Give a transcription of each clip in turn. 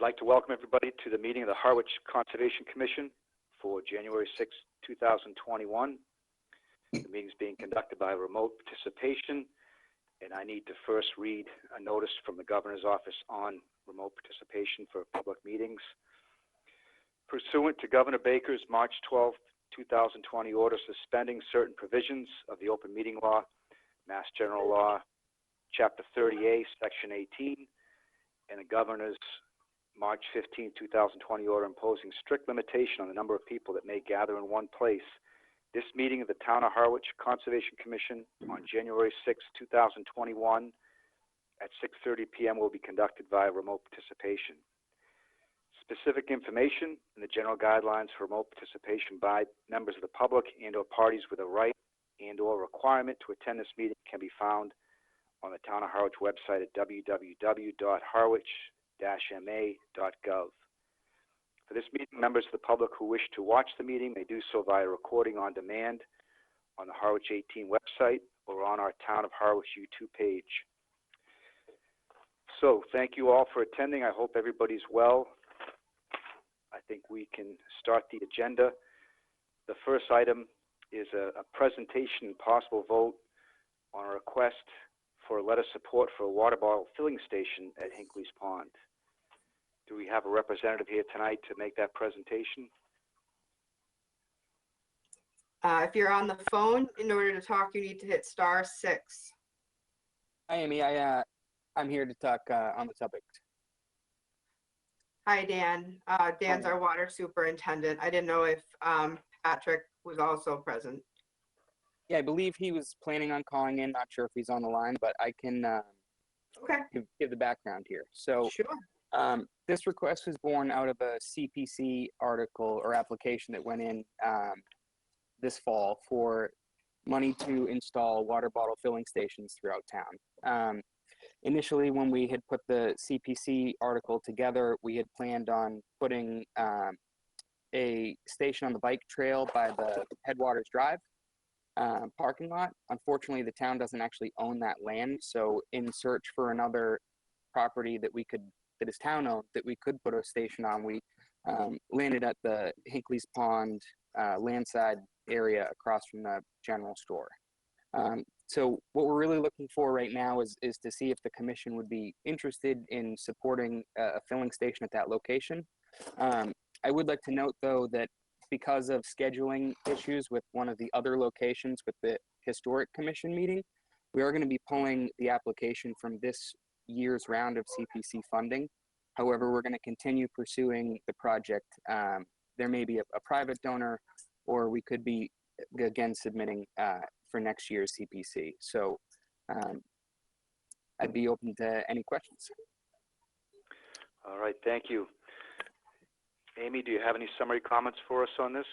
I'd like to welcome everybody to the meeting of the Harwich Conservation Commission for January 6, 2021. The meeting is being conducted by remote participation, and I need to first read a notice from the Governor's Office on remote participation for public meetings. Pursuant to Governor Baker's March 12, 2020 order suspending certain provisions of the Open Meeting Law, Mass General Law, Chapter 30A, Section 18, and the Governor's March 15, 2020 order imposing strict limitation on the number of people that may gather in one place. This meeting of the Town of Harwich Conservation Commission on January 6, 2021 at 6:30 p.m. will be conducted via remote participation. Specific information and the general guidelines for remote participation by members of the public and or parties with a right and or requirement to attend this meeting can be found on the Town of Harwich website at www.harwich-ma.gov. For this meeting, members of the public who wish to watch the meeting may do so via recording on demand on the Harwich 18 website or on our Town of Harwich YouTube page. So thank you all for attending. I hope everybody's well. I think we can start the agenda. The first item is a presentation and possible vote on a request for a letter of support for a water bottle filling station at Hinckley's Pond. Do we have a representative here tonight to make that presentation? If you're on the phone, in order to talk, you need to hit *6. Hi, Amy. I'm here to talk on the subject. Hi, Dan. Dan's our water superintendent. I didn't know if Patrick was also present. Yeah, I believe he was planning on calling in. Not sure if he's on the line, but I can give the background here. So sure. This request was born out of a CPC article or application that went in this fall for money to install water bottle filling stations throughout town. Initially, when we had put the CPC article together, we had planned on putting a station on the bike trail by the Headwaters Drive parking lot. Unfortunately, the town doesn't actually own that land, so in search for another property that is town owned that we could put a station on, we landed at the Hinckley's Pond landside area across from the general store. So what we're really looking for right now is to see if the commission would be interested in supporting a filling station at that location. I would like to note, though, that because of scheduling issues with one of the other locations with the Historic Commission meeting, we are going to be pulling the application from this year's round of CPC funding. However, we're going to continue pursuing the project. There may be a private donor, or we could be, again, submitting for next year's CPC. So I'd be open to any questions. All right, thank you. Amy, do you have any summary comments for us on this?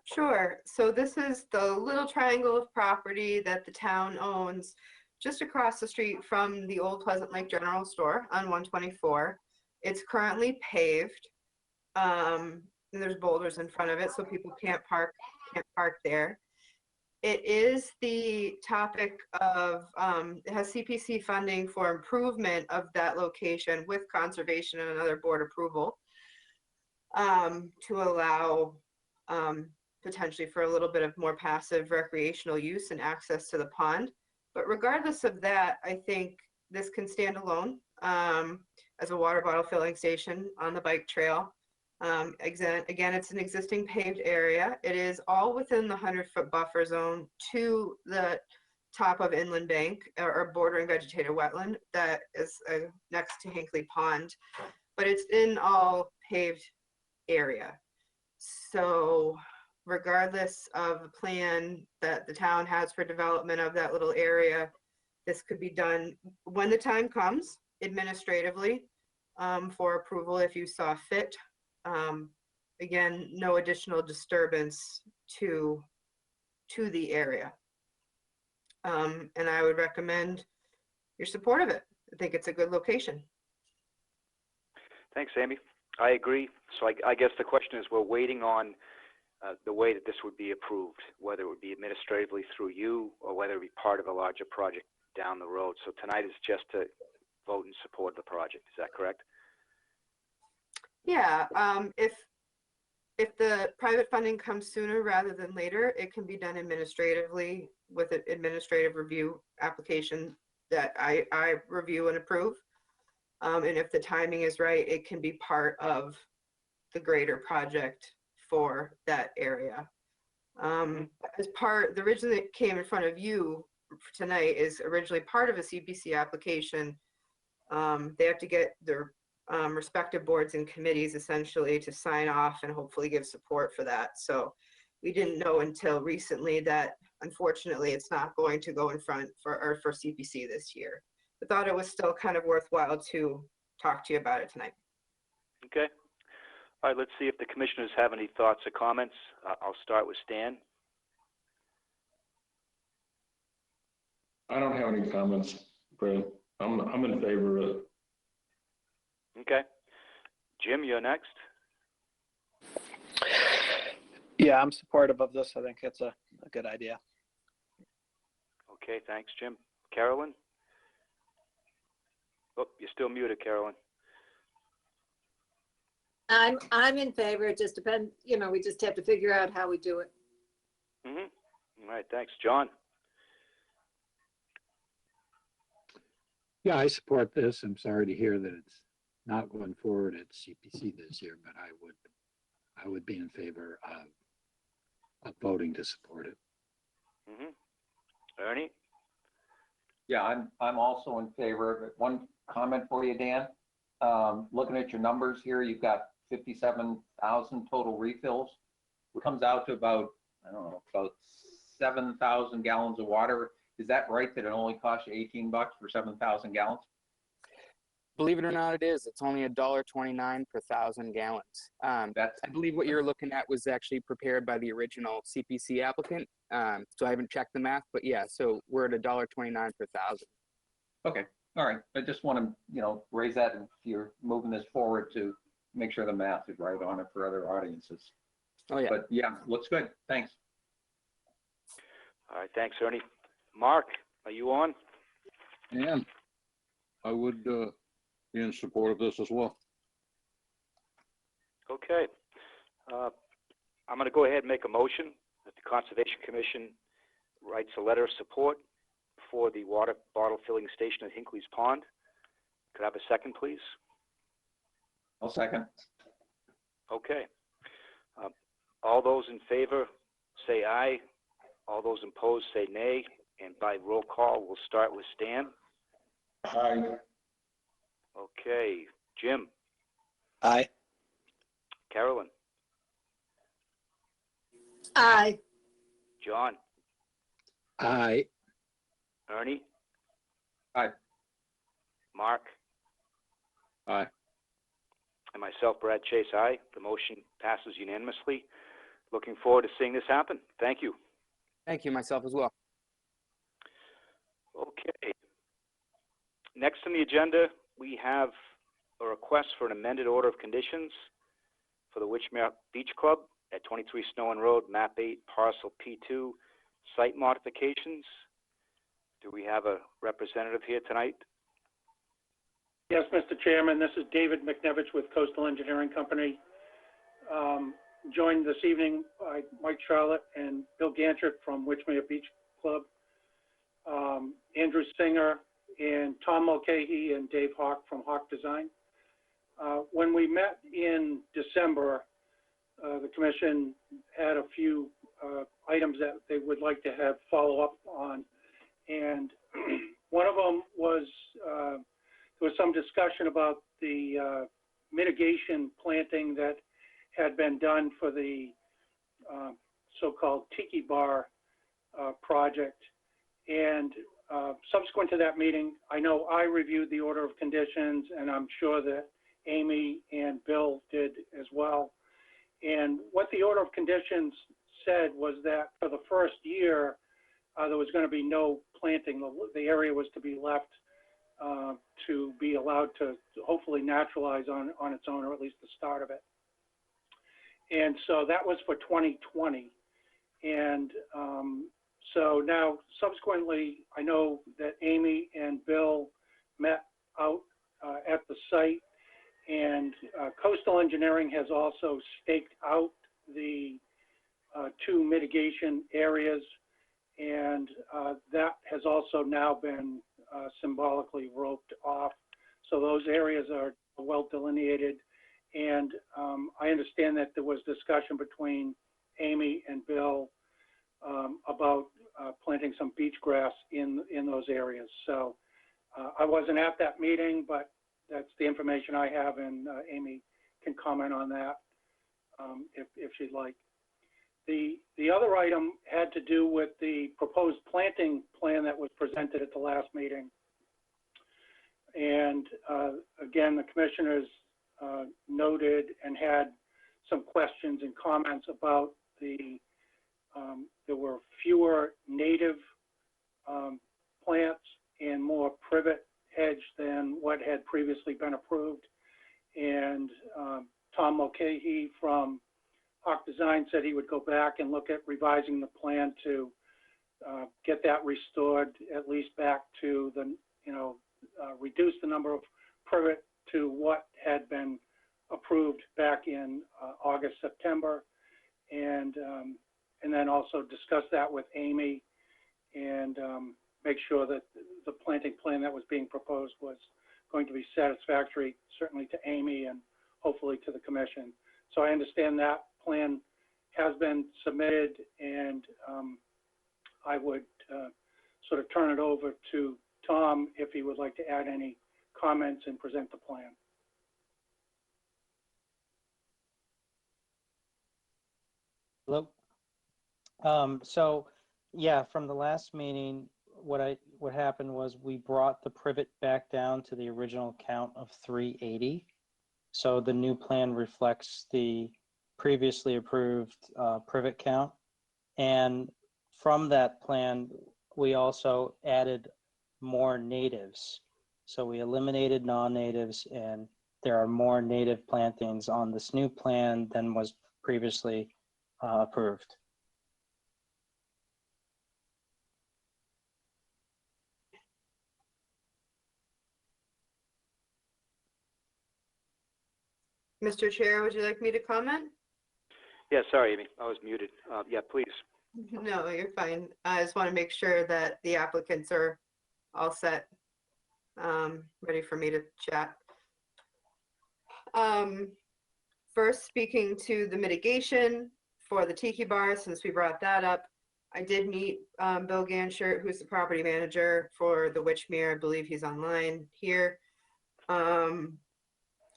Sure. So this is the little triangle of property that the town owns just across the street from the old Pleasant Lake General Store on 124. It's currently paved. And there's boulders in front of it, so people can't park there. It is the topic of, it has CPC funding for improvement of that location with conservation and another board approval to allow potentially for a little bit of more passive recreational use and access to the pond. But regardless of that, I think this can stand alone as a water bottle filling station on the bike trail. Again, it's an existing paved area. It is all within the 100-foot buffer zone to the top of Inland Bank or bordering vegetated wetland that is next to Hinckley Pond, but it's in all paved area. So regardless of the plan that the town has for development of that little area, this could be done when the time comes administratively for approval if you saw fit. Again, no additional disturbance to the area. And I would recommend your support of it. I think it's a good location. Thanks, Amy. I agree. So I guess the question is, we're waiting on the way that this would be approved, whether it would be administratively through you or whether it would be part of a larger project down the road. So tonight is just to vote in support of the project. Is that correct? Yeah, if the private funding comes sooner rather than later, it can be done administratively with an administrative review application that I review and approve. And if the timing is right, it can be part of the greater project for that area. The reason it came in front of you tonight is originally part of a CPC application. They have to get their respective boards and committees essentially to sign off and hopefully give support for that. So we didn't know until recently that unfortunately it's not going to go in front for CPC this year. I thought it was still kind of worthwhile to talk to you about it tonight. Okay. All right, let's see if the commissioners have any thoughts or comments. I'll start with Stan. I don't have any comments, Brad. I'm in favor of it. Okay. Jim, you're next. Yeah, I'm supportive of this. I think it's a good idea. Okay, thanks, Jim. Carolyn? Oh, you're still muted, Carolyn. I'm in favor. It just depends, we just have to figure out how we do it. All right, thanks. John? Yeah, I support this. I'm sorry to hear that it's not going forward at CPC this year, but I would be in favor of voting to support it. Ernie? Yeah, I'm also in favor of it. One comment for you, Dan. Looking at your numbers here, you've got 57,000 total refills. It comes out to about, I don't know, about 7,000 gallons of water. Is that right, that it only costs you $18 for 7,000 gallons? Believe it or not, it is. It's only $1.29 per 1,000 gallons. I believe what you're looking at was actually prepared by the original CPC applicant. So I haven't checked the math, but yeah, so we're at $1.29 per 1,000. Okay, all right. I just want to, raise that if you're moving this forward to make sure the math is right on it for other audiences. Oh yeah. But yeah, looks good. Thanks. All right, thanks, Ernie. Mark, are you on? And I would be in support of this as well. Okay. I'm going to go ahead and make a motion that the Conservation Commission writes a letter of support for the water bottle filling station at Hinckley's Pond. Could I have a second, please? I'll second. Okay. All those in favor say aye. All those opposed say nay. And by roll call, we'll start with Stan. Aye. Okay. Jim? Aye. Carolyn? Aye. John? Aye. Ernie? Aye. Mark? Aye. And myself, Brad Chase, aye. The motion passes unanimously. Looking forward to seeing this happen. Thank you. Thank you, myself as well. Okay. Next on the agenda, we have a request for an amended order of conditions for the Witchmere Beach Club at 23 Snowen Road, Map 8, Parcel P2, site modifications. Do we have a representative here tonight? Yes, Mr. Chairman, this is David McNevich with Coastal Engineering Company. Joined this evening by Mike Charlotte and Bill Gantrip from Witchmere Beach Club, Andrew Singer and Tom Mulcahy and Dave Hawk from Hawk Design. When we met in December, the commission had a few items that they would like to have follow up on. And one of them was, there was some discussion about the mitigation planting that had been done for the so-called Tiki Bar project. And subsequent to that meeting, I know I reviewed the order of conditions, and I'm sure that Amy and Bill did as well. And what the order of conditions said was that for the first year, there was going to be no planting. The area was to be left to be allowed to hopefully naturalize on its own, or at least the start of it. And so that was for 2020. And so now subsequently, I know that Amy and Bill met out at the site, And Coastal Engineering has also staked out the 2 mitigation areas, and that has also now been symbolically roped off. So those areas are well delineated, and I understand that there was discussion between Amy and Bill about planting some beech grass in those areas. So I wasn't at that meeting, but that's the information I have, and Amy can comment on that if she'd like. The other item had to do with the proposed planting plan that was presented at the last meeting. And again, the commissioners noted and had some questions and comments about there were fewer native plants and more privet hedge than what had previously been approved. And Tom Mulcahy from Hawk Design said he would go back and look at revising the plan to get that restored at least back to the, reduce the number of privet to what had been approved back in August, September, and then also discuss that with Amy and make sure that the planting plan that was being proposed was going to be satisfactory, certainly to Amy and hopefully to the commission. So I understand that plan has been submitted, and I would sort of turn it over to Tom if he would like to add any comments and present the plan. Hello. So yeah, from the last meeting, what happened was we brought the privet back down to the original count of 380. So the new plan reflects the previously approved privet count. And from that plan, we also added more natives. So we eliminated non-natives, and there are more native plantings on this new plan than was previously approved. Mr. Chair, would you like me to comment? Yeah, sorry, Amy, I was muted. Yeah, please. No, you're fine. I just want to make sure that the applicants are all set, ready for me to chat. First, speaking to the mitigation for the tiki bar, since we brought that up, I did meet Bill Ganchert, who's the property manager for the Witchmere. I believe he's online here.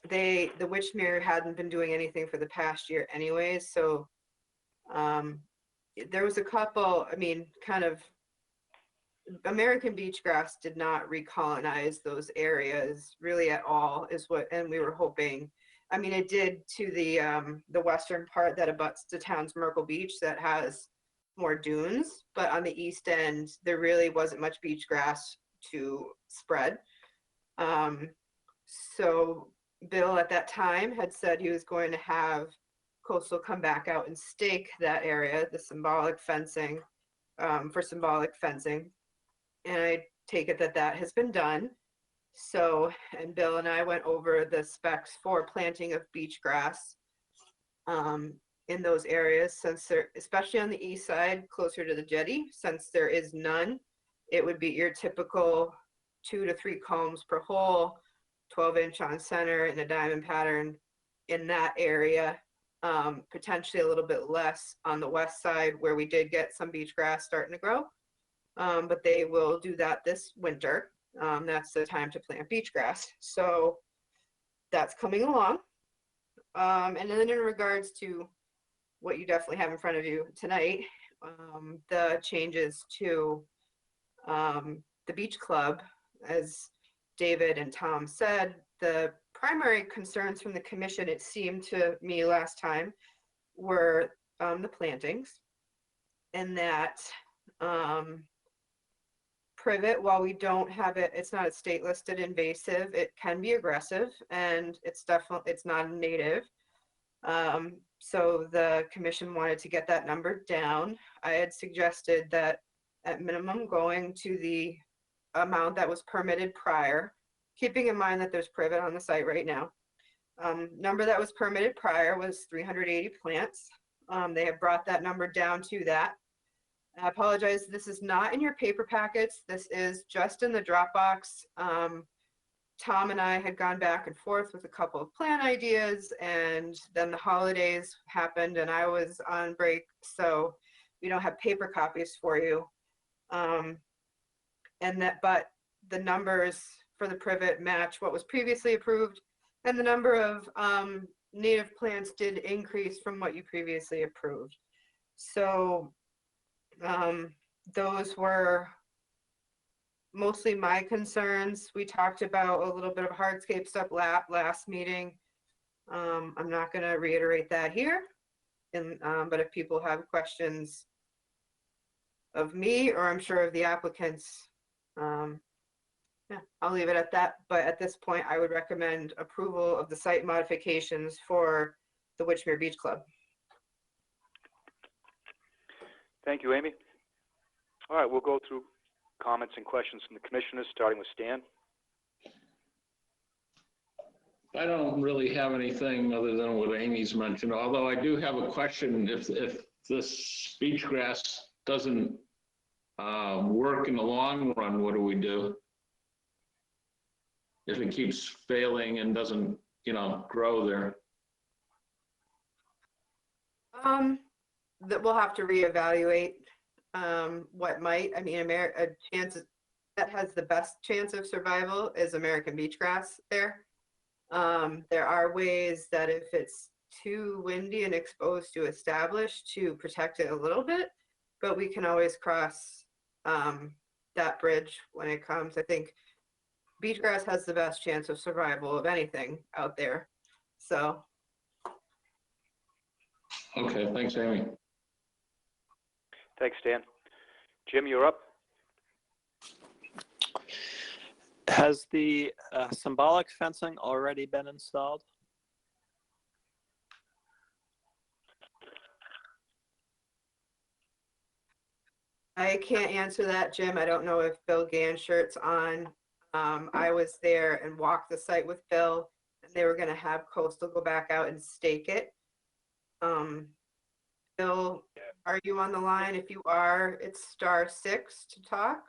The Witchmere hadn't been doing anything for the past year anyways, so there was a couple, kind of American beach grass did not recolonize those areas really at all, and we were hoping. It did to the western part that abuts the town's Myrtle Beach that has more dunes, but on the east end there really wasn't much beach grass to spread. So Bill at that time had said he was going to have Coastal come back out and stake that area, the symbolic fencing, for symbolic fencing. And I take it that that has been done. So, and Bill and I went over the specs for planting of beach grass in those areas, since there, especially on the east side, closer to the jetty, since there is none, it would be your typical 2 to 3 combs per hole, 12-inch on center in a diamond pattern in that area. Potentially a little bit less on the west side where we did get some beach grass starting to grow, but they will do that this winter. That's the time to plant beach grass. So that's coming along. And then in regards to what you definitely have in front of you tonight, the changes to the beach club, as David and Tom said, the primary concerns from the commission, it seemed to me last time, were the plantings, and that privet, while we don't have it, it's not a state listed invasive, it can be aggressive, and it's not a native. So the commission wanted to get that number down. I had suggested that at minimum going to the amount that was permitted prior, keeping in mind that there's privet on the site right now, number that was permitted prior was 380 plants. They have brought that number down to that. I apologize, this is not in your paper packets. This is just in the Dropbox. Tom and I had gone back and forth with a couple of plan ideas, and then the holidays happened and I was on break, so we don't have paper copies for you. But the numbers for the privet match what was previously approved, and the number of native plants did increase from what you previously approved. So those were mostly my concerns. We talked about a little bit of hardscape stuff last meeting. I'm not going to reiterate that here, but if people have questions of me, or I'm sure of the applicants, yeah, I'll leave it at that. But at this point, I would recommend approval of the site modifications for the Witchmere Beach Club. Thank you, Amy. All right, we'll go through comments and questions from the commissioners, starting with Stan. I don't really have anything other than what Amy's mentioned, although I do have a question. If this beach grass doesn't work in the long run, what do we do? If it keeps failing and doesn't, grow there? That we'll have to reevaluate what might. I mean, a chance that has the best chance of survival is American beach grass there. There are ways that if it's too windy and exposed to establish, to protect it a little bit, but we can always cross that bridge when it comes. I think beach grass has the best chance of survival of anything out there. So. Okay, thanks, Amy. Thanks, Stan. Jim, you're up. Has the symbolic fencing already been installed? I can't answer that, Jim. I don't know if Bill Ganshirt's on. I was there and walked the site with Bill, and they were going to have Coastal go back out and stake it. Bill, are you on the line? If you are, it's *6 to talk.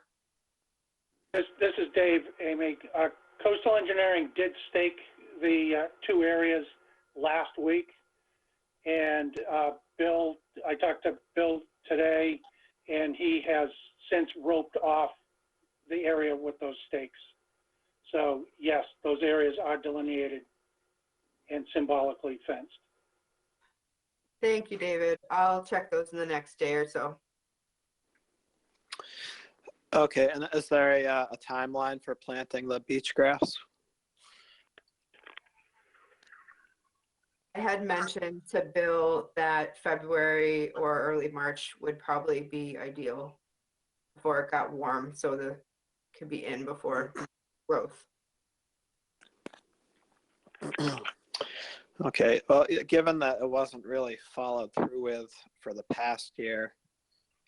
This is Dave, Amy. Coastal Engineering did stake the 2 areas last week, and Bill, I talked to Bill today, and he has since roped off the area with those stakes. So yes, those areas are delineated and symbolically fenced. Thank you, David. I'll check those in the next day or so. Okay, and is there a timeline for planting the beach grass? I had mentioned to Bill that February or early March would probably be ideal before it got warm, so the could be in before growth. Okay, well, given that it wasn't really followed through with for the past year,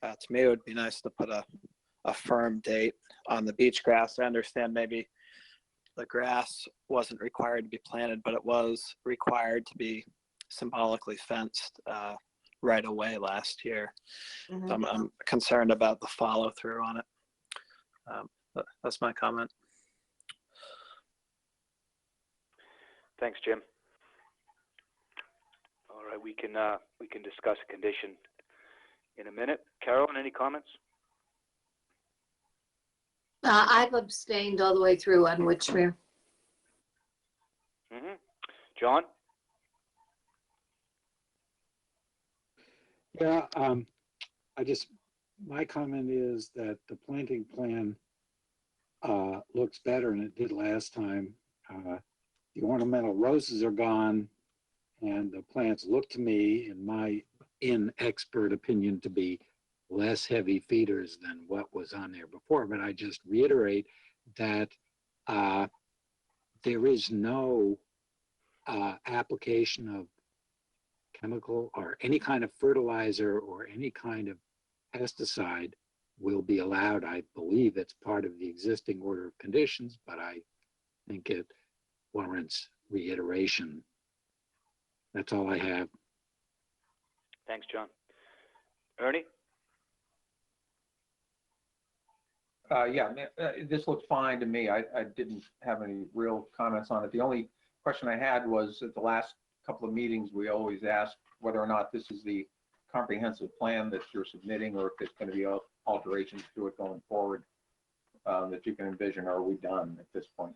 to me it would be nice to put a firm date on the beach grass. I understand maybe the grass wasn't required to be planted, but it was required to be symbolically fenced right away last year. Mm-hmm. So I'm concerned about the follow through on it. But that's my comment. Thanks, Jim. All right, we can discuss a condition in a minute. Carolyn, any comments? I've abstained all the way through on Witchmere. Mm-hmm. John? Yeah, my comment is that the planting plan looks better than it did last time. The ornamental roses are gone, and the plants look to me, in my inexpert opinion, to be less heavy feeders than what was on there before. But I just reiterate that there is no application of chemical or any kind of fertilizer or any kind of pesticide will be allowed. I believe it's part of the existing order of conditions, but I think it warrants reiteration That's all I have. Thanks, John. Ernie? Yeah, this looks fine to me. I didn't have any real comments on it. The only question I had was at the last couple of meetings, we always asked whether or not this is the comprehensive plan that you're submitting, or if there's going to be alterations to it going forward that you can envision. Are we done at this point?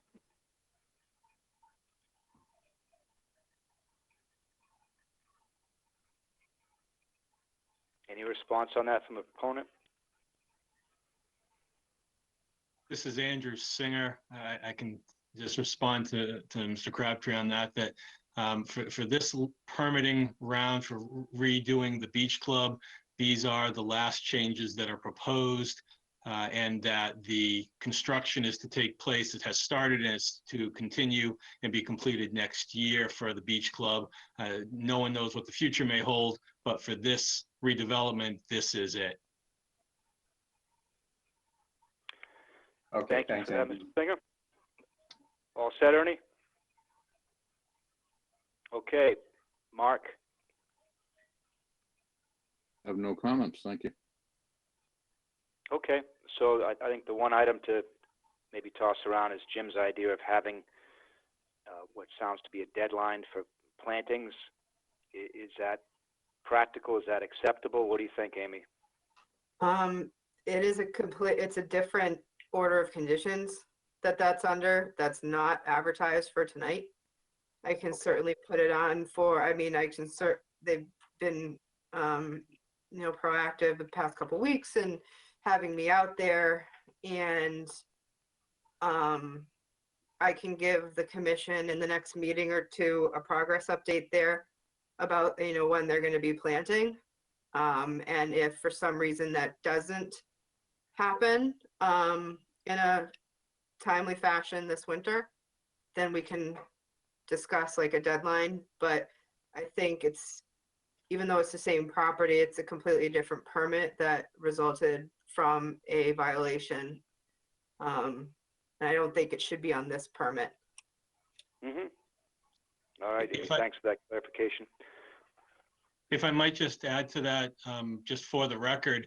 Any response on that from the proponent? This is Andrew Singer. I can just respond to Mr. Crabtree on that, for this permitting round for redoing the Beach Club, these are the last changes that are proposed, and that the construction is to take place. It has started and is to continue and be completed next year for the Beach Club. No one knows what the future may hold, but for this redevelopment, this is it. Okay, Thank thanks, you for that, Andy. Mr. Singer. All set, Ernie? Okay, Mark? I have no comments, thank you. Okay, so I think the one item to maybe toss around is Jim's idea of having what sounds to be a deadline for plantings. Is that practical? Is that acceptable? What do you think, Amy? It is it's a different order of conditions that's under, that's not advertised for tonight. I can certainly put it on for, I mean, they've been, proactive the past couple weeks and having me out there, and I can give the commission in the next meeting or two a progress update there about, when they're going to be planting. And if for some reason that doesn't happen in a timely fashion this winter, then we can discuss like a deadline. But I think even though it's the same property, it's a completely different permit that resulted from a violation. And I don't think it should be on this permit. All right, thanks for that clarification. If I might just add to that, just for the record,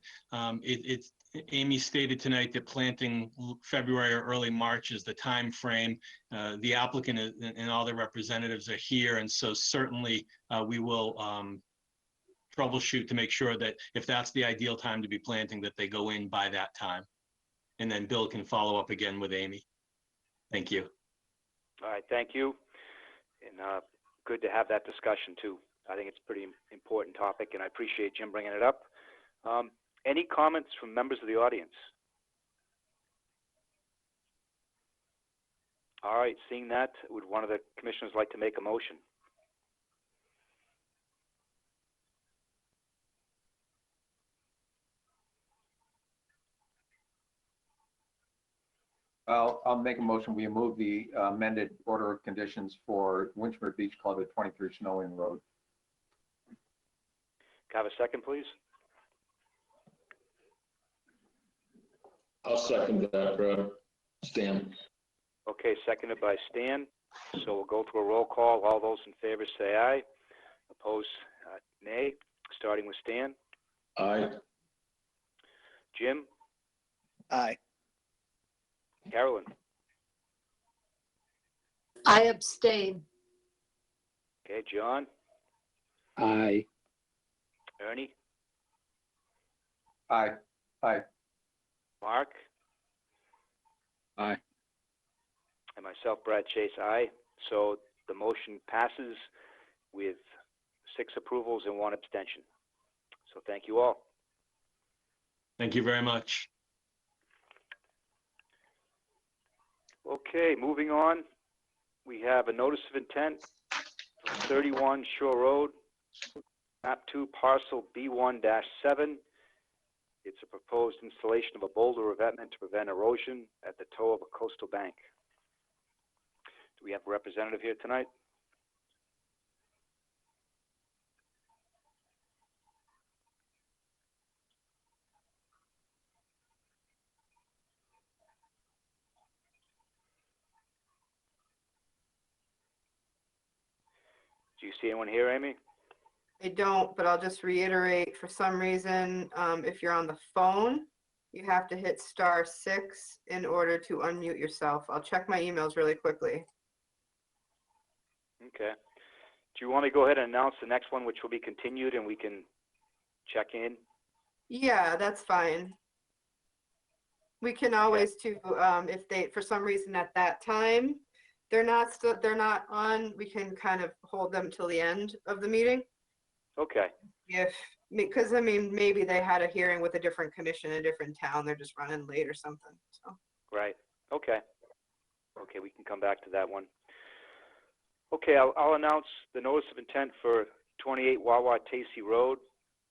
Amy stated tonight that planting February or early March is the time frame. The applicant and all the representatives are here, and so certainly we will troubleshoot to make sure that if that's the ideal time to be planting, that they go in by that time. And then Bill can follow up again with Amy. Thank you. All right, thank you. And good to have that discussion too. I think it's a pretty important topic, and I appreciate Jim bringing it up. Any comments from members of the audience? All right, seeing that, would one of the commissioners like to make a motion? I'll make a motion. We move the amended order of conditions for Winchburg Beach Club at 23 Snowing Road. Can I have a second, please? I'll second that, Brad. Stan. Okay, seconded by Stan. So we'll go through a roll call. All those in favor say aye. Opposed, nay. Starting with Stan. Aye. Jim. Aye. Carolyn. I abstain. Okay, John. Aye. Ernie. Aye. Aye. Mark. Aye. And myself, Brad Chase, aye. So the motion passes with 6 approvals and 1 abstention. So thank you all. Thank you very much. Okay, moving on. We have a notice of intent for 31 Shore Road, map 2, parcel B1-7. It's a proposed installation of a boulder revetment to prevent erosion at the toe of a coastal bank. Do we have a representative here tonight? Do you see anyone here, Amy? I don't, but I'll just reiterate, for some reason, if you're on the phone, you have to hit *6 in order to unmute yourself. I'll check my emails really quickly. Okay. Do you want to go ahead and announce the next one, which will be continued, and we can check in? Yeah, that's fine. We can always too, if they, for some reason at that time, they're not on, we can kind of hold them till the end of the meeting. Okay. Because I mean, maybe they had a hearing with a different commission in a different town, they're just running late or something, so. Right. Okay. Okay, we can come back to that one. Okay, I'll announce the notice of intent for 28 Wawa Tacey Road,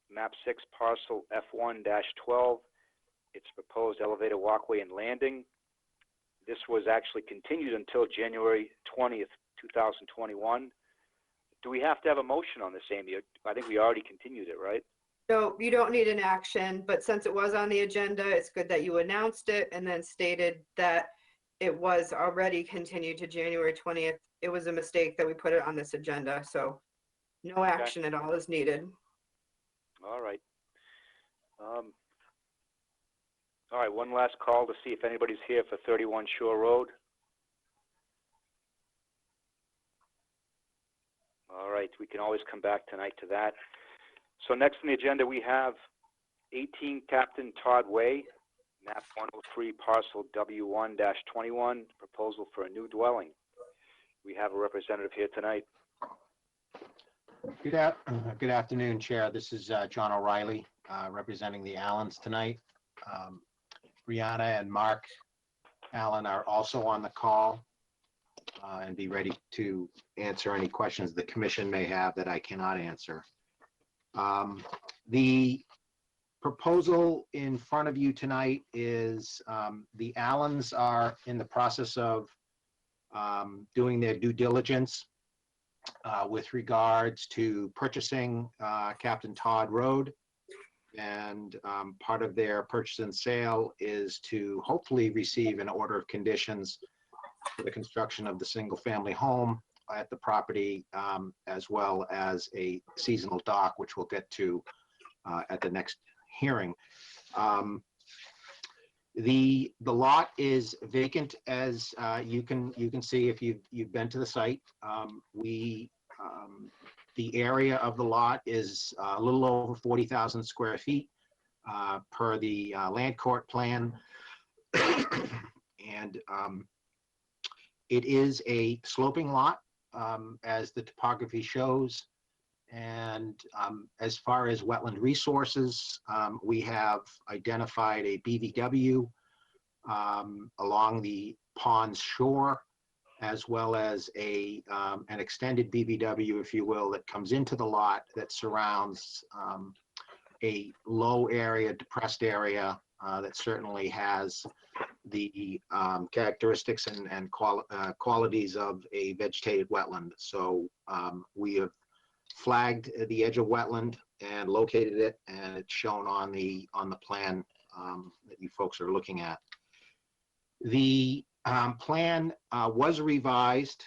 map 6, parcel F1-12. It's proposed elevated walkway and landing. This was actually continued until January 20th, 2021. Do we have to have a motion on this, Amy? I think we already continued it, right? So you don't need an action, but since it was on the agenda, it's good that you announced it and then stated that it was already continued to January 20th. It was a mistake that we put it on this agenda, so no action at all is needed. All right. All right, one last call to see if anybody's here for 31 Shore Road. All right, we can always come back tonight to that. So next on the agenda, we have 18 Captain Todd Way, map 103, parcel W1-21, proposal for a new dwelling. We have a representative here tonight. Good afternoon, Chair. This is John O'Reilly, representing the Allens tonight. Brianna and Mark Allen are also on the call and be ready to answer any questions the commission may have that I cannot answer. The proposal in front of you tonight is the Allens are in the process of doing their due diligence with regards to purchasing Captain Todd Road. And part of their purchase and sale is to hopefully receive an order of conditions for the construction of the single-family home at the property, as well as a seasonal dock, which we'll get to at the next hearing. The lot is vacant, as you can see if you've been to the site. The area of the lot is a little over 40,000 square feet per the land court plan. And it is a sloping lot, as the topography shows. And as far as wetland resources, we have identified a BVW along the pond's shore, as well as an extended BVW, if you will, that comes into the lot that surrounds a low area, depressed area that certainly has the characteristics and qualities of a vegetated wetland. So we have flagged the edge of wetland and located it, and it's shown on the plan that you folks are looking at. The plan was revised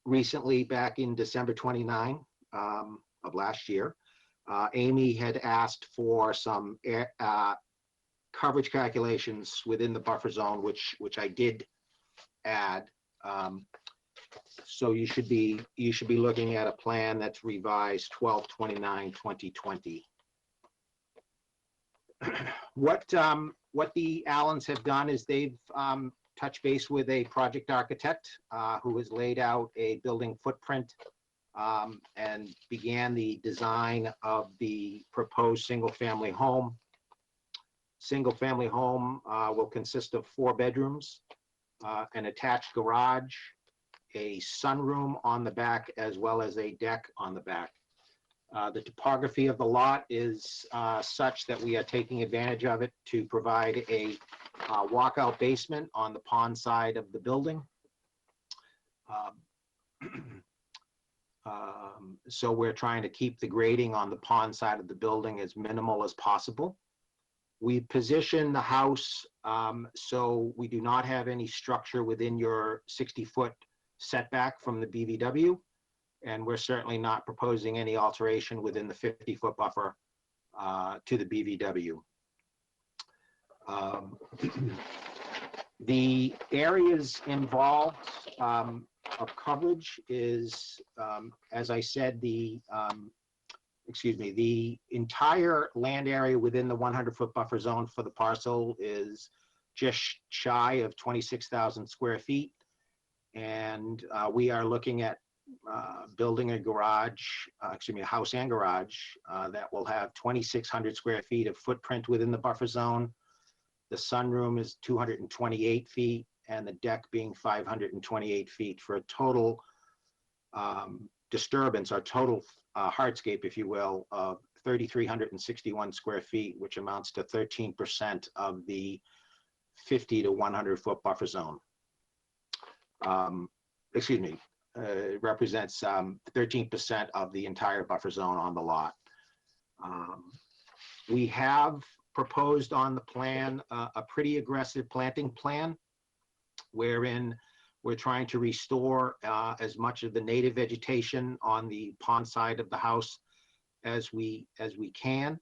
recently, back in December 29 of last year. Amy had asked for some coverage calculations within the buffer zone, which I did add. So you should be looking at a plan that's revised 12/29/2020. What the Allens have done is they've touched base with a project architect who has laid out a building footprint and began the design of the proposed single-family home. Single-family home will consist of 4 bedrooms, an attached garage, a sunroom on the back, as well as a deck on the back. The topography of the lot is such that we are taking advantage of it to provide a walkout basement on the pond side of the building. So we're trying to keep the grading on the pond side of the building as minimal as possible. We position the house so we do not have any structure within your 60-foot setback from the BVW. And we're certainly not proposing any alteration within the 50-foot buffer to the BVW. The areas involved of coverage is, as I said, the entire land area within the 100-foot buffer zone for the parcel is just shy of 26,000 square feet. And we are looking at building a garage, a house and garage that will have 2,600 square feet of footprint within the buffer zone. The sunroom is 228 feet and the deck being 528 feet for a total disturbance, or total hardscape, if you will, of 3,361 square feet, which amounts to 13% of the 50 to 100-foot buffer zone. Represents 13% of the entire buffer zone on the lot. We have proposed on the plan a pretty aggressive planting plan, wherein we're trying to restore as much of the native vegetation on the pond side of the house as we can.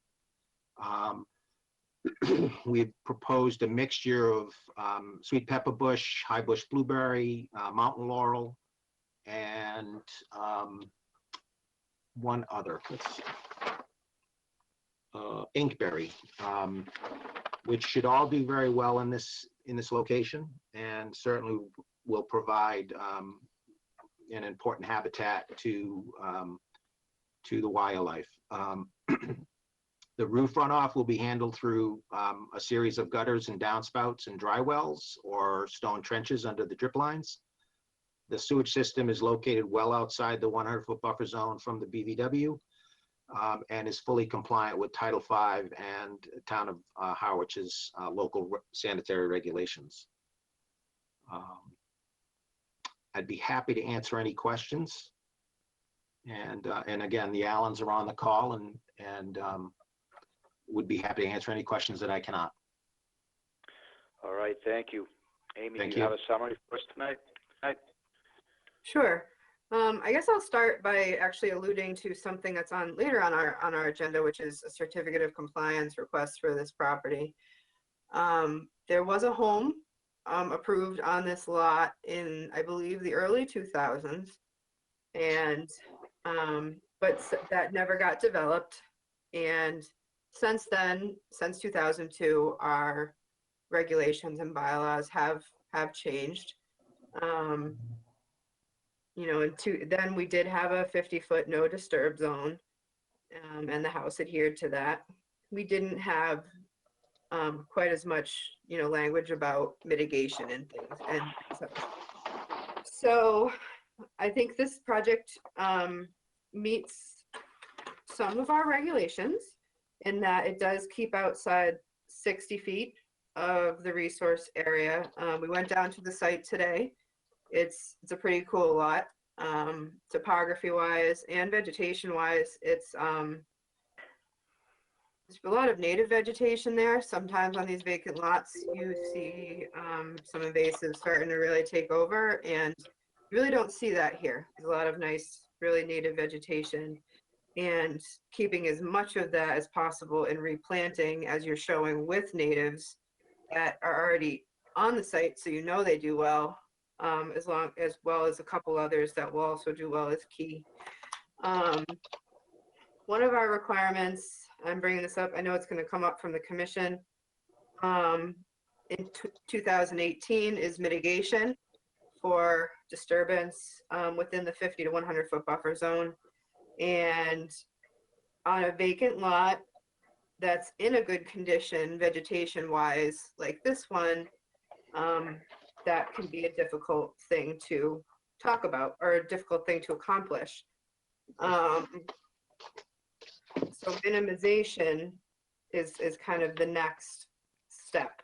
We've proposed a mixture of sweet pepper bush, high bush blueberry, mountain laurel, and one other, inkberry, which should all do very well in this location, and certainly will provide an important habitat to the wildlife. The roof runoff will be handled through a series of gutters and downspouts and dry wells or stone trenches under the drip lines. The sewage system is located well outside the 100-foot buffer zone from the BVW and is fully compliant with Title V and Town of Harwich's local sanitary regulations. I'd be happy to answer any questions. And again, the Allens are on the call and would be happy to answer any questions that I cannot. All right, thank you. Amy, Thank do you you. have a summary for us tonight? Sure. I guess I'll start by actually alluding to something that's on later on our agenda, which is a certificate of compliance request for this property. There was a home approved on this lot in, I believe, the early 2000s, and but that never got developed. And since then, since 2002, our regulations and bylaws have changed. You know, and then we did have a 50-foot no disturb zone, and the house adhered to that. We didn't have quite as much, you know, language about mitigation and things. And so I think this project meets some of our regulations in that it does keep outside 60 feet of the resource area. We went down to the site today. It's a pretty cool lot, topography wise and vegetation wise. It's there's a lot of native vegetation there. Sometimes on these vacant lots, you see some invasives starting to really take over, and you really don't see that here. There's a lot of nice, really native vegetation, and keeping as much of that as possible and replanting, as you're showing, with natives that are already on the site, so you know they do well. As well as a couple others that will also do well is key. One of our requirements, I'm bringing this up, I know it's going to come up from the commission, in 2018 is mitigation for disturbance within the 50 to 100-foot buffer zone. And on a vacant lot that's in a good condition vegetation wise, like this one, that can be a difficult thing to talk about, or a difficult thing to accomplish. So minimization is kind of the next step,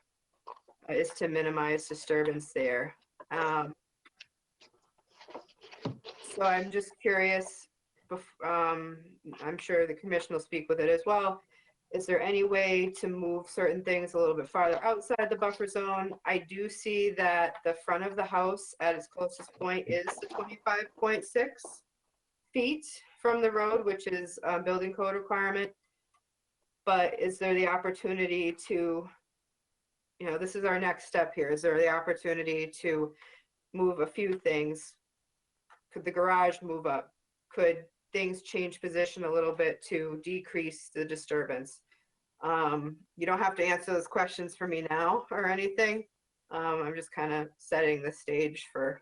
is to minimize disturbance there. So I'm just curious, I'm sure the commission will speak with it as well. Is there any way to move certain things a little bit farther outside the buffer zone? I do see that the front of the house at its closest point is the 25.6. feet from the road, which is a building code requirement. But is there the opportunity to, you know, this is our next step here. Is there the opportunity to move a few things? Could the garage move up? Could things change position a little bit to decrease the disturbance? You don't have to answer those questions for me now or anything. I'm just kind of setting the stage for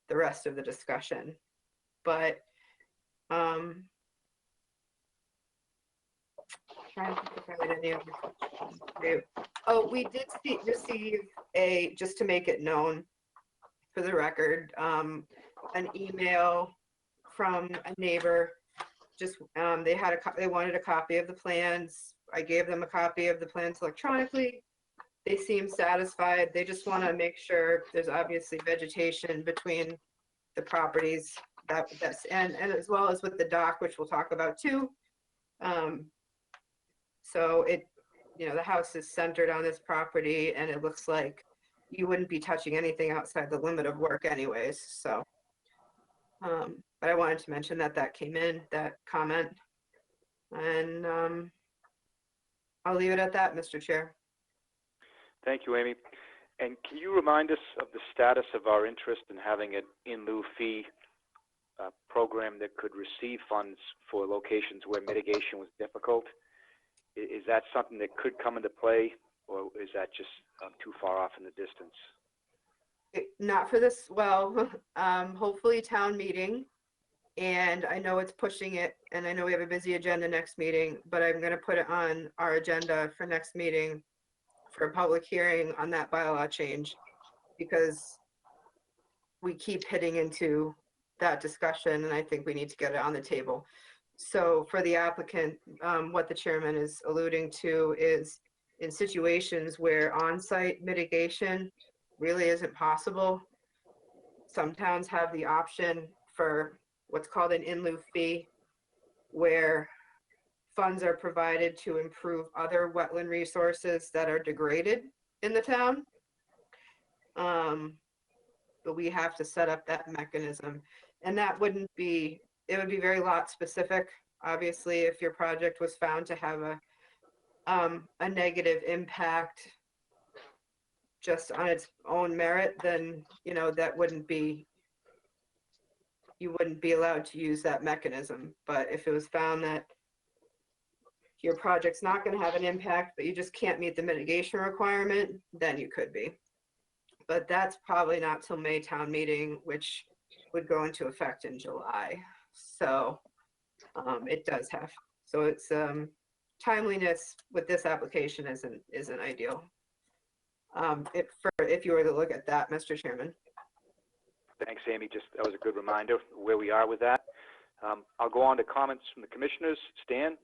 the rest of the discussion. But trying to think if I had any other questions for you. Oh, we did receive a, just to make it known for the record, an email from a neighbor. Just they wanted a copy of the plans. I gave them a copy of the plans electronically. They seem satisfied. They just want to make sure there's obviously vegetation between the properties and as well as with the dock, which we'll talk about too. So it, you know, the house is centered on this property and it looks like you wouldn't be touching anything outside the limit of work anyways. So, but I wanted to mention that came in, that comment. And I'll leave it at that, Mr. Chair. Thank you, Amy. And can you remind us of the status of our interest in having an in lieu fee program that could receive funds for locations where mitigation was difficult? Is that something that could come into play, or is that just too far off in the distance? Not for this, well, hopefully town meeting. And I know it's pushing it, and I know we have a busy agenda next meeting, but I'm going to put it on our agenda for next meeting for a public hearing on that bylaw change, because we keep hitting into that discussion and I think we need to get it on the table. So for the applicant, what the chairman is alluding to is in situations where on-site mitigation really isn't possible, some towns have the option for what's called an in lieu fee, where funds are provided to improve other wetland resources that are degraded in the town. But we have to set up that mechanism. And that wouldn't be, it would be very lot specific. Obviously, if your project was found to have a negative impact just on its own merit, then, you know, that wouldn't be, you wouldn't be allowed to use that mechanism. But if it was found that your project's not going to have an impact, but you just can't meet the mitigation requirement, then you could be. But that's probably not till May town meeting, which would go into effect in July. So it does have, so it's timeliness with this application isn't ideal. If you were to look at that, Mr. Chairman. Thanks, Amy. Just that was a good reminder where we are with that. I'll go on to comments from the commissioners. Stan?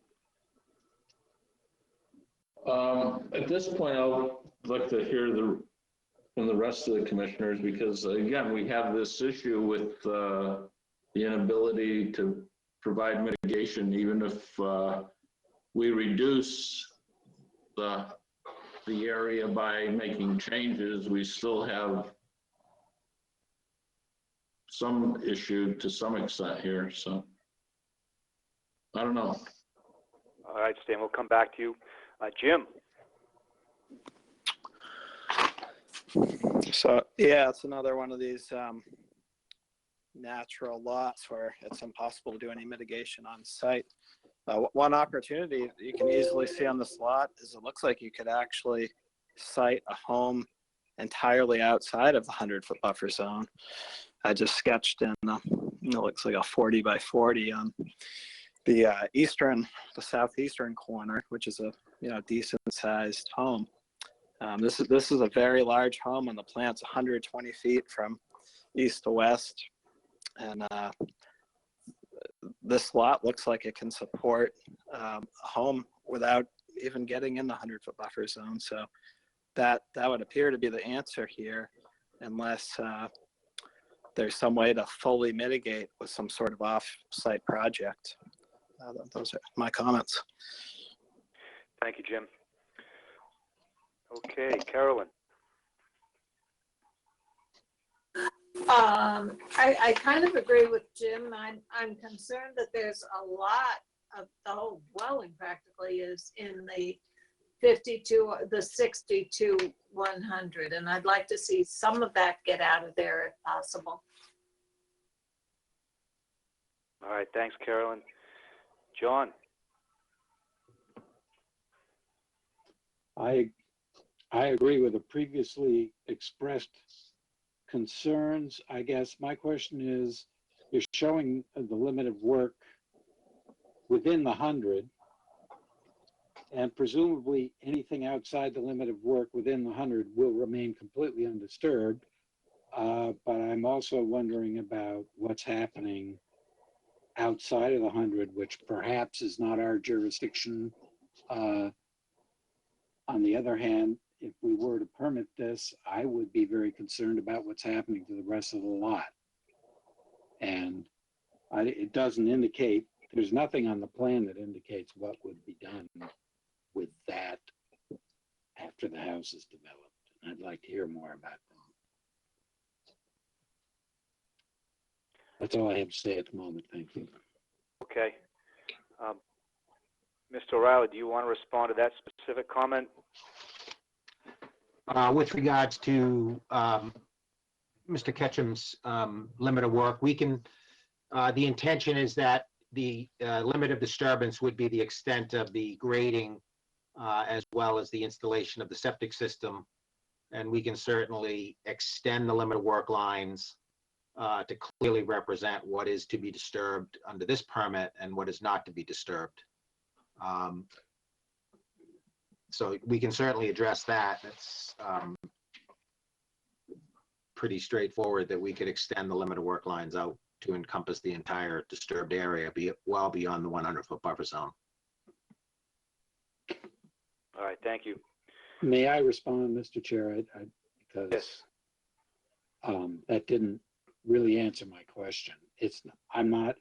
At this point, I'll like to hear from the rest of the commissioners, because again, we have this issue with the inability to provide mitigation, even if we reduce the area by making changes, we still have some issue to some extent here. So I don't know. All right, Stan, we'll come back to you. Jim? So yeah, it's another one of these natural lots where it's impossible to do any mitigation on site. One opportunity you can easily see on this lot is it looks like you could actually site a home entirely outside of the 100-foot buffer zone. I just sketched in, it looks like a 40 by 40 on the southeastern corner, which is a decent sized home. This is a very large home on the plant's 120 feet from east to west, and this lot looks like it can support a home without even getting in the 100-foot buffer zone. So that would appear to be the answer here, unless there's some way to fully mitigate with some sort of off-site project. Those are my comments. Thank you, Jim. Okay, Carolyn. I kind of agree with Jim. I'm concerned that there's a lot of the whole dwelling practically is in the 50 to the 60 to 100. And I'd like to see some of that get out of there if possible. All right, thanks, Carolyn. John? I agree with the previously expressed concerns. I guess my question is, you're showing the limit of work within the 100, and presumably anything outside the limit of work within the 100 will remain completely undisturbed. But I'm also wondering about what's happening outside of the 100, which perhaps is not our jurisdiction. On the other hand, if we were to permit this, I would be very concerned about what's happening to the rest of the lot. And it doesn't indicate, there's nothing on the plan that indicates what would be done with that after the house is developed. And I'd like to hear more about that. That's all I have to say at the moment. Thank you. Okay. Mr. O'Reilly, do you want to respond to that specific comment? With regards to Mr. Ketchum's limit of work, we can, the intention is that the limit of disturbance would be the extent of the grading as well as the installation of the septic system. And we can certainly extend the limit of work lines to clearly represent what is to be disturbed under this permit and what is not to be disturbed. So we can certainly address that. It's pretty straightforward that we could extend the limit of work lines out to encompass the entire disturbed area, well beyond the 100-foot buffer zone. All right, thank you. May I respond, Mr. Chair? Because Yes. That didn't really answer my question. I'm not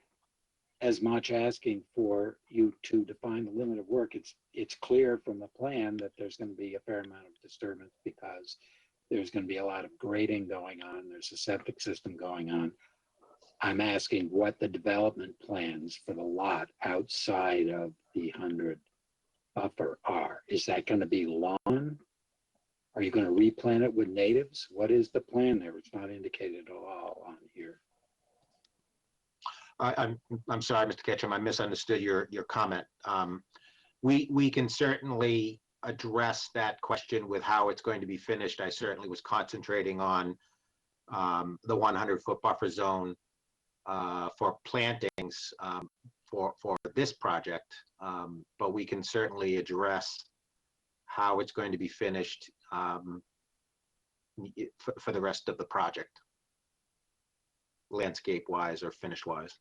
as much asking for you to define the limit of work. It's clear from the plan that there's going to be a fair amount of disturbance because there's going to be a lot of grading going on. There's a septic system going on. I'm asking what the development plans for the lot outside of the 100 buffer are. Is that going to be lawn? Are you going to replant it with natives? What is the plan there? It's not indicated at all on here. I'm sorry, Mr. Ketchum, I misunderstood your comment. We can certainly address that question with how it's going to be finished. I certainly was concentrating on the 100-foot buffer zone for plantings for this project, but we can certainly address how it's going to be finished for the rest of the project, landscape-wise or finish-wise.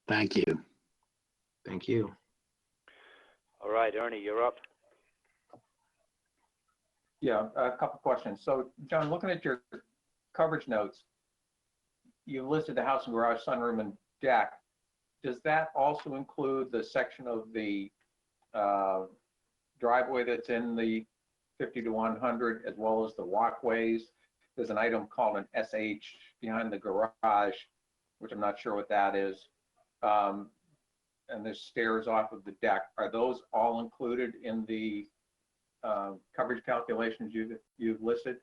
Thank you. Thank you. All right, Ernie, you're up. Yeah, a couple questions. So, John, looking at your coverage notes, you listed the house and garage, sunroom, and deck. Does that also include the section of the driveway that's in the 50 to 100, as well as the walkways? There's an item called an SH behind the garage, which I'm not sure what that is. And there's stairs off of the deck. Are those all included in the coverage calculations you've listed?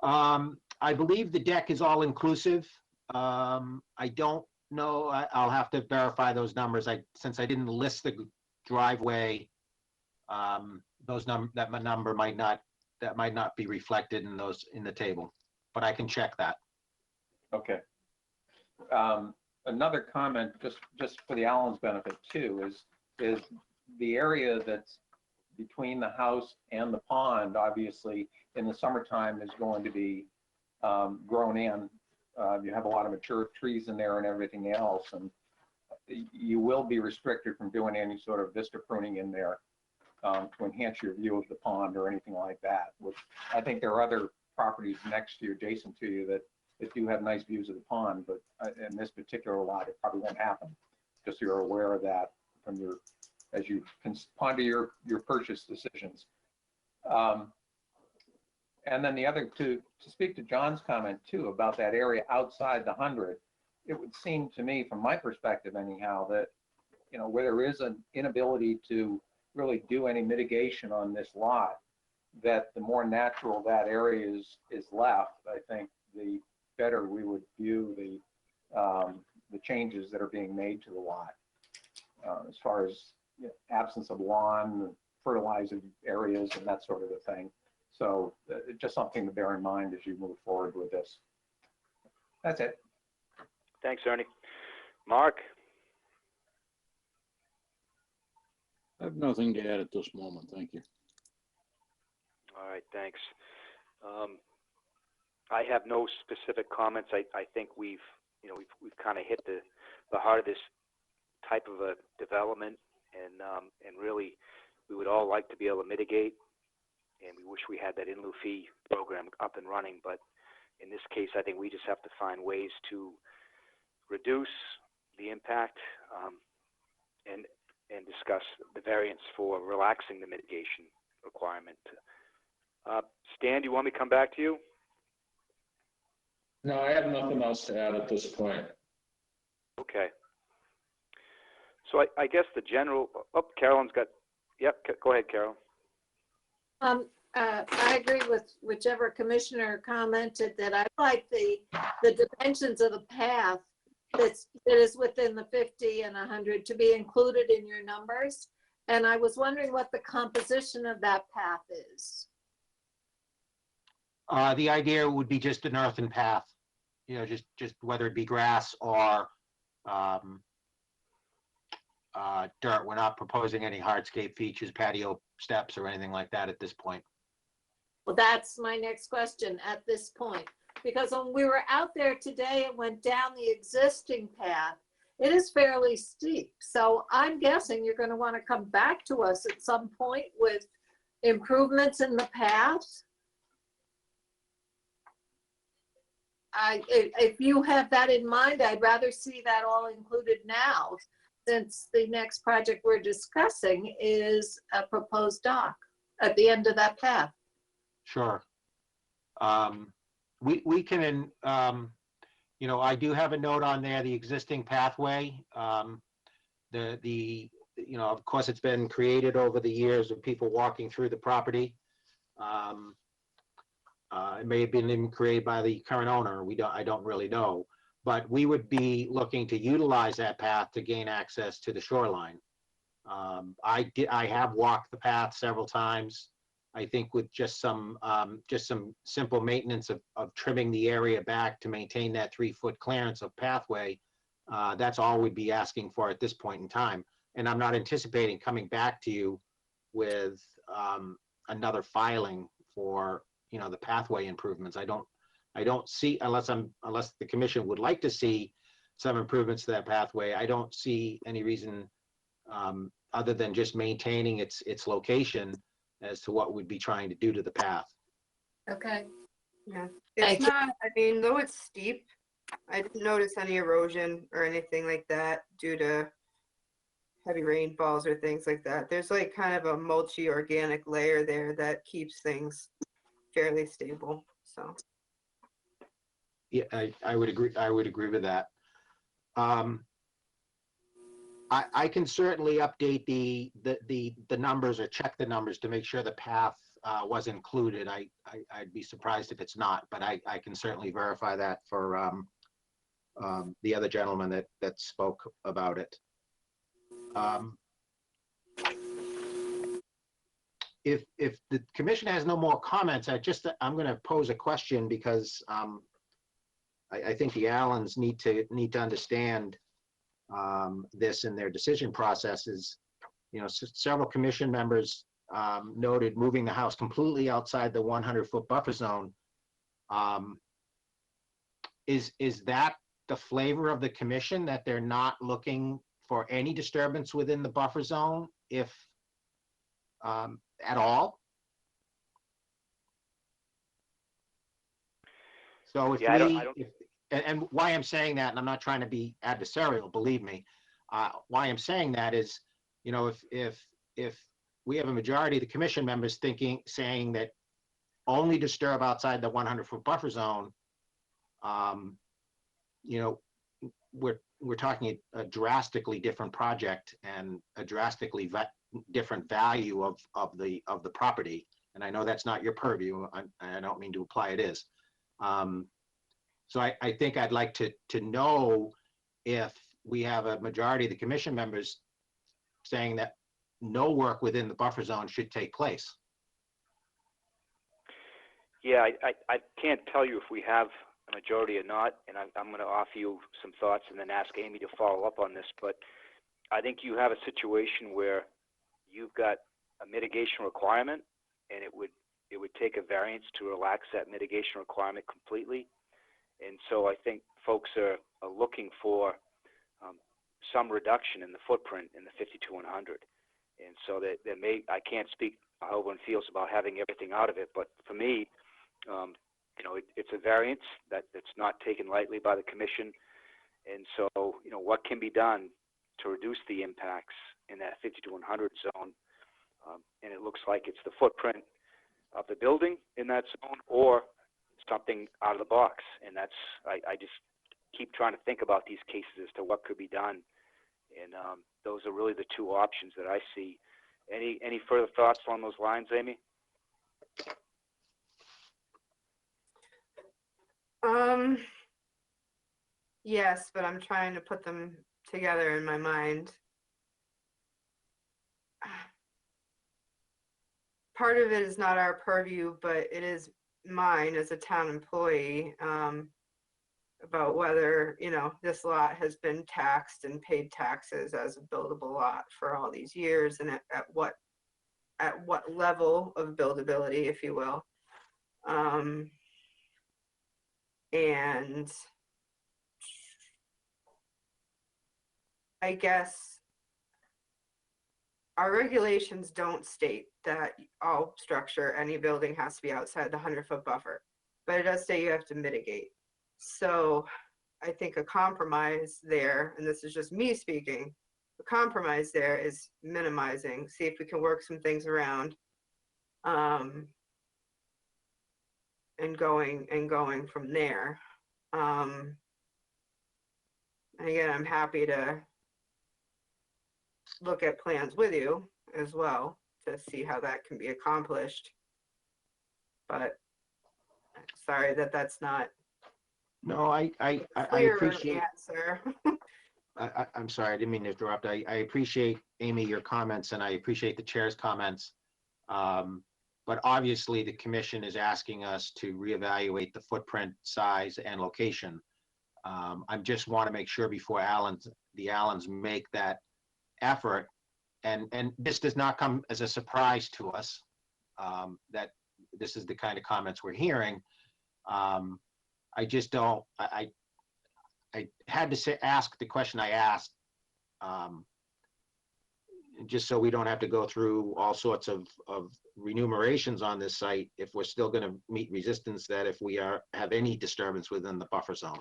I believe the deck is all inclusive. I don't know. I'll have to verify those numbers. Since I didn't list the driveway, that number might not be reflected in the table, but I can check that. Okay. Another comment, just for the Allen's benefit too, is the area that's between the house and the pond, obviously in the summertime is going to be grown in. You have a lot of mature trees in there and everything else, and you will be restricted from doing any sort of vista pruning in there to enhance your view of the pond or anything like that, which I think there are other properties next to you, adjacent to you, that do have nice views of the pond, but in this particular lot, it probably won't happen. Just so you're aware of that from your as you ponder your purchase decisions. And then the other, to speak to John's comment too, about that area outside the 100, it would seem to me, from my perspective anyhow, that, you know, where there is an inability to really do any mitigation on this lot, that the more natural that area is left, I think the better we would view the changes that are being made to the lot. As far as, you know, absence of lawn, fertilized areas and that sort of a thing. So just something to bear in mind as you move forward with this. That's it. Thanks, Ernie. Mark? I have nothing to add at this moment. Thank you. All right, thanks. I have no specific comments. I think we've kind of hit the heart of this type of a development, and really we would all like to be able to mitigate, and we wish we had that in lieu fee program up and running, but in this case I think we just have to find ways to reduce the impact and discuss the variance for relaxing the mitigation requirement. Stan, do you want me to come back to you? No, I have nothing else to add at this point. Okay. So I guess the general, Carolyn's got, yep, go ahead, Carol. I agree with whichever commissioner commented that I like the dimensions of the path that is within the 50 and 100 to be included in your numbers. And I was wondering what the composition of that path is. The idea would be just an earthen path, you know, just whether it be grass or dirt. We're not proposing any hardscape features, patio steps or anything like that at this point. Well, that's my next question at this point, because when we were out there today and went down the existing path, it is fairly steep. So I'm guessing you're going to want to come back to us at some point with improvements in the path. If you have that in mind, I'd rather see that all included now, since the next project we're discussing is a proposed dock at the end of that path. Sure. We can, you know, I do have a note on there, the existing pathway. You know, of course, it's been created over the years of people walking through the property. It may have been created by the current owner. I don't really know, but we would be looking to utilize that path to gain access to the shoreline. I have walked the path several times. I think with just some simple maintenance of trimming the area back to maintain that 3-foot clearance of pathway, that's all we'd be asking for at this point in time. And I'm not anticipating coming back to you with another filing for, you know, the pathway improvements. I don't see, unless the commission would like to see some improvements to that pathway, I don't see any reason other than just maintaining its location as to what we'd be trying to do to the path. Okay. Yeah, it's not, I mean, though it's steep, I didn't notice any erosion or anything like that due to heavy rainfalls or things like that. There's like kind of a mulchy organic layer there that keeps things fairly stable, so. Yeah, I would agree. I would agree with that. I can certainly update the numbers or check the numbers to make sure the path was included. I'd be surprised if it's not, but I can certainly verify that for the other gentleman that spoke about it. If the commission has no more comments, I'm going to pose a question because I think the Allens need to understand this in their decision processes. You know, several commission members noted moving the house completely outside the 100-foot buffer zone. Is that the flavor of the commission, that they're not looking for any disturbance within the buffer zone, if at all? So if and why I'm saying that, and I'm not trying to be adversarial, believe me, why I'm saying that is you know, if we have a majority of the commission members saying that only disturb outside the 100-foot buffer zone, you know, we're talking a drastically different project and a drastically different value of the property. And I know that's not your purview. I don't mean to imply it is. So I think I'd like to know if we have a majority of the commission members saying that no work within the buffer zone should take place. Yeah, I can't tell you if we have a majority or not, and I'm going to offer you some thoughts and then ask Amy to follow up on this. But I think you have a situation where you've got a mitigation requirement, and it would take a variance to relax that mitigation requirement completely. And so I think folks are looking for some reduction in the footprint in the 50-100. And so that I can't speak how everyone feels about having everything out of it, but for me, you know, it's a variance that's not taken lightly by the commission. And so, you know, what can be done to reduce the impacts in that 50-100 zone? And it looks like it's the footprint of the building in that zone or something out of the box. And that's, I just keep trying to think about these cases as to what could be done. And those are really the two options that I see. Any further thoughts along those lines, Amy? Yes, but I'm trying to put them together in my mind. Part of it is not our purview, but it is mine as a town employee, about whether, you know, this lot has been taxed and paid taxes as a buildable lot for all these years, and at what level of buildability, if you will. And I guess our regulations don't state that all structure, any building has to be outside the 100-foot buffer, but it does say you have to mitigate. So I think a compromise there, and this is just me speaking, the compromise there is minimizing, see if we can work some things around, and going from there. And again, I'm happy to look at plans with you as well to see how that can be accomplished. But sorry that that's not No, I clear appreciate. answer. I'm sorry, I didn't mean to interrupt. I appreciate, Amy, your comments, and I appreciate the chair's comments. But obviously, the commission is asking us to reevaluate the footprint, size, and location. I just want to make sure before the Allens make that effort, and this does not come as a surprise to us, that this is the kind of comments we're hearing. I just don't, I had to ask the question I asked, just so we don't have to go through all sorts of remunerations on this site if we're still going to meet resistance that if we have any disturbance within the buffer zone.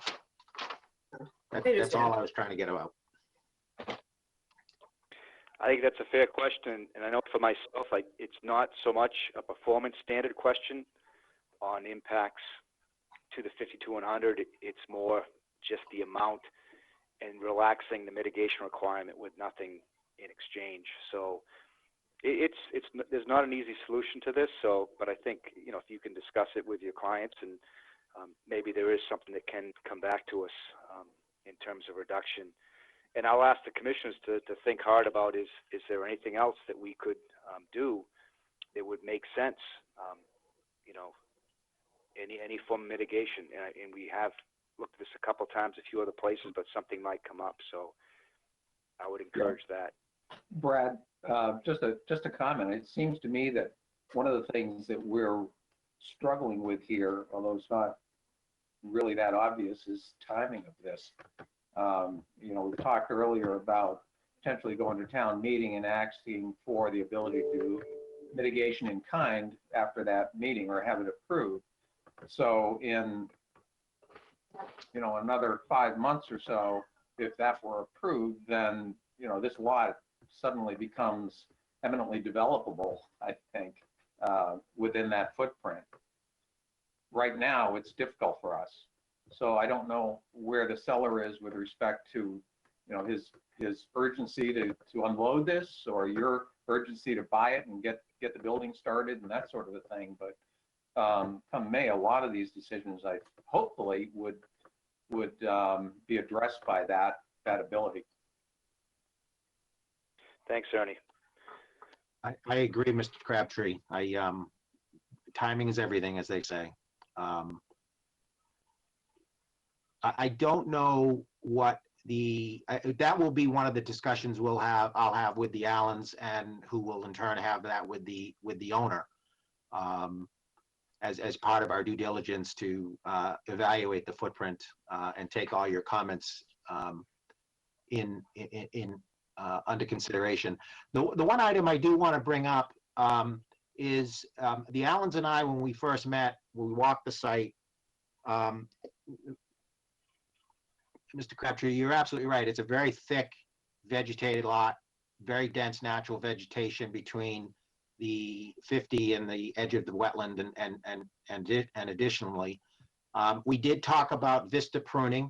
That's all I was trying to get about. I think that's a fair question, and I know for myself, it's not so much a performance standard question on impacts to the 50-100. It's more just the amount and relaxing the mitigation requirement with nothing in exchange. So there's not an easy solution to this. So, but I think, you know, if you can discuss it with your clients, and maybe there is something that can come back to us in terms of reduction. And I'll ask the commissioners to think hard about is there anything else that we could do that would make sense? You know, any form of mitigation. And we have looked at this a couple of times, a few other places, but something might come up. So I would encourage that. Brad, just a comment. It seems to me that one of the things that we're struggling with here, although it's not really that obvious, is timing of this. You know, we talked earlier about potentially going to town meeting and asking for the ability to do mitigation in kind after that meeting or have it approved. So in, you know, another 5 months or so, if that were approved, then, you know, this lot suddenly becomes eminently developable, I think, within that footprint. Right now, it's difficult for us. So I don't know where the seller is with respect to, his urgency to unload this, or your urgency to buy it and get the building started and that sort of a thing. But come May, a lot of these decisions, I hopefully would be addressed by that ability. Thanks, Ernie. I agree, Mr. Crabtree. Timing is everything, as they say. I don't know what that will be one of the discussions I'll have with the Allens, and who will in turn have that with the owner, as part of our due diligence to evaluate the footprint and take all your comments under consideration. The one item I do want to bring up is the Allens and I, when we first met, when we walked the site, Mr. Crabtree, you're absolutely right. It's a very thick vegetated lot, very dense natural vegetation between the 50 and the edge of the wetland, and additionally, we did talk about vista pruning,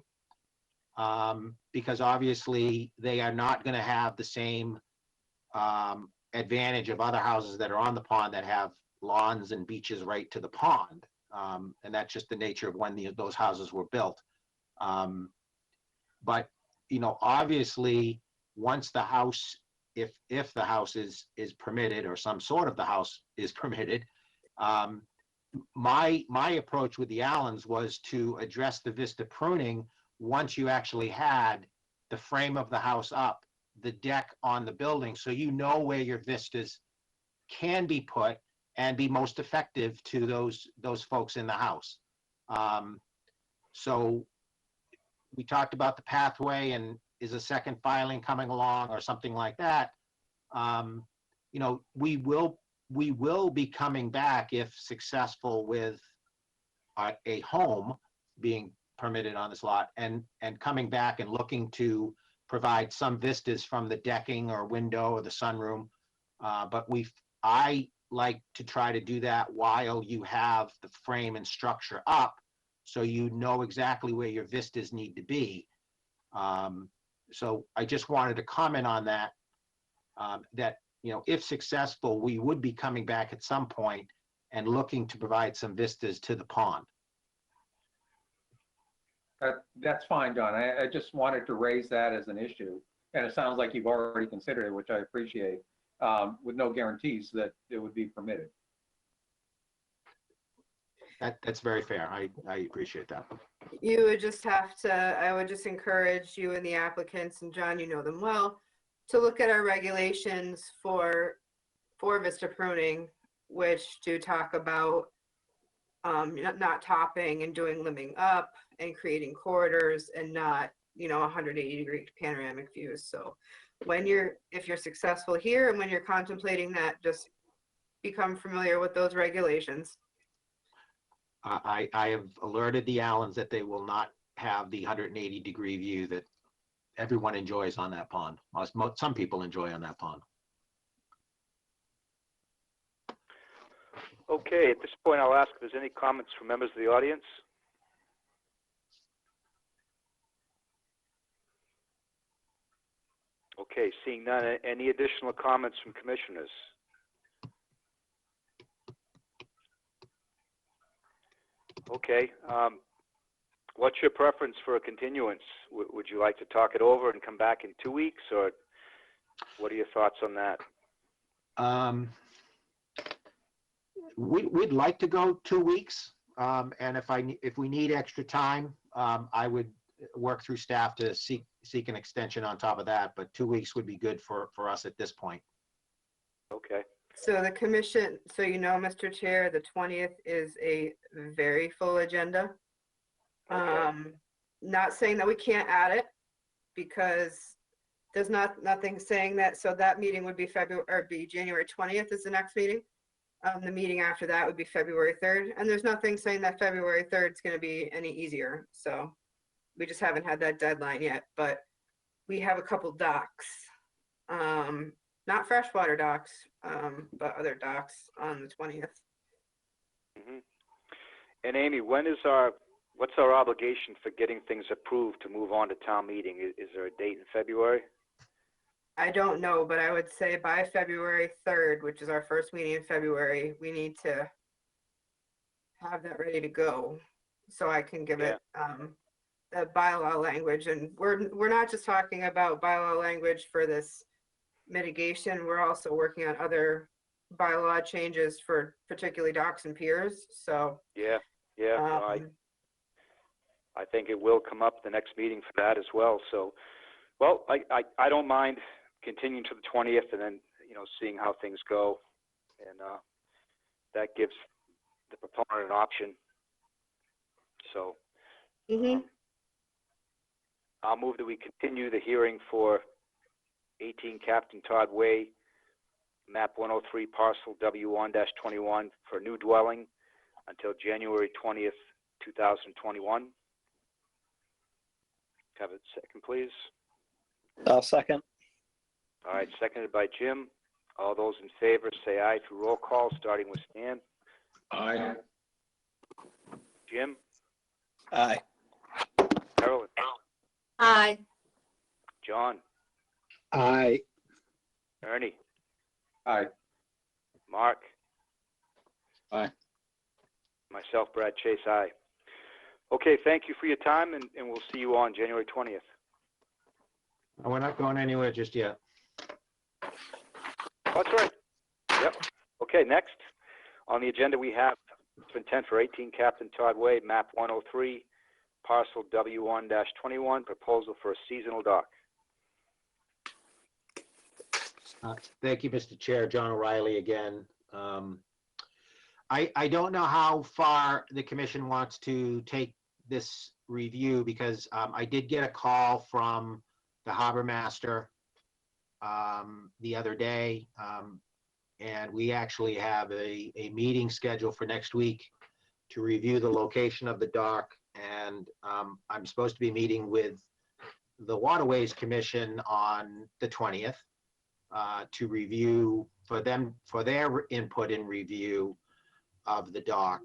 because obviously they are not going to have the same advantage of other houses that are on the pond that have lawns and beaches right to the pond, and that's just the nature of when those houses were built. But obviously, once the house, if the house is permitted, or some sort of the house is permitted, my approach with the Allens was to address the vista pruning once you actually had the frame of the house up, the deck on the building, so you know where your vistas can be put and be most effective to those folks in the house. So we talked about the pathway, and is a second filing coming along or something like that. We will be coming back, if successful, with a home being permitted on this lot, and coming back and looking to provide some vistas from the decking or window or the sunroom. But I like to try to do that while you have the frame and structure up, so you know exactly where your vistas need to be. So I just wanted to comment on that, that, if successful, we would be coming back at some point and looking to provide some vistas to the pond. That's fine, John. I just wanted to raise that as an issue. And it sounds like you've already considered it, which I appreciate, with no guarantees that it would be permitted. That's very fair. I appreciate that. You would just have to, I would just encourage you and the applicants, and John, you know them well, to look at our regulations for vista pruning, which do talk about not topping and doing limbing up and creating corridors, and not 180-degree panoramic views. So if you're successful here, and when you're contemplating that, just become familiar with those regulations. I have alerted the Allens that they will not have the 180-degree view that everyone enjoys on that pond. Some people enjoy on that pond. Okay, at this point, I'll ask if there's any comments from members of the audience. Okay, seeing none, any additional comments from commissioners? Okay, what's your preference for a continuance? Would you like to talk it over and come back in 2 weeks, or what are your thoughts on that? We'd like to go 2 weeks, and if we need extra time, I would work through staff to seek an extension on top of that, but 2 weeks would be good for us at this point. Okay. So the commission, so Mr. Chair, the 20th is a very full agenda. Okay. Not saying that we can't add it, because there's nothing saying that. So that meeting would be January 20th is the next meeting. The meeting after that would be February 3rd, and there's nothing saying that February 3rd is going to be any easier. So we just haven't had that deadline yet, but we have a couple docs not freshwater docks, but other docks on the 20th. And Amy, what's our obligation for getting things approved to move on to town meeting? Is there a date in February? I don't know, but I would say by February 3rd, which is our first meeting in February, we need to have that ready to go so I can give it the bylaw language. And we're not just talking about bylaw language for this mitigation. We're also working on other bylaw changes for particularly docks and piers. So I think it will come up the next meeting for that as well. So, well, I don't mind continuing to the 20th and then, seeing how things go. And that gives the proponent an option. So I'll move that we continue the hearing for 18 Captain Todd Way, map 103, parcel W1-21 for new dwelling until January 20th, 2021. Have a second, please. I'll second. All right, seconded by Jim. All those in favor say aye through roll call, starting with Stan. Aye. Jim? Aye. Carolyn? Aye. John? Aye. Ernie? Aye. Mark? Aye. Myself, Brad Chase, aye. Okay, thank you for your time, and we'll see you on January 20th. We're not going anywhere just yet. That's right. Yep. Okay, next on the agenda we have intent for 18 Captain Todd Way, map 103, parcel W1-21, proposal for a seasonal dock. Thank you, Mr. Chair. John O'Reilly again. I don't know how far the commission wants to take this review because I did get a call from the harbor master the other day, and we actually have a meeting scheduled for next week to review the location of the dock, and I'm supposed to be meeting with the Waterways Commission on the 20th to review for their input and review of the dock.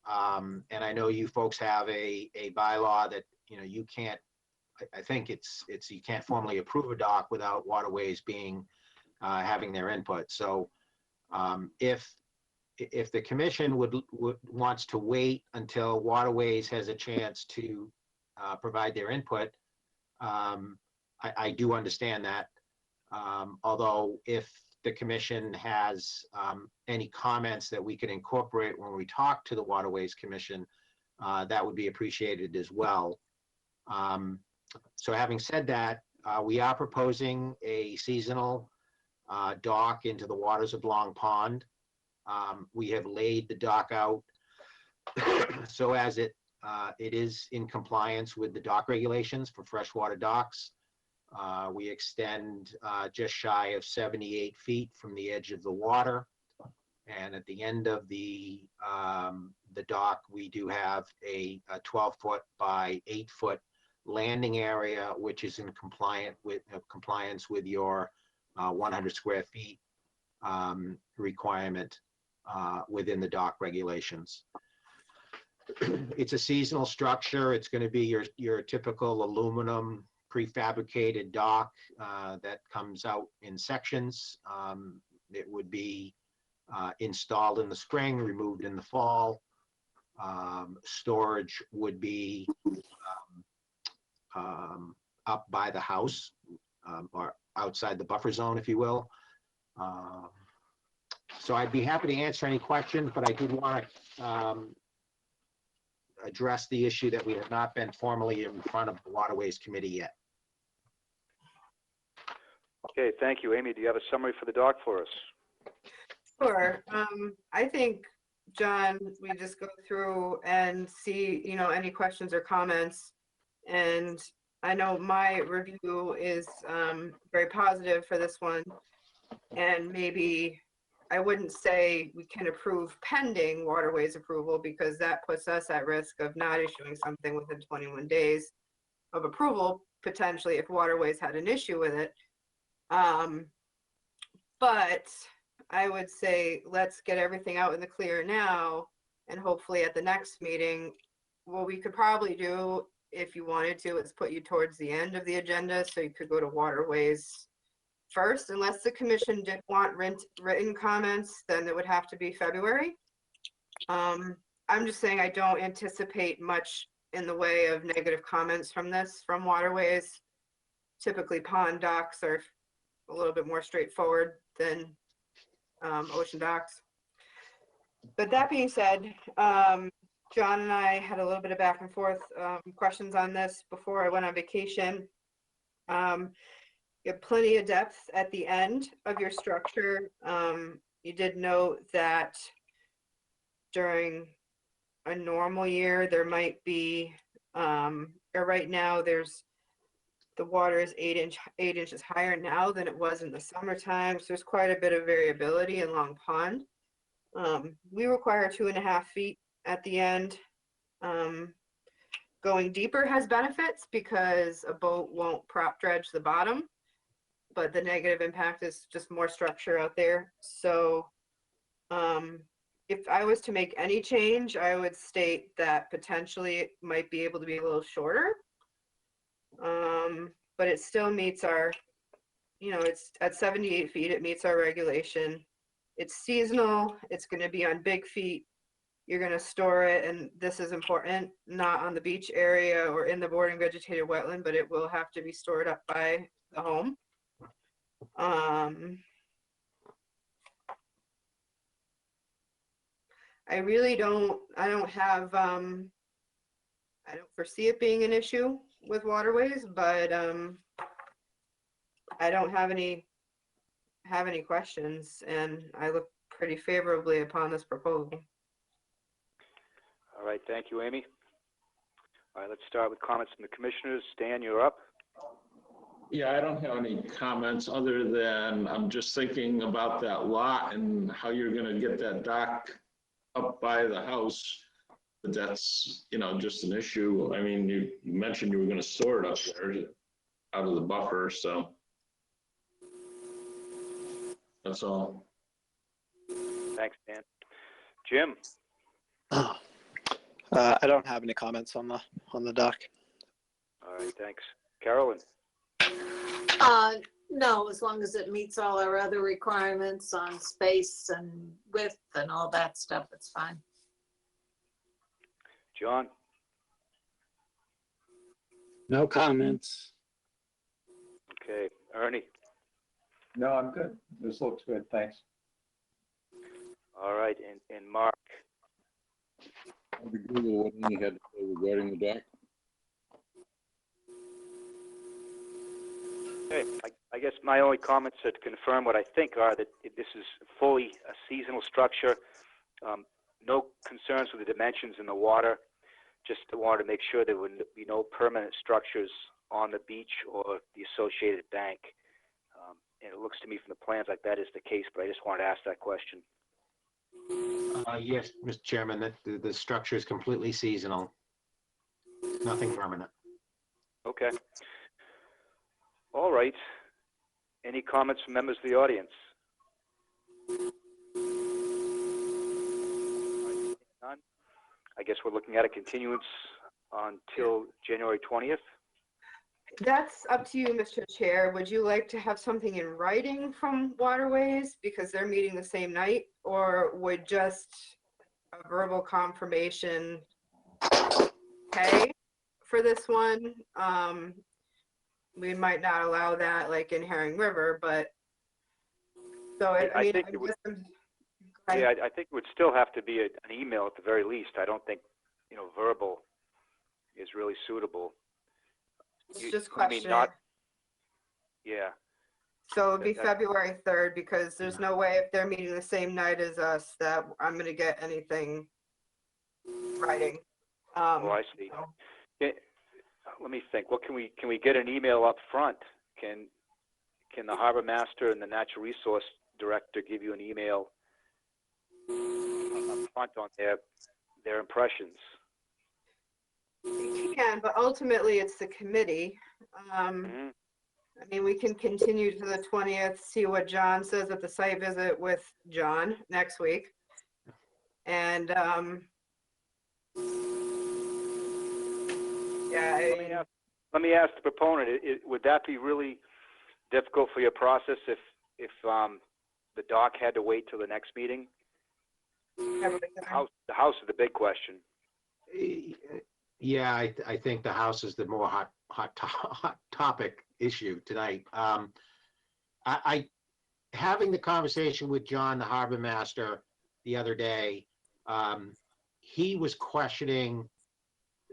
And I know you folks have a bylaw that you can't, I think it's you can't formally approve a dock without Waterways being having their input. So if the commission wants to wait until Waterways has a chance to provide their input, I do understand that. Although if the commission has any comments that we can incorporate when we talk to the Waterways Commission, that would be appreciated as well. So having said that, we are proposing a seasonal dock into the waters of Long Pond. We have laid the dock out so as it is in compliance with the dock regulations for freshwater docks. We extend just shy of 78 feet from the edge of the water. And at the end of the dock, we do have a 12-foot by 8-foot landing area, which is in compliance with your 100 square feet requirement within the dock regulations. It's a seasonal structure. It's going to be your typical aluminum prefabricated dock that comes out in sections. It would be installed in the spring, removed in the fall. Storage would be up by the house or outside the buffer zone, if you will. So I'd be happy to answer any questions, but I did want to address the issue that we have not been formally in front of the Waterways Committee yet. Okay, thank you. Amy, do you have a summary for the dock for us? Sure. I think, John, we just go through and see, any questions or comments. And I know my review is very positive for this one. And maybe I wouldn't say we can approve pending Waterways approval because that puts us at risk of not issuing something within 21 days of approval, potentially if Waterways had an issue with it. But I would say, let's get everything out in the clear now, and hopefully at the next meeting, what we could probably do, if you wanted to, is put you towards the end of the agenda, so you could go to waterways first, unless the commission did want written comments, then it would have to be February. I'm just saying I don't anticipate much in the way of negative comments from waterways. Typically pond docks are a little bit more straightforward than ocean docks. But that being said, John and I had a little bit of back and forth questions on this before I went on vacation. You have plenty of depth at the end of your structure. You did note that during a normal year, there might be, or right now, the water is 8 inches higher now than it was in the summertime. So there's quite a bit of variability in Long Pond. We require 2.5 feet at the end. Going deeper has benefits because a boat won't prop dredge the bottom, but the negative impact is just more structure out there. So if I was to make any change, I would state that potentially it might be able to be a little shorter. But it still meets our, it's at 78 feet, it meets our regulation. It's seasonal, it's going to be on big feet. You're going to store it, and this is important, not on the beach area or in the bordering vegetated wetland, but it will have to be stored up by the home. I don't foresee it being an issue with waterways, but I don't have any questions, and I look pretty favorably upon this proposal. All right, thank you, Amy. All right, let's start with comments from the commissioners. Stan, you're up. Yeah, I don't have any comments other than I'm just thinking about that lot and how you're gonna get that dock up by the house. But that's, just an issue. I mean, you mentioned you were gonna store it up there out of the buffer, so. That's all. Thanks, Dan. Jim? I don't have any comments on the dock. All right, thanks. Carolyn? No, as long as it meets all our other requirements on space and width and all that stuff, it's fine. John? No comments. Okay. Ernie? No, I'm good. This looks good, thanks. All right, and Mark? I agree with what you had to say regarding the dock. Okay, I guess my only comments are to confirm what I think are that this is fully a seasonal structure. No concerns with the dimensions in the water. Just wanted to make sure there would be no permanent structures on the beach or the associated bank. And it looks to me from the plans like that is the case, but I just wanted to ask that question. Yes, Mr. Chairman, that the structure is completely seasonal. Nothing permanent. Okay. All right. Any comments from members of the audience? None. I guess we're looking at a continuance until January 20th. That's up to you, Mr. Chair. Would you like to have something in writing from Waterways because they're meeting the same night, or would just a verbal confirmation pay for this one? We might not allow that like in Herring River, but so I think it would still have to be an email at the very least. I don't think verbal is really suitable. It's just question. Yeah. So it would be February 3rd because there's no way if they're meeting the same night as us that I'm going to get anything writing. I see. Let me think. What can we get an email up front? Can the harbor master and the natural resource director give you an email up front on their impressions? You can, but ultimately it's the committee. I mean, we can continue to the 20th, see what John says at the site visit with John next week. And, yeah, Let me ask the proponent, would that be really difficult for your process if the dock had to wait till the next meeting? The house is the big question. Yeah, I think the house is the more hot topic issue tonight. I having the conversation with John, the harbor master, the other day, he was questioning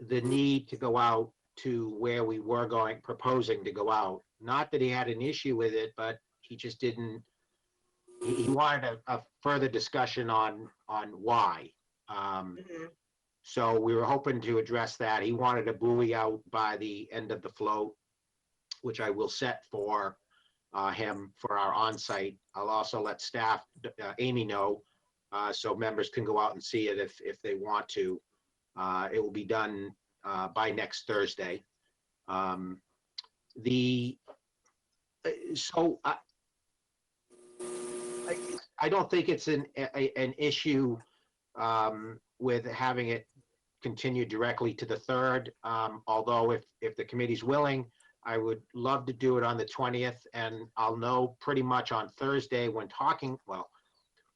the need to go out to where we were proposing to go out. Not that he had an issue with it, but he just didn't, he wanted a further discussion on why. So we were hoping to address that. He wanted a buoy out by the end of the float, which I will set for him for our on-site. I'll also let staff, Amy, know, so members can go out and see it if they want to. It will be done by next Thursday. So I don't think it's an issue with having it continue directly to the 3rd. Although if the committee's willing, I would love to do it on the 20th, and I'll know pretty much on Thursday when talking, well,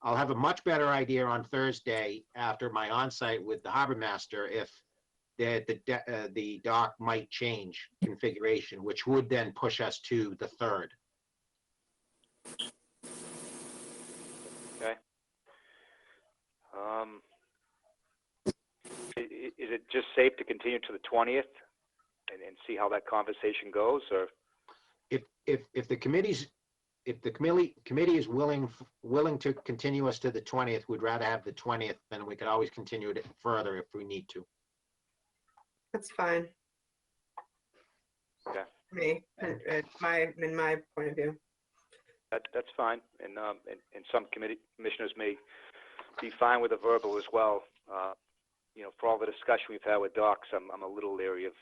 I'll have a much better idea on Thursday after my on-site with the harbor master if the dock might change configuration, which would then push us to the 3rd. Okay. Is it just safe to continue to the 20th and see how that conversation goes, or? If the committee is willing to continue us to the 20th, we'd rather have the 20th, then we could always continue it further if we need to. that's fine. Okay. Me, in my point of view. That's fine, and some commissioners may be fine with a verbal as well. You know, for all the discussion we've had with docs, I'm a little leery of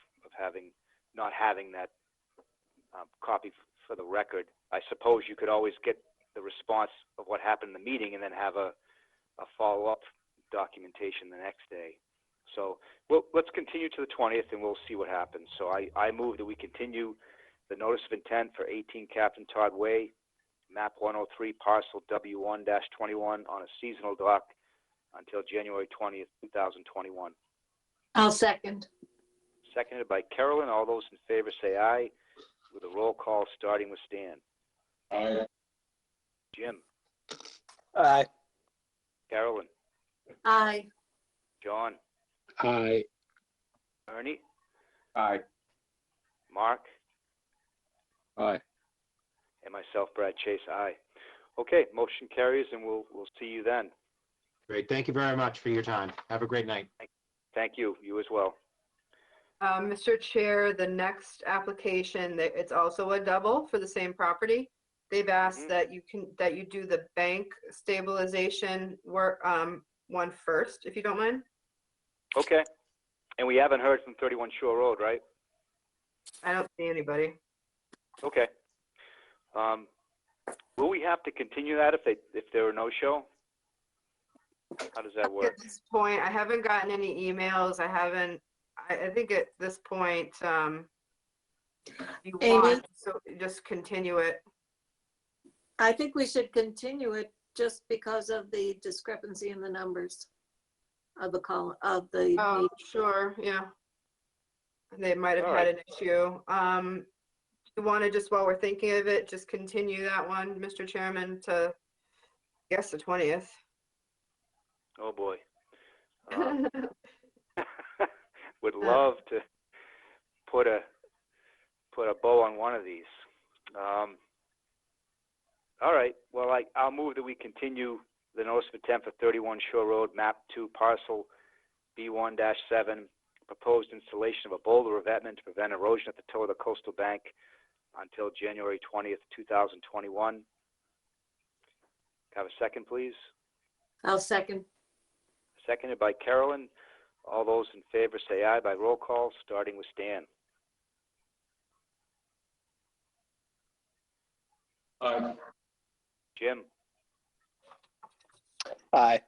not having that copy for the record. I suppose you could always get the response of what happened in the meeting and then have a follow-up documentation the next day. So let's continue to the 20th and we'll see what happens. So I move that we continue the notice of intent for 18 Captain Todd Way, map 103, parcel W1-21 on a seasonal dock until January 20th, 2021. I'll second. Seconded by Carolyn. All those in favor say aye, with a roll call starting with Stan. Aye. Jim. Aye. Carolyn. Aye. John. Aye. Ernie. Aye. Mark. Aye. And myself, Brad Chase, aye. Okay, motion carries, and we'll see you then. Great. Thank you very much for your time. Have a great night. Thank you. You as well. Mr. Chair, the next application, it's also a double for the same property. They've asked that you do the bank stabilization work one first, if you don't mind. Okay. And we haven't heard from 31 Shore Road, right? I don't see anybody. Okay. Will we have to continue that if there are no show? How does that work? At this point, I haven't gotten any emails. I think at this point, you Amy? want, so just continue it. I think we should continue it just because of the discrepancy in the numbers of the column of the. Oh, sure, yeah. They might have had an issue. You want to just, while we're thinking of it, just continue that one, Mr. Chairman, to, I guess, the 20th. Oh, boy. Would love to put a bow on one of these. All right. Well, I'll move that we continue the notice of intent for 31 Shore Road, map 2, parcel B1-7, proposed installation of a boulder revetment to prevent erosion at the toe of the coastal bank until January 20th, 2021. Have a second, please? I'll second. Seconded by Carolyn. All those in favor say aye by roll call, starting with Stan. Jim, Aye.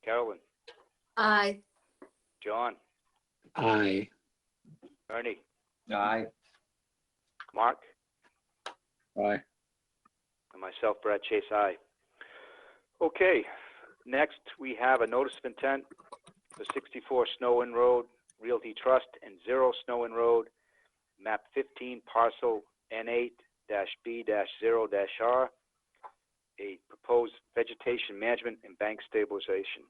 Carolyn, Aye. John, Aye. Ernie, Aye. Mark, Aye. and myself, Brad Chase, aye. Okay, next we have a notice of intent for 64 Snow Inn Road, Realty Trust, and 0 Snow Inn Road, map 15, parcel N8-B-0-R, a proposed vegetation management and bank stabilization.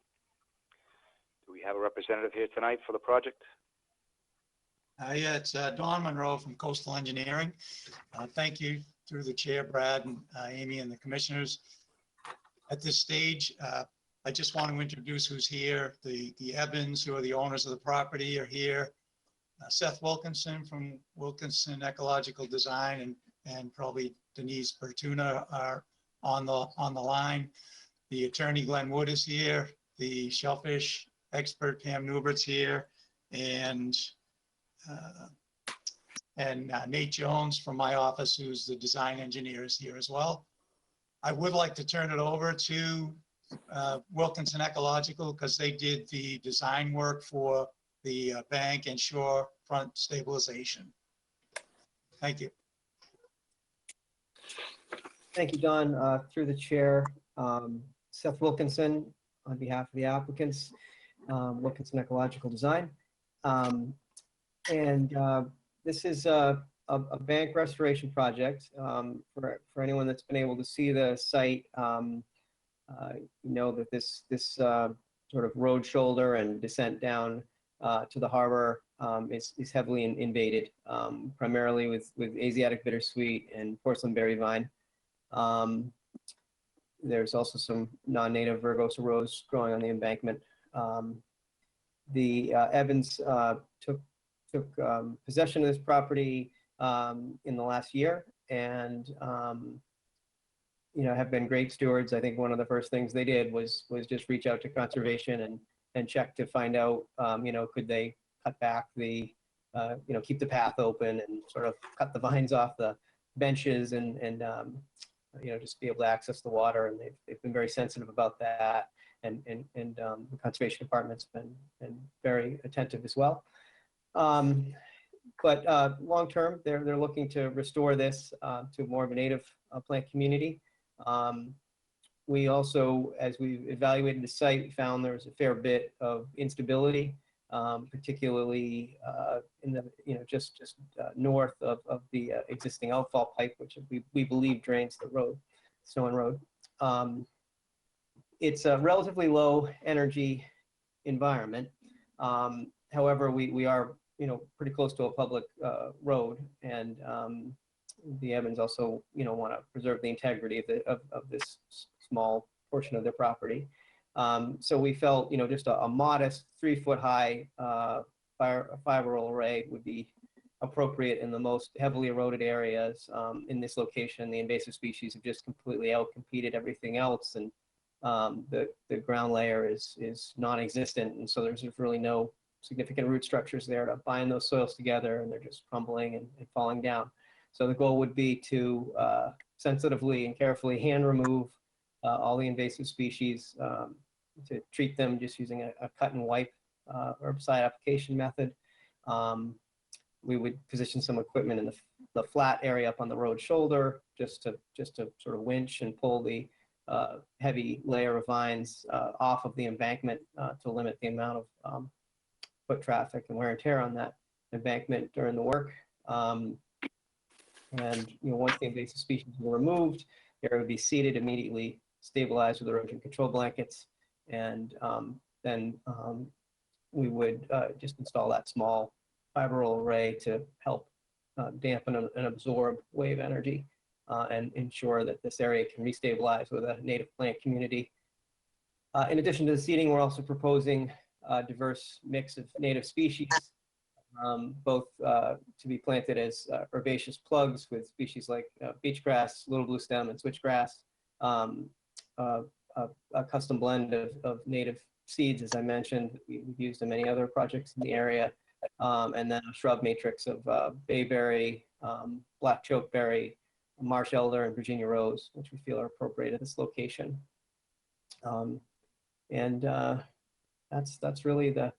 Do we have a representative here tonight for the project? Yeah, it's Don Monroe from Coastal Engineering. Thank you through the chair, Brad and Amy and the commissioners. At this stage, I just want to introduce who's here. The Evans, who are the owners of the property, are here. Seth Wilkinson from Wilkinson Ecological Design and probably Denise Bertuna are on the line. The attorney Glenn Wood is here. The shellfish expert Pam Newbert's here, and Nate Jones from my office, who's the design engineer, is here as well. I would like to turn it over to Wilkinson Ecological because they did the design work for the bank and shore front stabilization. Thank you. Thank you, Don. Through the chair, Seth Wilkinson on behalf of the applicants, Wilkinson Ecological Design. This is a bank restoration project. For anyone that's been able to see the site, you know that this sort of road shoulder and descent down to the harbor is heavily invaded, primarily with Asiatic bittersweet and porcelain berry vine. There's also some non-native Virgosa rose growing on the embankment. The Evans took possession of this property in the last year, and you know, have been great stewards. I think one of the first things they did was just reach out to conservation and check to find out, you know, could they cut back the, you know, keep the path open and sort of cut the vines off the benches and you know, just be able to access the water. And they've been very sensitive about that. And the conservation department's been very attentive as well. But long-term, they're looking to restore this to more of a native plant community. We also, as we evaluated the site, found there was a fair bit of instability, particularly in the, you know, just north of the existing outfall pipe, which we believe drains the road, Snow Inn Road. It's a relatively low energy environment. However, we are, you know, pretty close to a public road, and the Evans also, you know, want to preserve the integrity of this small portion of their property. So we felt, you know, just a modest 3-foot high fiber roll array would be appropriate in the most heavily eroded areas. In this location, the invasive species have just completely outcompeted everything else, and the ground layer is non-existent, and so there's really no significant root structures there to bind those soils together, and they're just crumbling and falling down. So the goal would be to sensitively and carefully hand remove all the invasive species, to treat them just using a cut and wipe herbicide application method. We would position some equipment in the flat area up on the road shoulder just to sort of winch and pull the heavy layer of vines off of the embankment to limit the amount of foot traffic and wear and tear on that embankment during the work. And you know, once the invasive species were removed, the area would be seeded, immediately stabilized with erosion control blankets, and then we would just install that small fiber roll array to help dampen and absorb wave energy and ensure that this area can restabilize with a native plant community. In addition to the seeding, we're also proposing a diverse mix of native species, both to be planted as herbaceous plugs with species like beech grass, little blue stem, and switchgrass, a custom blend of native seeds, as I mentioned, we've used in many other projects in the area, and then a shrub matrix of bayberry, black chokeberry, marsh elder and Virginia rose, which we feel are appropriate at this location. That's really the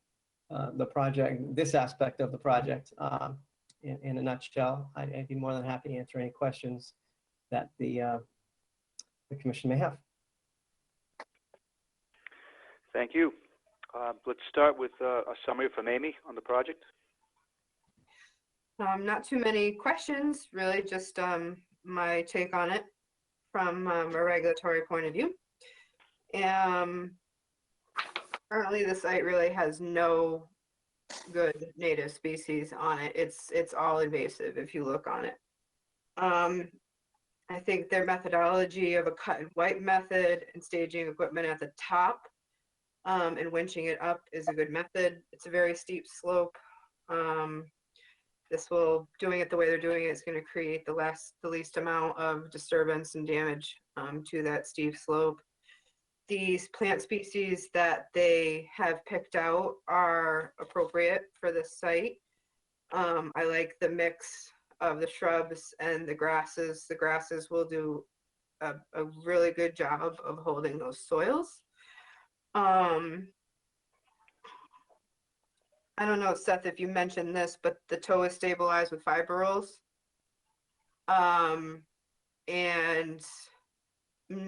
project, this aspect of the project. In a nutshell, I'd be more than happy to answer any questions that the commission may have. Thank you. Let's start with a summary from Amy on the project. Not too many questions, really just my take on it from a regulatory point of view. Currently the site really has no good native species on it. It's all invasive if you look on it. I think their methodology of a cut and wipe method and staging equipment at the top and winching it up is a good method. It's a very steep slope. Doing it the way they're doing it is going to create the least amount of disturbance and damage to that steep slope. These plant species that they have picked out are appropriate for this site. I like the mix of the shrubs and the grasses. The grasses will do a really good job of holding those soils. I don't know, Seth, if you mentioned this, but the toe is stabilized with fiber rolls. And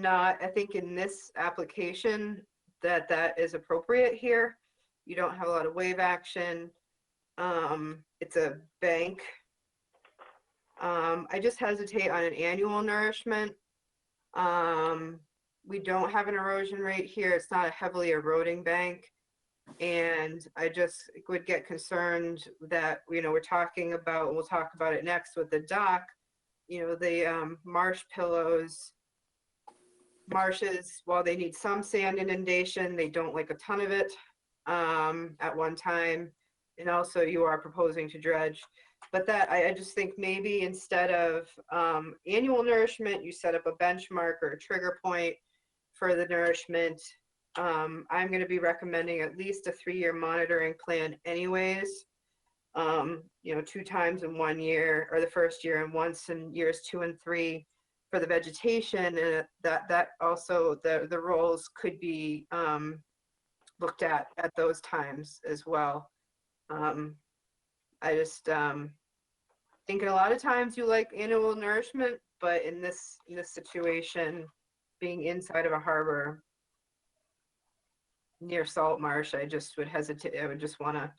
I think in this application that is appropriate here. You don't have a lot of wave action. It's a bank. I just hesitate on an annual nourishment. We don't have an erosion rate here. It's not a heavily eroding bank. And I just would get concerned that, we're talking about, we'll talk about it next with the dock, the marsh pillows. Marshes, while they need some sand inundation, they don't like a ton of it at one time. And also you are proposing to dredge. But that, I just think maybe instead of annual nourishment, you set up a benchmark or a trigger point for the nourishment. I'm going to be recommending at least a 3-year monitoring plan anyways. 2 times in 1 year, or the first year and once in years 2 and 3 for the vegetation. And that also the roles could be looked at those times as well. I just think a lot of times you like annual nourishment, but in this situation, being inside of a harbor near salt marsh, I just would hesitate. I would just want to,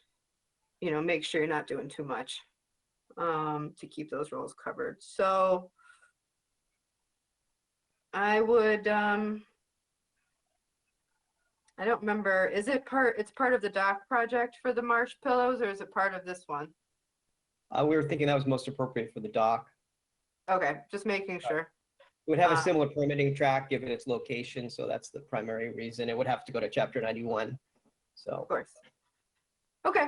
make sure you're not doing too much to keep those roles covered. So I would, I don't remember, it's part of the dock project for the marsh pillows, or is it part of this one? We were thinking that was most appropriate for the dock. Okay, just making sure. It would have a similar permitting track given its location, so that's the primary reason. It would have to go to Chapter 91. So. Of course. Okay.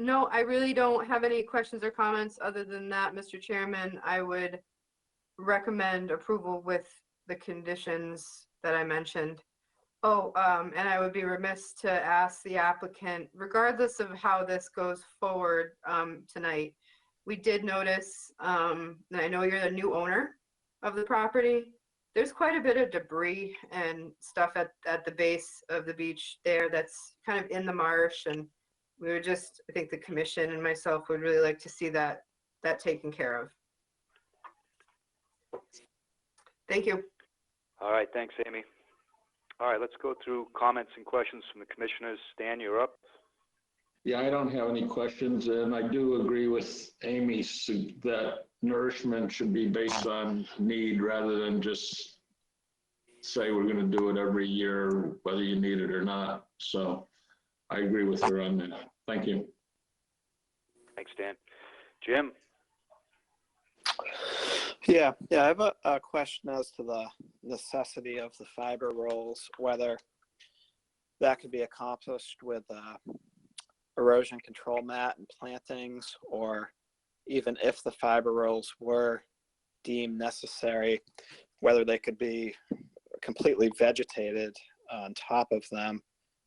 No, I really don't have any questions or comments other than that, Mr. Chairman. I would recommend approval with the conditions that I mentioned. Oh, and I would be remiss to ask the applicant, regardless of how this goes forward tonight, we did notice, and I know you're the new owner of the property, there's quite a bit of debris and stuff at the base of the beach there that's kind of in the marsh, and we would just, I think the commission and myself would really like to see that taken care of. Thank you. All right, thanks, Amy. All right, let's go through comments and questions from the commissioners. Stan, you're up. Yeah, I don't have any questions, and I do agree with Amy that nourishment should be based on need rather than just say we're going to do it every year, whether you need it or not. So I agree with her on that. Thank you. Thanks, Dan. Jim? Yeah, I have a question as to the necessity of the fiber rolls, whether that could be accomplished with erosion control mat and plantings, or even if the fiber rolls were deemed necessary, whether they could be completely vegetated on top of them.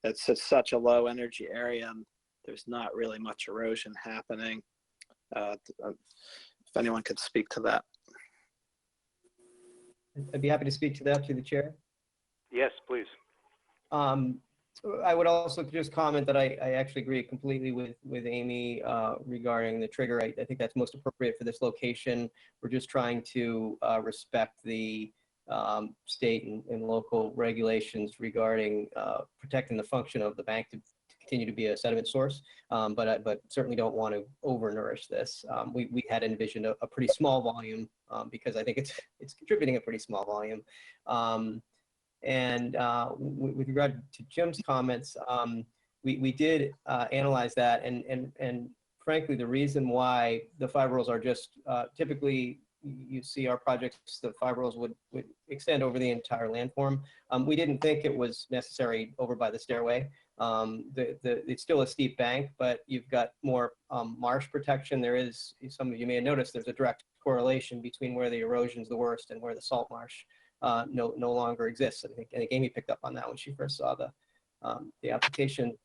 It's such a low energy area and there's not really much erosion happening. If anyone could speak to that. I'd be happy to speak to that through the chair. Yes, please. I would also just comment that I actually agree completely with Amy regarding the trigger. I think that's most appropriate for this location. We're just trying to respect the state and local regulations regarding protecting the function of the bank to continue to be a sediment source, but certainly don't want to overnourish this. We had envisioned a pretty small volume because I think it's contributing a pretty small volume. And with regard to Jim's comments, we did analyze that, and frankly, the reason why the fibrils are just typically you see our projects, the fibrils would extend over the entire landform. We didn't think it was necessary over by the stairway. It's still a steep bank, but you've got more marsh protection. There is, some of you may have noticed, there's a direct correlation between where the erosion's the worst and where the salt marsh no longer exists. I think Amy picked up on that when she first saw the application.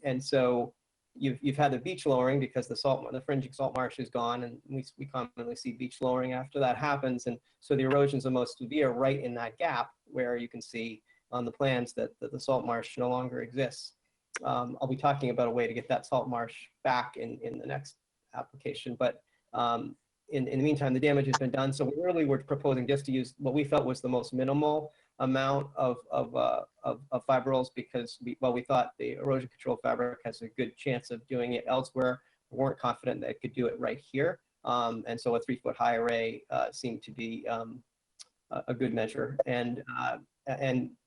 And so you've had the beach lowering because the fringing salt marsh is gone, and we commonly see beach lowering after that happens. And so the erosion's the most severe right in that gap where you can see on the plans that the salt marsh no longer exists. I'll be talking about a way to get that salt marsh back in the next application, but in the meantime, the damage has been done. So we really were proposing just to use what we felt was the most minimal amount of fibrils, because we thought the erosion control fabric has a good chance of doing it elsewhere. We weren't confident that it could do it right here. And so a 3-foot high array seemed to be a good measure. And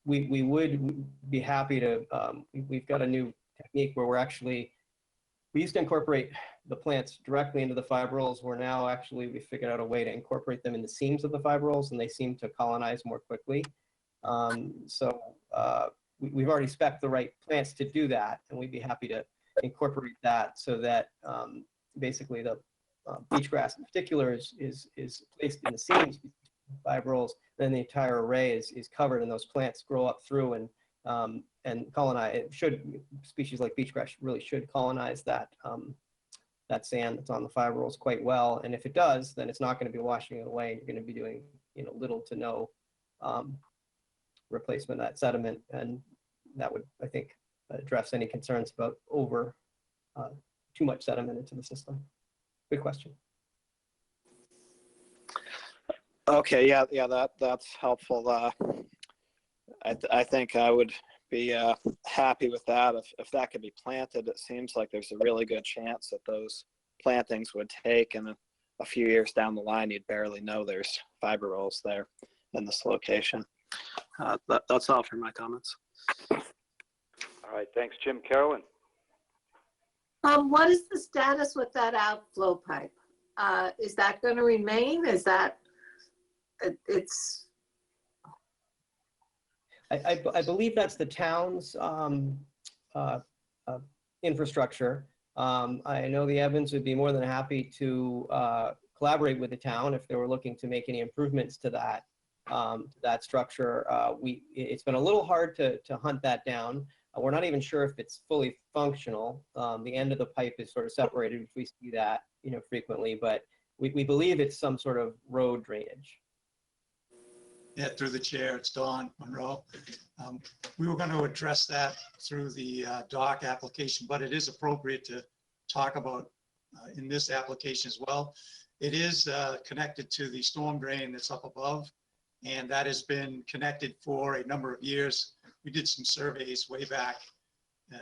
we would be happy to, we've got a new technique where we used to incorporate the plants directly into the fibrils. We're now we figured out a way to incorporate them in the seams of the fibrils, and they seem to colonize more quickly. So we've already spec'd the right plants to do that, and we'd be happy to incorporate that so that basically the beach grass in particular is placed in the seams between the fibrils. Then the entire array is covered, and those plants grow up through and colonize. Species like beach grass really should colonize that sand that's on the fibrils quite well. And if it does, then it's not going to be washing it away. You're going to be doing little to no replacement of that sediment, and that would, I think, address any concerns about too much sediment into the system. Good question. Okay, yeah, that's helpful. I think I would be happy with that if that could be planted. It seems like there's a really good chance that those plantings would take, and a few years down the line, you'd barely know there's fibrils there in this location. That's all for my comments. All right, thanks, Jim. Carolyn? What is the status with that outflow pipe? Is that going to remain? Is that it's? I believe that's the town's infrastructure. I know the Evans would be more than happy to collaborate with the town if they were looking to make any improvements to that structure. It's been a little hard to hunt that down. We're not even sure if it's fully functional. The end of the pipe is sort of separated, which we see that frequently, but we believe it's some sort of road drainage. Yeah, through the chair, it's Don Monroe. We were going to address that through the dock application, but it is appropriate to talk about in this application as well. It is connected to the storm drain that's up above, and that has been connected for a number of years. We did some surveys way back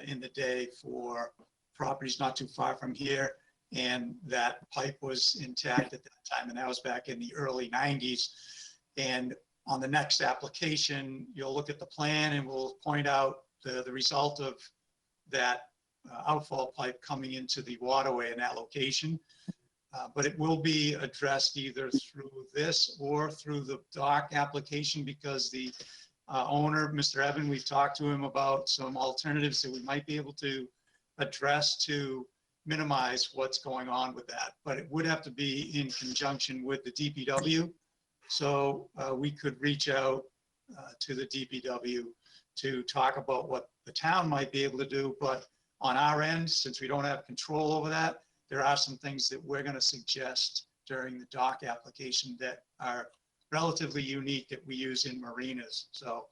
in the day for properties not too far from here, and that pipe was intact at that time, and that was back in the early 90s. And on the next application, you'll look at the plan and we'll point out the result of that outfall pipe coming into the waterway in that location. But it will be addressed either through this or through the dock application, because the owner, Mr. Evan, we've talked to him about some alternatives that we might be able to address to minimize what's going on with that. But it would have to be in conjunction with the DPW. So we could reach out to the DPW to talk about what the town might be able to do. But on our end, since we don't have control over that, there are some things that we're going to suggest during the dock application that are relatively unique that we use in marinas. So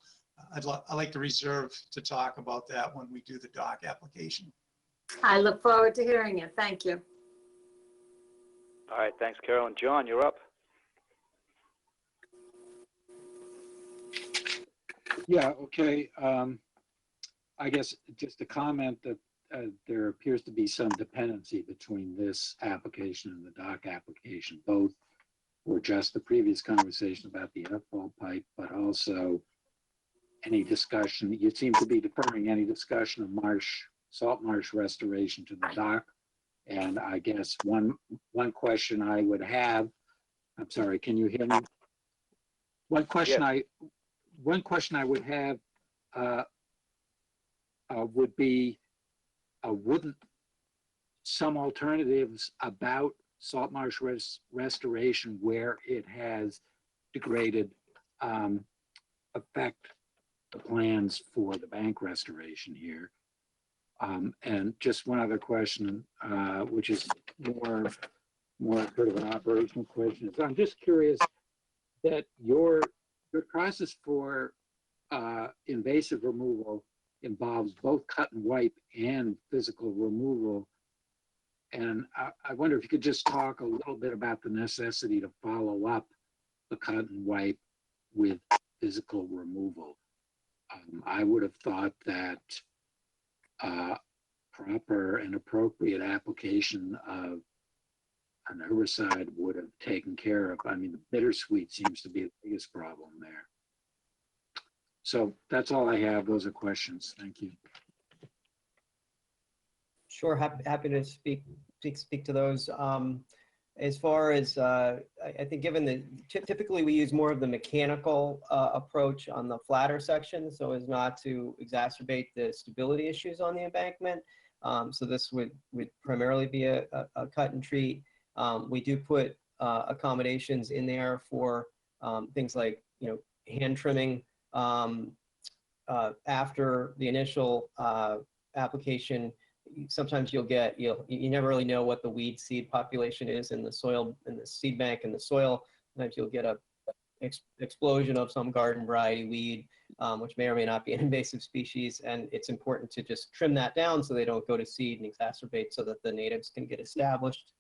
I'd like to reserve to talk about that when we do the dock application. I look forward to hearing it. Thank you. All right, thanks, Carolyn. John, you're up. Yeah, okay. I guess just a comment that there appears to be some dependency between this application and the dock application. Both were just the previous conversation about the outfall pipe, but also any discussion, you seem to be deferring any discussion of salt marsh restoration to the dock. And I guess one question I would have, I'm sorry, can you hear me? One question I would have would be, wouldn't some alternatives about salt marsh restoration where it has degraded affect the plans for the bank restoration here? And just one other question, which is more sort of an operational question. So I'm just curious that your process for invasive removal involves both cut and wipe and physical removal. And I wonder if you could just talk a little bit about the necessity to follow up the cut and wipe with physical removal. I would have thought that proper and appropriate application of an herbicide would have taken care of. I mean, the bittersweet seems to be the biggest problem there. So that's all I have. Those are questions. Thank you. Sure, happy to speak to those. As far as I think, given the typically we use more of the mechanical approach on the flatter section, so as not to exacerbate the stability issues on the embankment. So this would primarily be a cut and treat. We do put accommodations in there for things like hand trimming after the initial application. Sometimes you never really know what the weed seed population is in the soil, in the seed bank in the soil. Sometimes you'll get a explosion of some garden variety weed, which may or may not be an invasive species, and it's important to just trim that down so they don't go to seed and exacerbate, so that the natives can get established.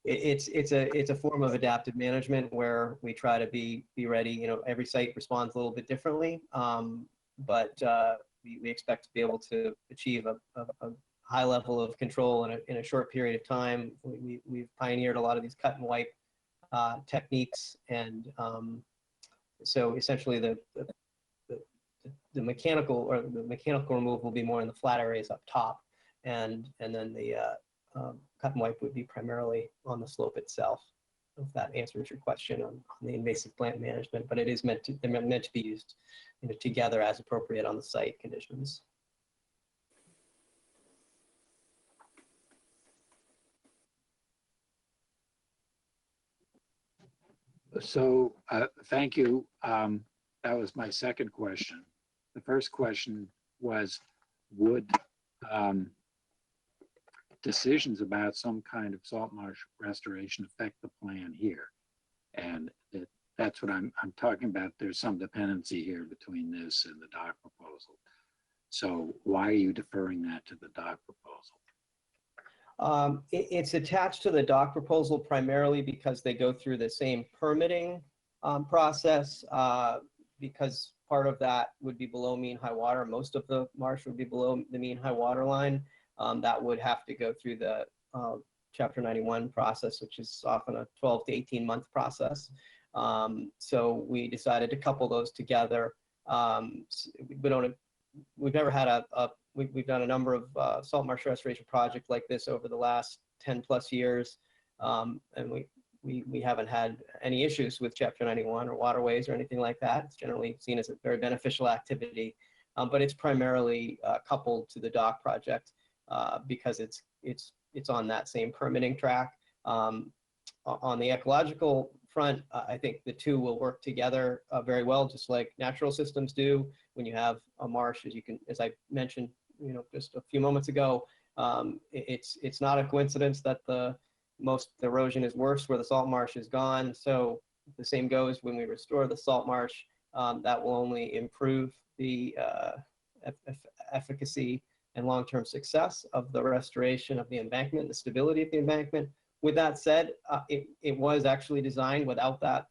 It's a form of adaptive management where we try to be ready. Every site responds a little bit differently, but we expect to be able to achieve a high level of control in a short period of time. We've pioneered a lot of these cut and wipe techniques, and so essentially the mechanical removal will be more in the flat areas up top, and then the cut and wipe would be primarily on the slope itself. If that answers your question on the invasive plant management, but it is meant to be used together as appropriate on the site conditions. So thank you. That was my second question. The first question was, would decisions about some kind of salt marsh restoration affect the plan here? And that's what I'm talking about. There's some dependency here between this and the dock proposal. So why are you deferring that to the dock proposal? It's attached to the dock proposal primarily because they go through the same permitting process, because part of that would be below mean high water. Most of the marsh would be below the mean high water line. That would have to go through the Chapter 91 process, which is often a 12 to 18 month process. So we decided to couple those together. We've never had we've done a number of salt marsh restoration projects like this over the last 10 plus years. And we haven't had any issues with Chapter 91 or waterways or anything like that. It's generally seen as a very beneficial activity, but it's primarily coupled to the dock project because it's on that same permitting track. On the ecological front, I think the two will work together very well, just like natural systems do. When you have a marsh, as I mentioned, just a few moments ago, it's not a coincidence that the most erosion is worse where the salt marsh is gone. So the same goes when we restore the salt marsh. That will only improve the efficacy and long-term success of the restoration of the embankment, the stability of the embankment. With that said, it was actually designed without that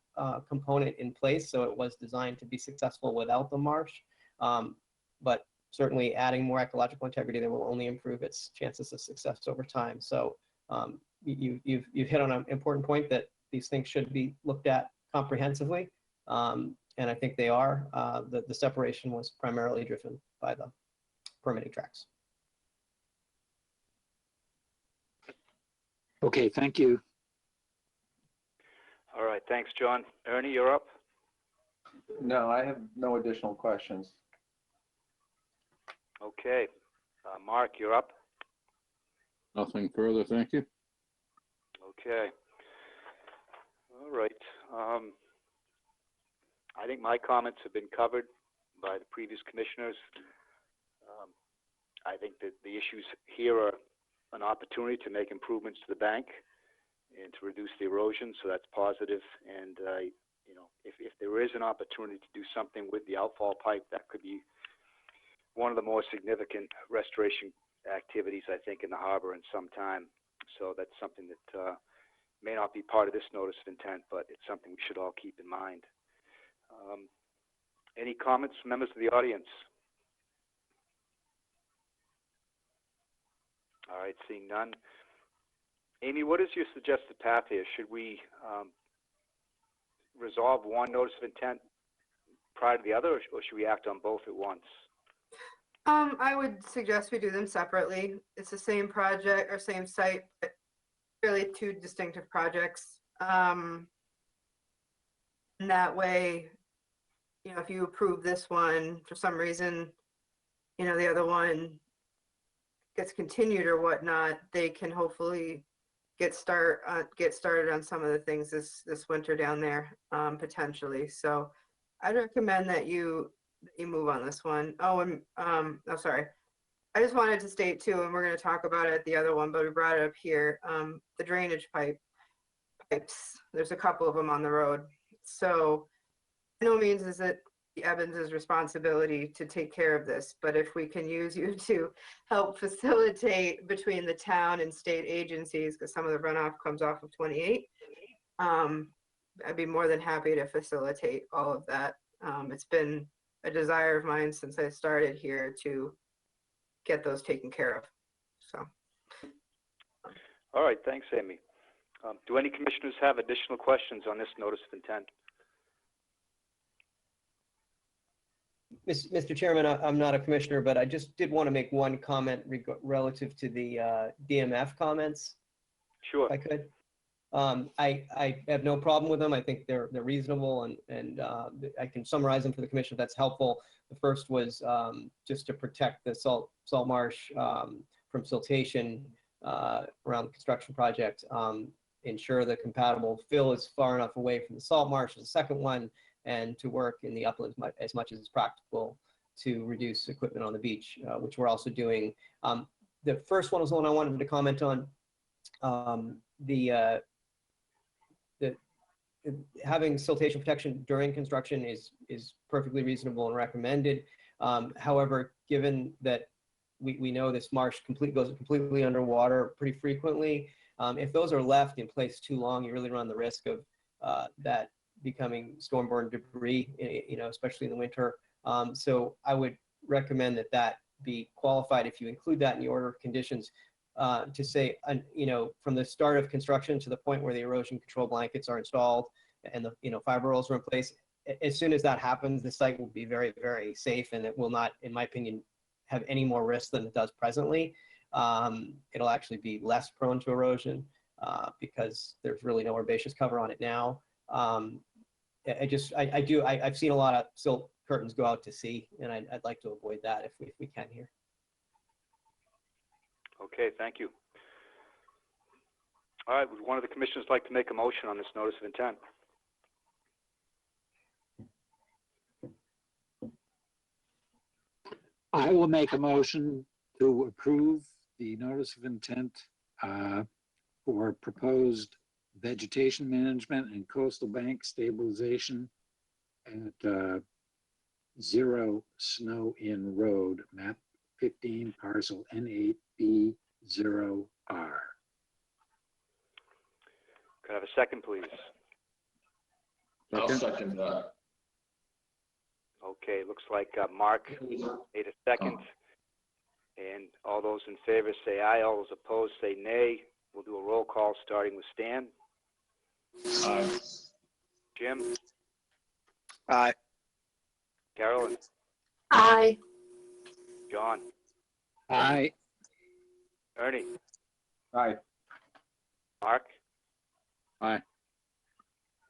component in place, so it was designed to be successful without the marsh. But certainly adding more ecological integrity there will only improve its chances of success over time. So you've hit on an important point that these things should be looked at comprehensively, and I think they are. The separation was primarily driven by the permitting tracks. Okay, thank you. All right, thanks, John. Ernie, you're up. No, I have no additional questions. Okay. Mark, you're up. Nothing further, thank you. Okay. All right. I think my comments have been covered by the previous commissioners. I think that the issues here are an opportunity to make improvements to the bank and to reduce the erosion, so that's positive. And you know, if there is an opportunity to do something with the outfall pipe, that could be one of the more significant restoration activities, I think, in the harbor in some time. So that's something that may not be part of this notice of intent, but it's something we should all keep in mind. Any comments from members of the audience? All right, seeing none. Amy, what is your suggested path here? Should we resolve one notice of intent prior to the other, or should we act on both at once? I would suggest we do them separately. It's the same project or same site, but really two distinctive projects. And that way, you know, if you approve this one for some reason, you know, the other one gets continued or whatnot, they can hopefully get started on some of the things this winter down there, potentially. So I'd recommend that you move on this one. Oh, and oh, sorry. I just wanted to state too, and we're going to talk about it at the other one, but we brought it up here. The drainage pipes. There's a couple of them on the road. So by no means is it the Evans's responsibility to take care of this, but if we can use you to help facilitate between the town and state agencies, because some of the runoff comes off of 28, I'd be more than happy to facilitate all of that. It's been a desire of mine since I started here to get those taken care of. So. All right, thanks, Amy. Do any commissioners have additional questions on this notice of intent? Mr. Chairman, I'm not a commissioner, but I just did want to make one comment relative to the DMF comments. Sure. If I could. I have no problem with them. I think they're reasonable, and I can summarize them for the commission if that's helpful. The first was just to protect the salt marsh from siltation around the construction project. Ensure the compatible fill is far enough away from the salt marsh is the second one, and to work in the uplands as much as practical to reduce equipment on the beach, which we're also doing. The first one was the one I wanted to comment on. Having siltation protection during construction is perfectly reasonable and recommended. However, given that we know this marsh goes completely underwater pretty frequently, if those are left in place too long, you really run the risk of that becoming storm-borne debris, you know, especially in the winter. So I would recommend that be qualified if you include that in the order of conditions, to say, you know, from the start of construction to the point where the erosion control blankets are installed and the, you know, fiber rolls are in place. As soon as that happens, the site will be very, very safe, and it will not, in my opinion, have any more risk than it does presently. It'll actually be less prone to erosion because there's really no herbaceous cover on it now. I've seen a lot of silt curtains go out to sea, and I'd like to avoid that if we can here. Okay, thank you. All right, would one of the commissioners like to make a motion on this notice of intent? I will make a motion to approve the notice of intent for proposed vegetation management and coastal bank stabilization at 0 Snow Inn Road, map 15, parcel N8B0R. Could I have a second, please? I'll second that. Okay, looks like Mark made a second. And all those in favor say aye, all those opposed say nay. We'll do a roll call starting with Stan. Aye. Jim? Aye. Carolyn? Aye. John? Aye. Ernie? Aye. Mark? Aye.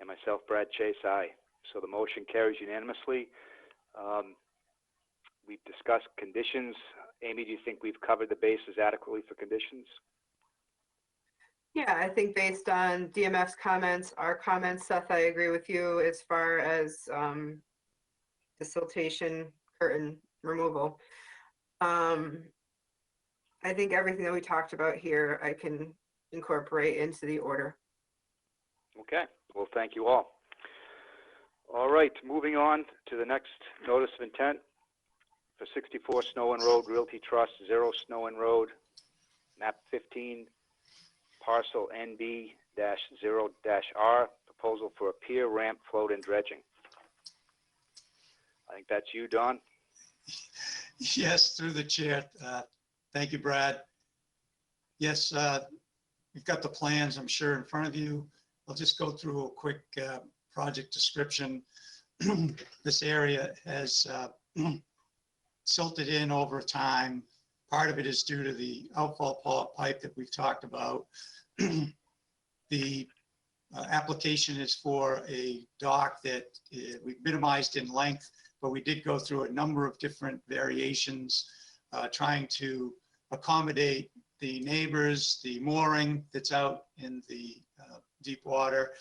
And myself, Brad Chase, aye. So the motion carries unanimously. We've discussed conditions. Amy, do you think we've covered the bases adequately for conditions? Yeah, I think based on DMF's comments, our comments, Seth, I agree with you as far as the siltation curtain removal. I think everything that we talked about here, I can incorporate into the order. Okay, well, thank you all. All right, moving on to the next notice of intent for 64 Snow Inn Road, Realty Trust, 0 Snow Inn Road, map 15, parcel NB-0-R, proposal for a pier, ramp, float, and dredging. I think that's you, Don. Yes, through the chair. Thank you, Brad. Yes, you've got the plans, I'm sure, in front of you. I'll just go through a quick project description. This area has silted in over time. Part of it is due to the outfall pipe that we've talked about. The application is for a dock that we've minimized in length, but we did go through a number of different variations, trying to accommodate the neighbors, the mooring that's out in the deep water,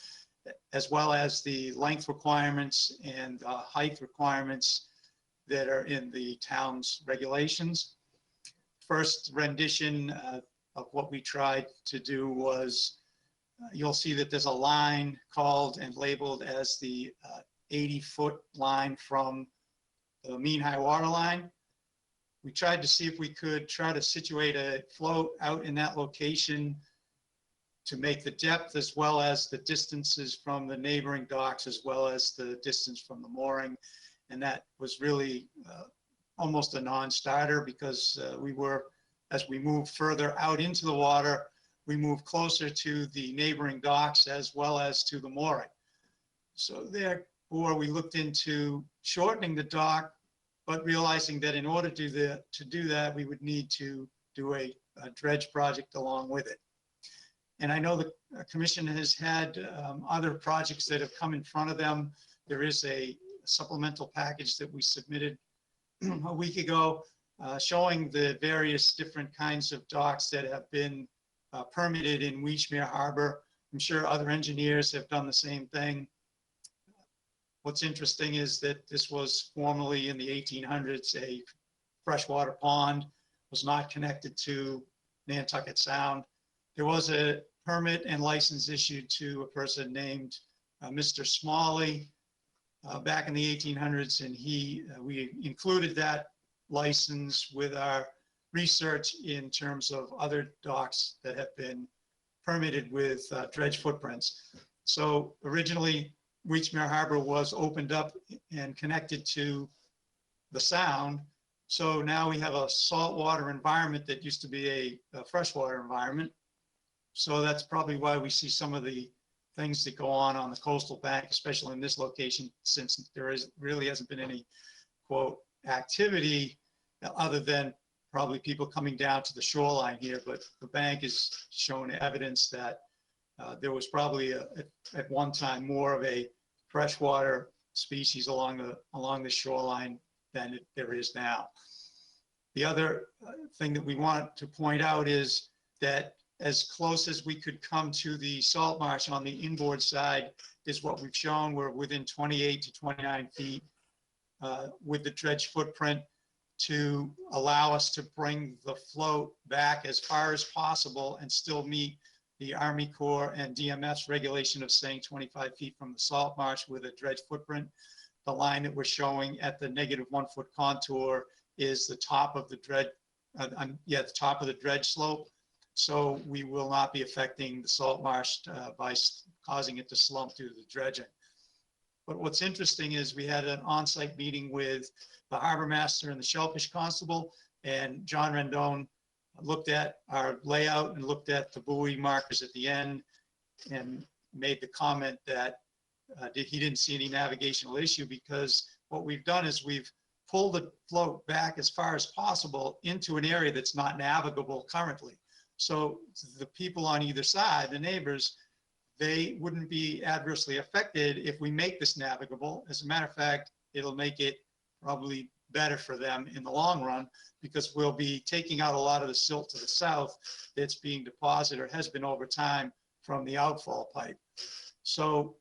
as well as the length requirements and height requirements that are in the town's regulations. First rendition of what we tried to do was, you'll see that there's a line called and labeled as the 80-foot line from the mean high water line. We tried to see if we could try to situate a float out in that location to make the depth as well as the distances from the neighboring docks, as well as the distance from the mooring. And that was really almost a non-starter, because as we moved further out into the water, we moved closer to the neighboring docks as well as to the mooring. So therefore, we looked into shortening the dock, but realizing that in order to do that, we would need to do a dredge project along with it. And I know the commission has had other projects that have come in front of them. There is a supplemental package that we submitted a week ago showing the various different kinds of docks that have been permitted in Weechmere Harbor. I'm sure other engineers have done the same thing. What's interesting is that this was formerly in the 1800s a freshwater pond, was not connected to Nantucket Sound. There was a permit and license issued to a person named Mr. Smalley back in the 1800s, and we included that license with our research in terms of other docks that have been permitted with dredge footprints. So originally, Weechmere Harbor was opened up and connected to the Sound. So now we have a saltwater environment that used to be a freshwater environment. So that's probably why we see some of the things that go on the coastal bank, especially in this location, since there really hasn't been any, quote, activity other than probably people coming down to the shoreline here. But the bank has shown evidence that there was probably at one time more of a freshwater species along the shoreline than there is now. The other thing that we want to point out is that as close as we could come to the salt marsh on the inboard side is what we've shown. We're within 28 to 29 feet with the dredge footprint to allow us to bring the float back as far as possible and still meet the Army Corps and DMS regulation of saying 25 feet from the salt marsh with a dredge footprint. The line that we're showing at the -1 foot contour is the top of the dredge, the top of the dredge slope. So we will not be affecting the salt marsh by causing it to slump due to the dredging. But what's interesting is we had an on-site meeting with the harbor master and the shellfish constable, and John Rendon looked at our layout and looked at the buoy markers at the end and made the comment that he didn't see any navigational issue, because what we've done is we've pulled the float back as far as possible into an area that's not navigable currently. So the people on either side, the neighbors, they wouldn't be adversely affected if we make this navigable. As a matter of fact, it'll make it probably better for them in the long run, because we'll be taking out a lot of the silt to the south that's being deposited or has been over time from the outfall pipe. So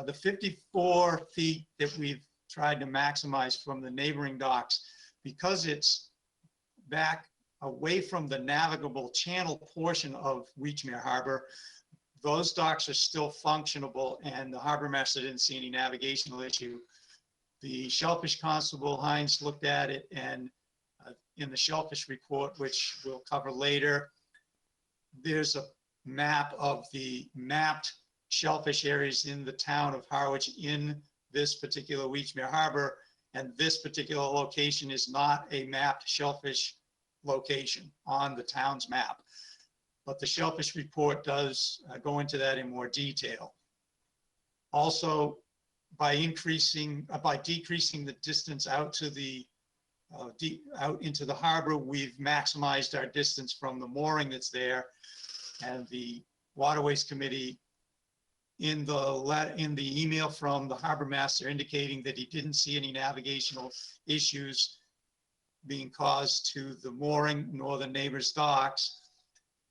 the 54 feet that we've tried to maximize from the neighboring docks, because it's back away from the navigable channel portion of Weechmere Harbor, those docks are still functionable, and the harbor master didn't see any navigational issue. The shellfish constable Hines looked at it, and in the shellfish report, which we'll cover later, there's a map of the mapped shellfish areas in the town of Harwich in this particular Weechmere Harbor, and this particular location is not a mapped shellfish location on the town's map. But the shellfish report does go into that in more detail. Also, by decreasing the distance out to the out into the harbor, we've maximized our distance from the mooring that's there. And the Waterways Committee, in the email from the harbor master indicating that he didn't see any navigational issues being caused to the mooring nor the neighbor's docks,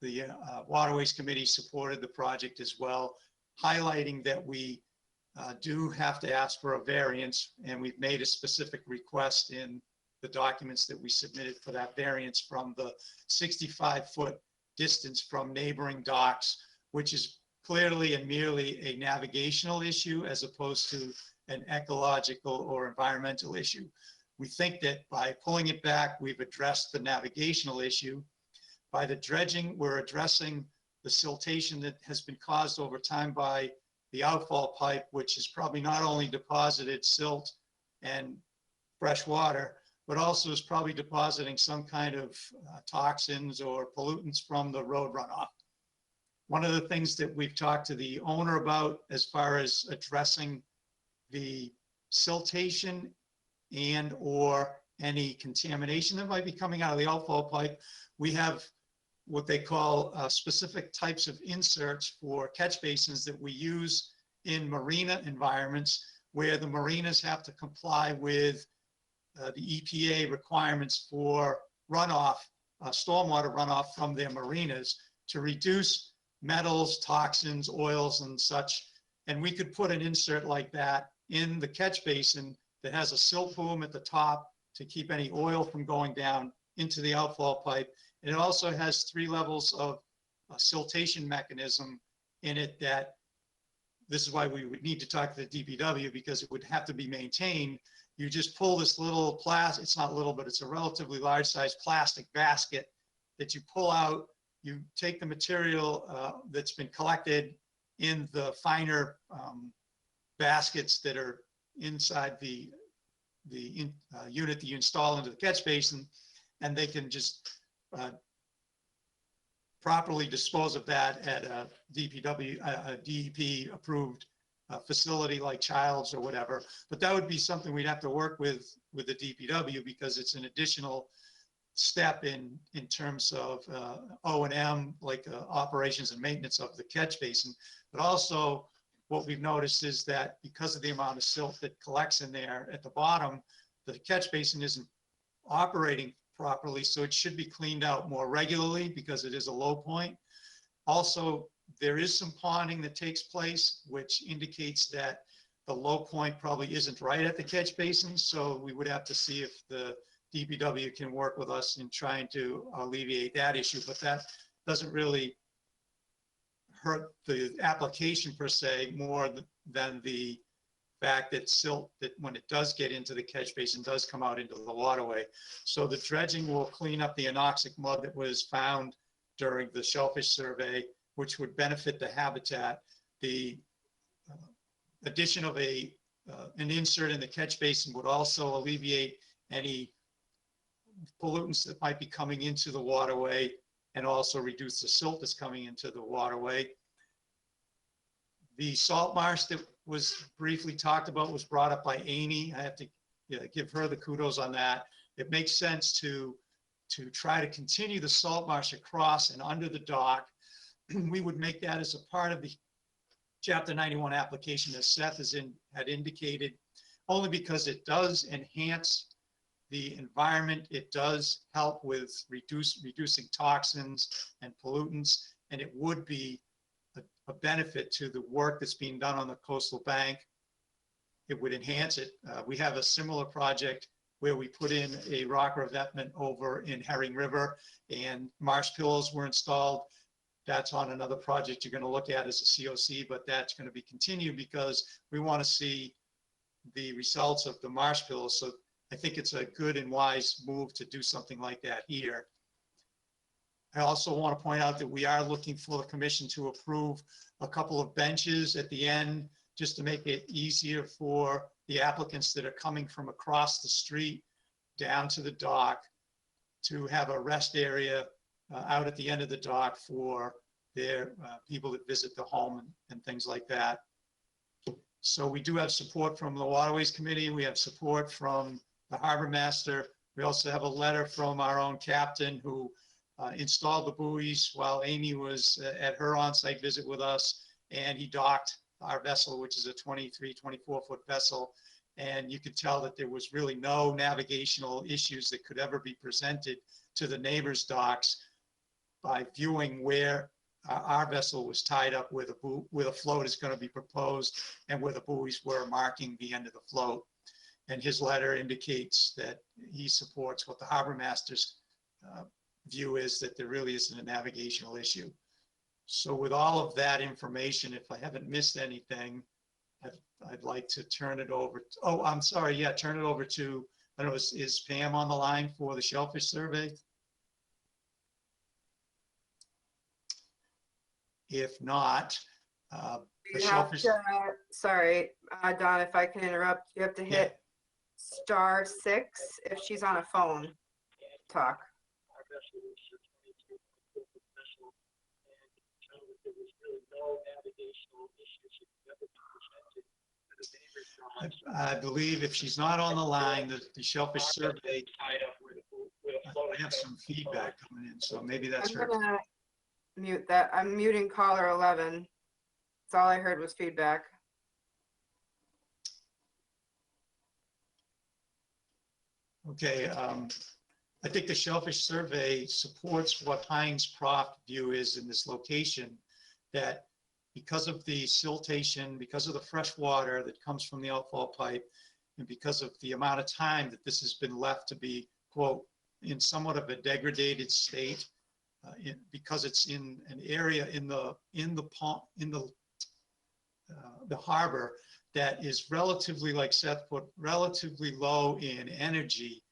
the Waterways Committee supported the project as well, highlighting that we do have to ask for a variance, and we've made a specific request in the documents that we submitted for that variance from the 65-foot distance from neighboring docks, which is clearly and merely a navigational issue as opposed to an ecological or environmental issue. We think that by pulling it back, we've addressed the navigational issue. By the dredging, we're addressing the siltation that has been caused over time by the outfall pipe, which has probably not only deposited silt and fresh water, but also is probably depositing some kind of toxins or pollutants from the road runoff. One of the things that we've talked to the owner about as far as addressing the siltation and or any contamination that might be coming out of the outfall pipe, we have what they call specific types of inserts for catch basins that we use in marina environments, where the marinas have to comply with the EPA requirements for runoff, stormwater runoff from their marinas to reduce metals, toxins, oils, and such. And we could put an insert like that in the catch basin that has a silt boom at the top to keep any oil from going down into the outfall pipe. And it also has 3 levels of siltation mechanism in it that, this is why we would need to talk to the DPW, because it would have to be maintained. You just pull this little plastic, it's not little, but it's a relatively large size plastic basket that you pull out. You take the material that's been collected in the finer baskets that are inside the unit that you install into the catch basin, and they can just properly dispose of that at a DPW, a DEP approved facility like Childs or whatever. But that would be something we'd have to work with the DPW, because it's an additional step in terms of O&M, like operations and maintenance of the catch basin. But also what we've noticed is that because of the amount of silt that collects in there at the bottom, the catch basin isn't operating properly, so it should be cleaned out more regularly because it is a low point. Also, there is some ponding that takes place, which indicates that the low point probably isn't right at the catch basin, so we would have to see if the DPW can work with us in trying to alleviate that issue, but that doesn't really the application per se, more than the fact that silt, that when it does get into the catch basin, does come out into the waterway. So the dredging will clean up the anoxic mud that was found during the shellfish survey, which would benefit the habitat. The addition of an insert in the catch basin would also alleviate any pollutants that might be coming into the waterway and also reduce the silt that's coming into the waterway. The salt marsh that was briefly talked about was brought up by Amy. I have to give her the kudos on that. It makes sense to try to continue the salt marsh across and under the dock. We would make that as a part of the Chapter 91 application, as Seth had indicated, only because it does enhance the environment. It does help with reducing toxins and pollutants, and it would be a benefit to the work that's being done on the coastal bank. It would enhance it. We have a similar project where we put in a rock revetment over in Herring River, and marsh pillows were installed. That's on another project you're going to look at as a COC, but that's going to be continued because we want to see the results of the marsh pillows. So I think it's a good and wise move to do something like that here. I also want to point out that we are looking for the commission to approve a couple of benches at the end, just to make it easier for the applicants that are coming from across the street down to the dock to have a rest area out at the end of the dock for their people that visit the home and things like that. So we do have support from the Waterways Committee. We have support from the Harbor Master. We also have a letter from our own captain who installed the buoys while Amy was at her on-site visit with us, and he docked our vessel, which is a 23, 24-foot vessel. And you could tell that there was really no navigational issues that could ever be presented to the neighbors' docks by viewing where our vessel was tied up, where the float is going to be proposed, and where the buoys were marking the end of the float. And his letter indicates that he supports what the Harbor Master's view is, that there really isn't a navigational issue. So with all of that information, if I haven't missed anything, I'd like to turn it over. Oh, I'm sorry. Yeah, turn it over to, I don't know, is Pam on the line for the shellfish survey? If not, the You have shellfish. to, sorry, Don, if I can interrupt, you have to hit *6 if she's on a phone. Talk. I believe if she's not on the line, the shellfish survey, I have some feedback coming in, so maybe that's her. I'm gonna mute that. I'm muting caller 11. That's all I heard was feedback. Okay, I think the shellfish survey supports what Heinz Prof view is in this location, that because of the siltation, because of the fresh water that comes from the outfall pipe, and because of the amount of time that this has been left to be, quote, in somewhat of a degraded state, because it's in an area in the harbor that is relatively, like Seth put, relatively low in energy,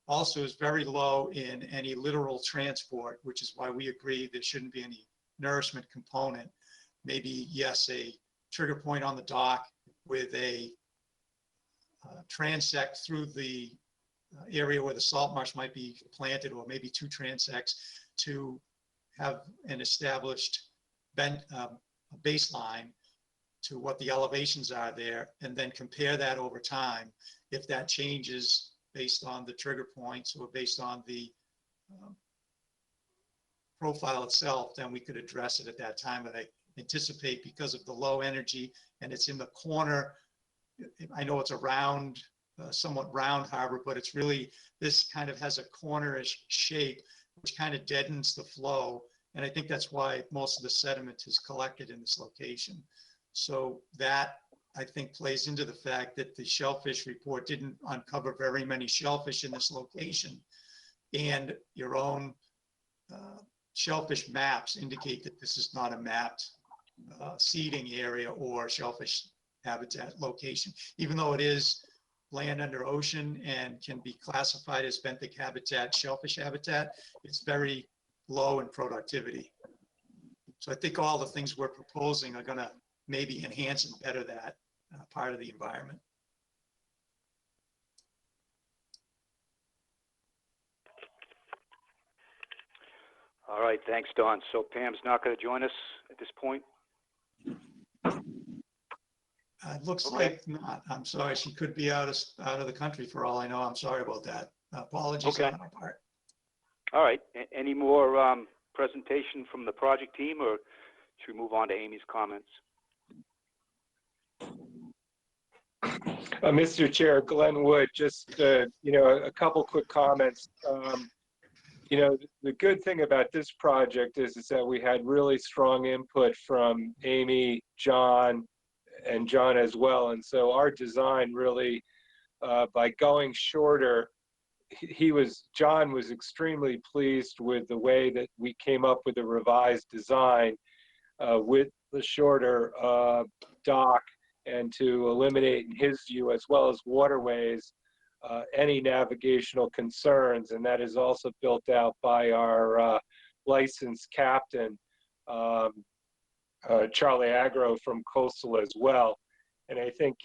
also is very low in any littoral transport, which is why we agree there shouldn't be any nourishment component. Maybe, yes, a trigger point on the dock with a transect through the area where the salt marsh might be planted, or maybe 2 transects to have an established baseline to what the elevations are there, and then compare that over time. If that changes based on the trigger points or based on the profile itself, then we could address it at that time. But I anticipate, because of the low energy and it's in the corner, I know it's a round, somewhat round harbor, but it's really, this kind of has a cornerish shape, which kind of deadens the flow. And I think that's why most of the sediment is collected in this location. So that, I think, plays into the fact that the shellfish report didn't uncover very many shellfish in this location. And your own shellfish maps indicate that this is not a mapped seeding area or shellfish habitat location, even though it is land under ocean and can be classified as benthic habitat, shellfish habitat, it's very low in productivity. So I think all the things we're proposing are going to maybe enhance and better that part of the environment. All right, thanks, Don. So Pam's not going to join us at this point? It looks Okay. like not. I'm sorry. She could be out of the country for all I know. I'm sorry about that. Apologies Okay. on my part. All right, any more presentation from the project team, or should we move on to Amy's comments? Mr. Chair, Glenn Wood, just, a couple quick comments. The good thing about this project is that we had really strong input from Amy, John, and John as well. And so our design really, by going shorter, John was extremely pleased with the way that we came up with a revised design with the shorter dock, and to eliminate, in his view, as well as waterways, any navigational concerns. And that is also built out by our licensed captain, Charlie Agro from Coastal as well. And I think,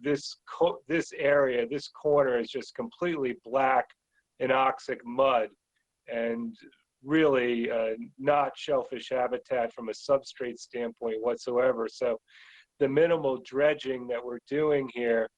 this area, this corner is just completely black anoxic mud, and really not shellfish habitat from a substrate standpoint whatsoever. So the minimal dredging that we're doing here,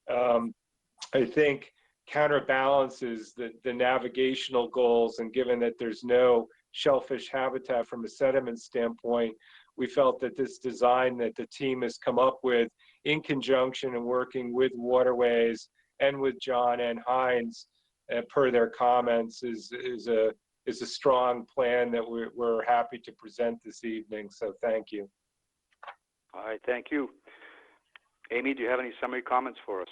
I think counterbalances the navigational goals. And given that there's no shellfish habitat from a sediment standpoint, we felt that this design that the team has come up with, in conjunction and working with Waterways and with John and Hines, per their comments, is a strong plan that we're happy to present this evening. So thank you. All right, thank you. Amy, do you have any summary comments for us?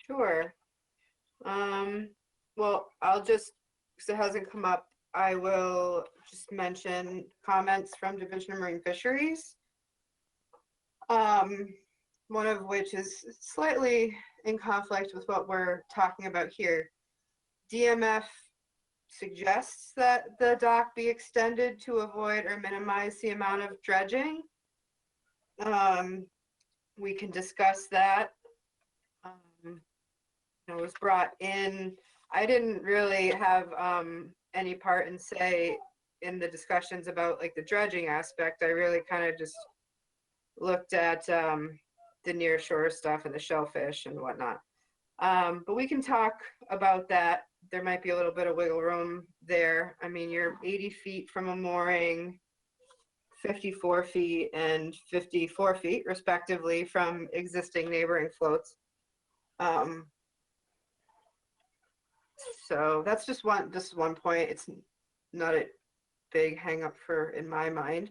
Sure. Well, I'll just, because it hasn't come up, I will just mention comments from Division of Marine Fisheries. One of which is slightly in conflict with what we're talking about here. DMF suggests that the dock be extended to avoid or minimize the amount of dredging. We can discuss that. It was brought in. I didn't really have any part in say in the discussions about like the dredging aspect. I really kind of just looked at the near shore stuff and the shellfish and whatnot. But we can talk about that. There might be a little bit of wiggle room there. I mean, you're 80 feet from a mooring, 54 feet and 54 feet respectively from existing neighboring floats. So that's just one point. It's not a big hang up in my mind.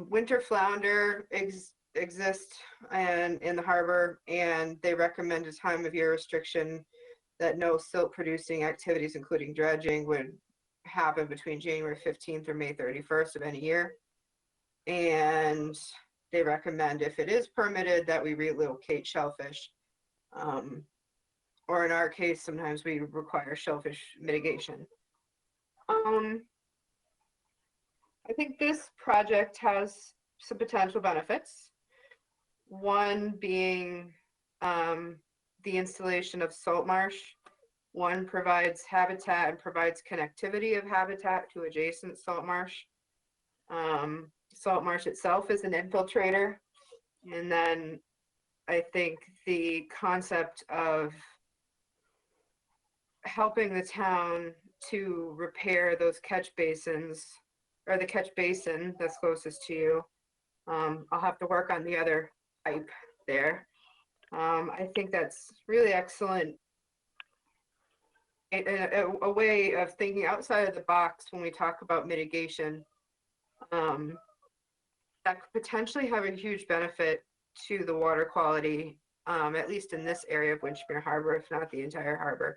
Winter flounder exist in the harbor, and they recommend a time of year restriction that no silt producing activities, including dredging, would happen between January 15th or May 31st of any year. And they recommend, if it is permitted, that we relocate shellfish. Or in our case, sometimes we require shellfish mitigation. I think this project has some potential benefits. One being the installation of salt marsh. One provides habitat and provides connectivity of habitat to adjacent salt marsh. Salt marsh itself is an infiltrator. And then I think the concept of helping the town to repair those catch basins, or the catch basin that's closest to you. I'll have to work on the other pipe there. I think that's really excellent. A way of thinking outside of the box when we talk about mitigation, that could potentially have a huge benefit to the water quality, at least in this area of Winchmere Harbor, if not the entire harbor.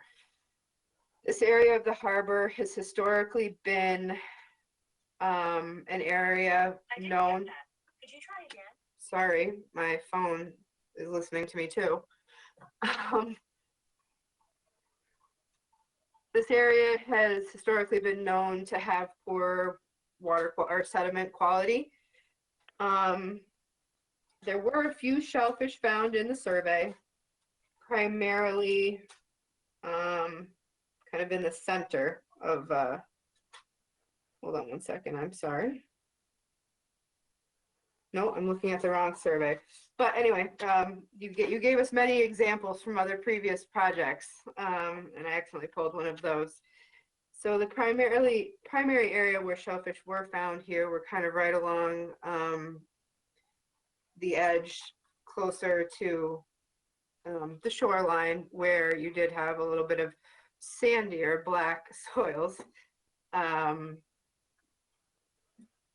This area of the harbor has historically been an area known. Could you try again? Sorry, my phone is listening to me too. This area has historically been known to have poor water or sediment quality. There were a few shellfish found in the survey, primarily kind of in the center of, hold on one second, I'm sorry. No, I'm looking at the wrong survey. But anyway, you gave us many examples from other previous projects, and I accidentally pulled one of those. So the primary area where shellfish were found here were kind of right along the edge, closer to the shoreline, where you did have a little bit of sandier black soils.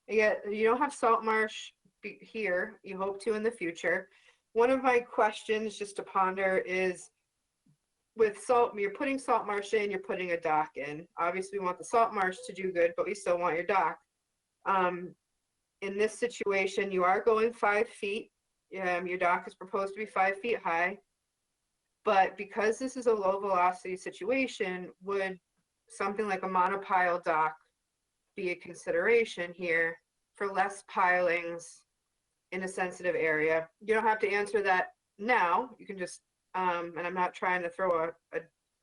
Yeah, you don't have salt marsh here. You hope to in the future. One of my questions just to ponder is, with salt, you're putting salt marsh in, you're putting a dock in. Obviously we want the salt marsh to do good, but we still want your dock. In this situation, you are going 5 feet. Your dock is proposed to be 5 feet high, but because this is a low velocity situation, would something like a monopile dock be a consideration here for less pilings in a sensitive area? You don't have to answer that now. You can just, and I'm not trying to throw a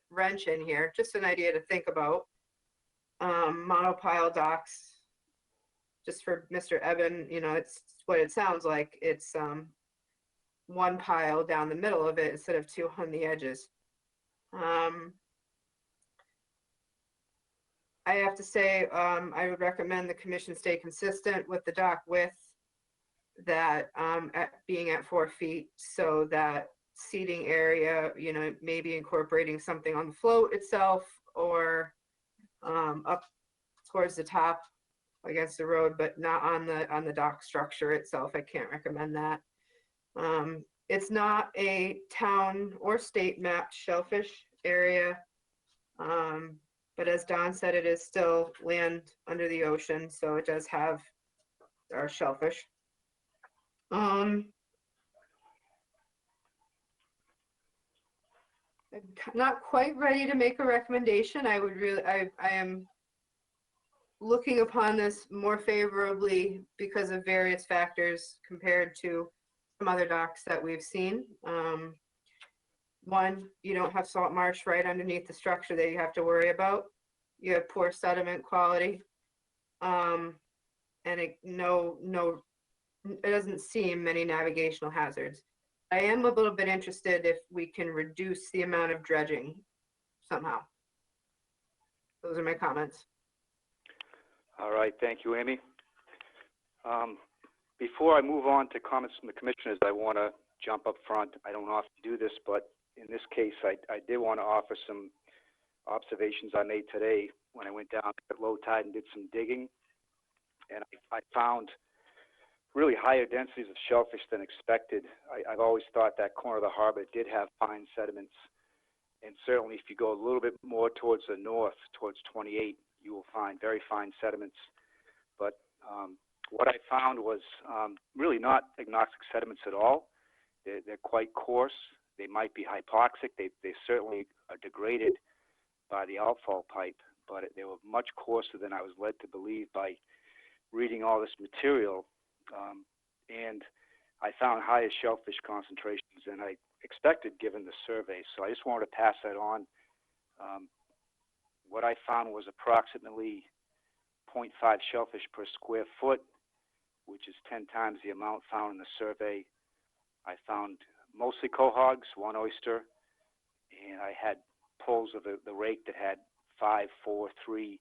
wrench in here, just an idea to think about. Monopile docks, just for Mr. Evan, you know, it's what it sounds like. It's one pile down the middle of it instead of 2 on the edges. I have to say, I would recommend the commission stay consistent with the dock width, that being at 4 feet, so that seating area, you know, maybe incorporating something on the float itself, or up towards the top against the road, but not on the dock structure itself. I can't recommend that. It's not a town or state mapped shellfish area, but as Don said, it is still land under the ocean, so it does have our shellfish. I'm not quite ready to make a recommendation. I am looking upon this more favorably because of various factors compared to some other docks that we've seen. One, you don't have salt marsh right underneath the structure that you have to worry about. You have poor sediment quality. And it doesn't seem many navigational hazards. I am a little bit interested if we can reduce the amount of dredging somehow. Those are my comments. All right, thank you, Amy. Before I move on to comments from the commissioners, I want to jump up front. I don't often do this, but in this case, I did want to offer some observations I made today when I went down at low tide and did some digging. And I found really higher densities of shellfish than expected. I've always thought that corner of the harbor did have fine sediments. And certainly if you go a little bit more towards the north, towards 28, you will find very fine sediments. But what I found was really not agnostic sediments at all. They're quite coarse. They might be hypoxic. They certainly are degraded by the outfall pipe, but they were much coarser than I was led to believe by reading all this material. And I found higher shellfish concentrations than I expected given the survey. So I just wanted to pass that on. What I found was approximately 0.5 shellfish per square foot, which is 10 times the amount found in the survey. I found mostly cohogs, 1 oyster, and I had pulls of the rake that had 5, 4, 3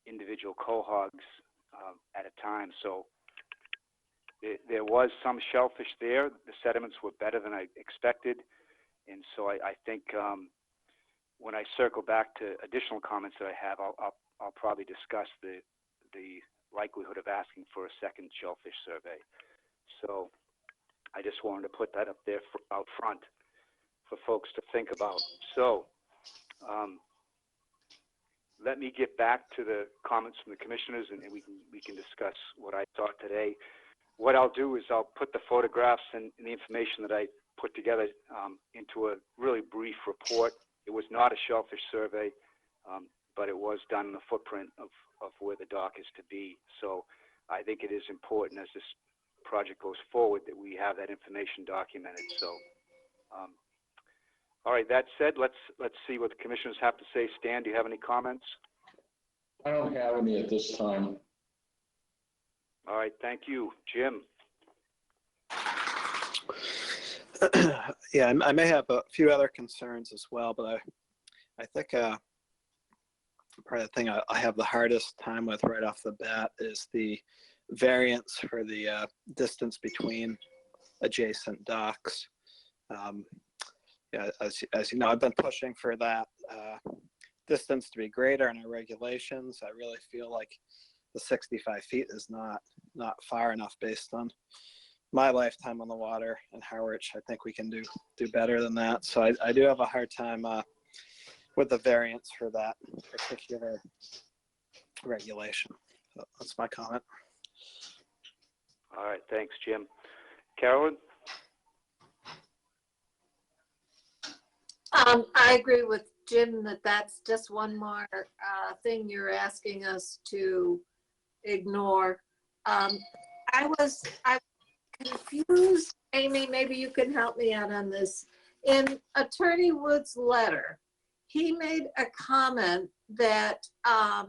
individual cohogs at a time. So there was some shellfish there. The sediments were better than I expected. And so I think when I circle back to additional comments that I have, I'll probably discuss the likelihood of asking for a second shellfish survey. So I just wanted to put that up there out front for folks to think about. So let me get back to the comments from the commissioners, and we can discuss what I thought today. What I'll do is I'll put the photographs and the information that I put together into a really brief report. It was not a shellfish survey, but it was done in the footprint of where the dock is to be. So I think it is important as this project goes forward that we have that information documented. So, all right, that said, let's see what the commissioners have to say. Stan, do you have any comments? I don't have any at this time. All right, thank you. Jim? Yeah, I may have a few other concerns as well, but I think probably the thing I have the hardest time with right off the bat is the variance for the distance between adjacent docks. Yeah, as you know, I've been pushing for that distance to be greater in our regulations. I really feel like the 65 feet is not far enough based on my lifetime on the water in Harwich. I think we can do better than that. So I do have a hard time with the variance for that particular regulation. So that's my comment. All right, thanks, Jim. Carolyn? I agree with Jim that that's just one more thing you're asking us to ignore. I was confused. Amy, maybe you can help me out on this. In Attorney Wood's letter, he made a comment that our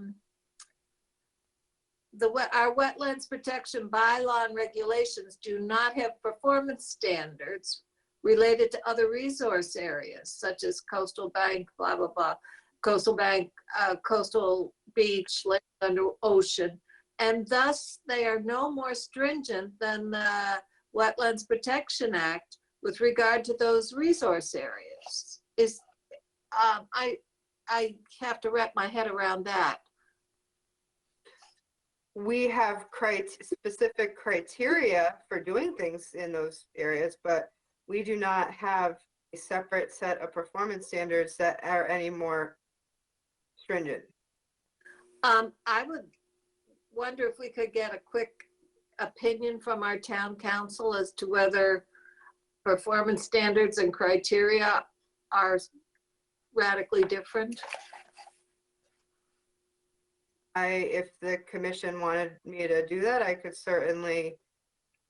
wetlands protection bylaw and regulations do not have performance standards related to other resource areas, such as coastal bank, blah, blah, blah, coastal bank, coastal beach, lake under ocean. And thus they are no more stringent than the Wetlands Protection Act with regard to those resource areas. I have to wrap my head around that. We have specific criteria for doing things in those areas, but we do not have a separate set of performance standards that are any more stringent. I would wonder if we could get a quick opinion from our town council as to whether performance standards and criteria are radically different. If the commission wanted me to do that, I could certainly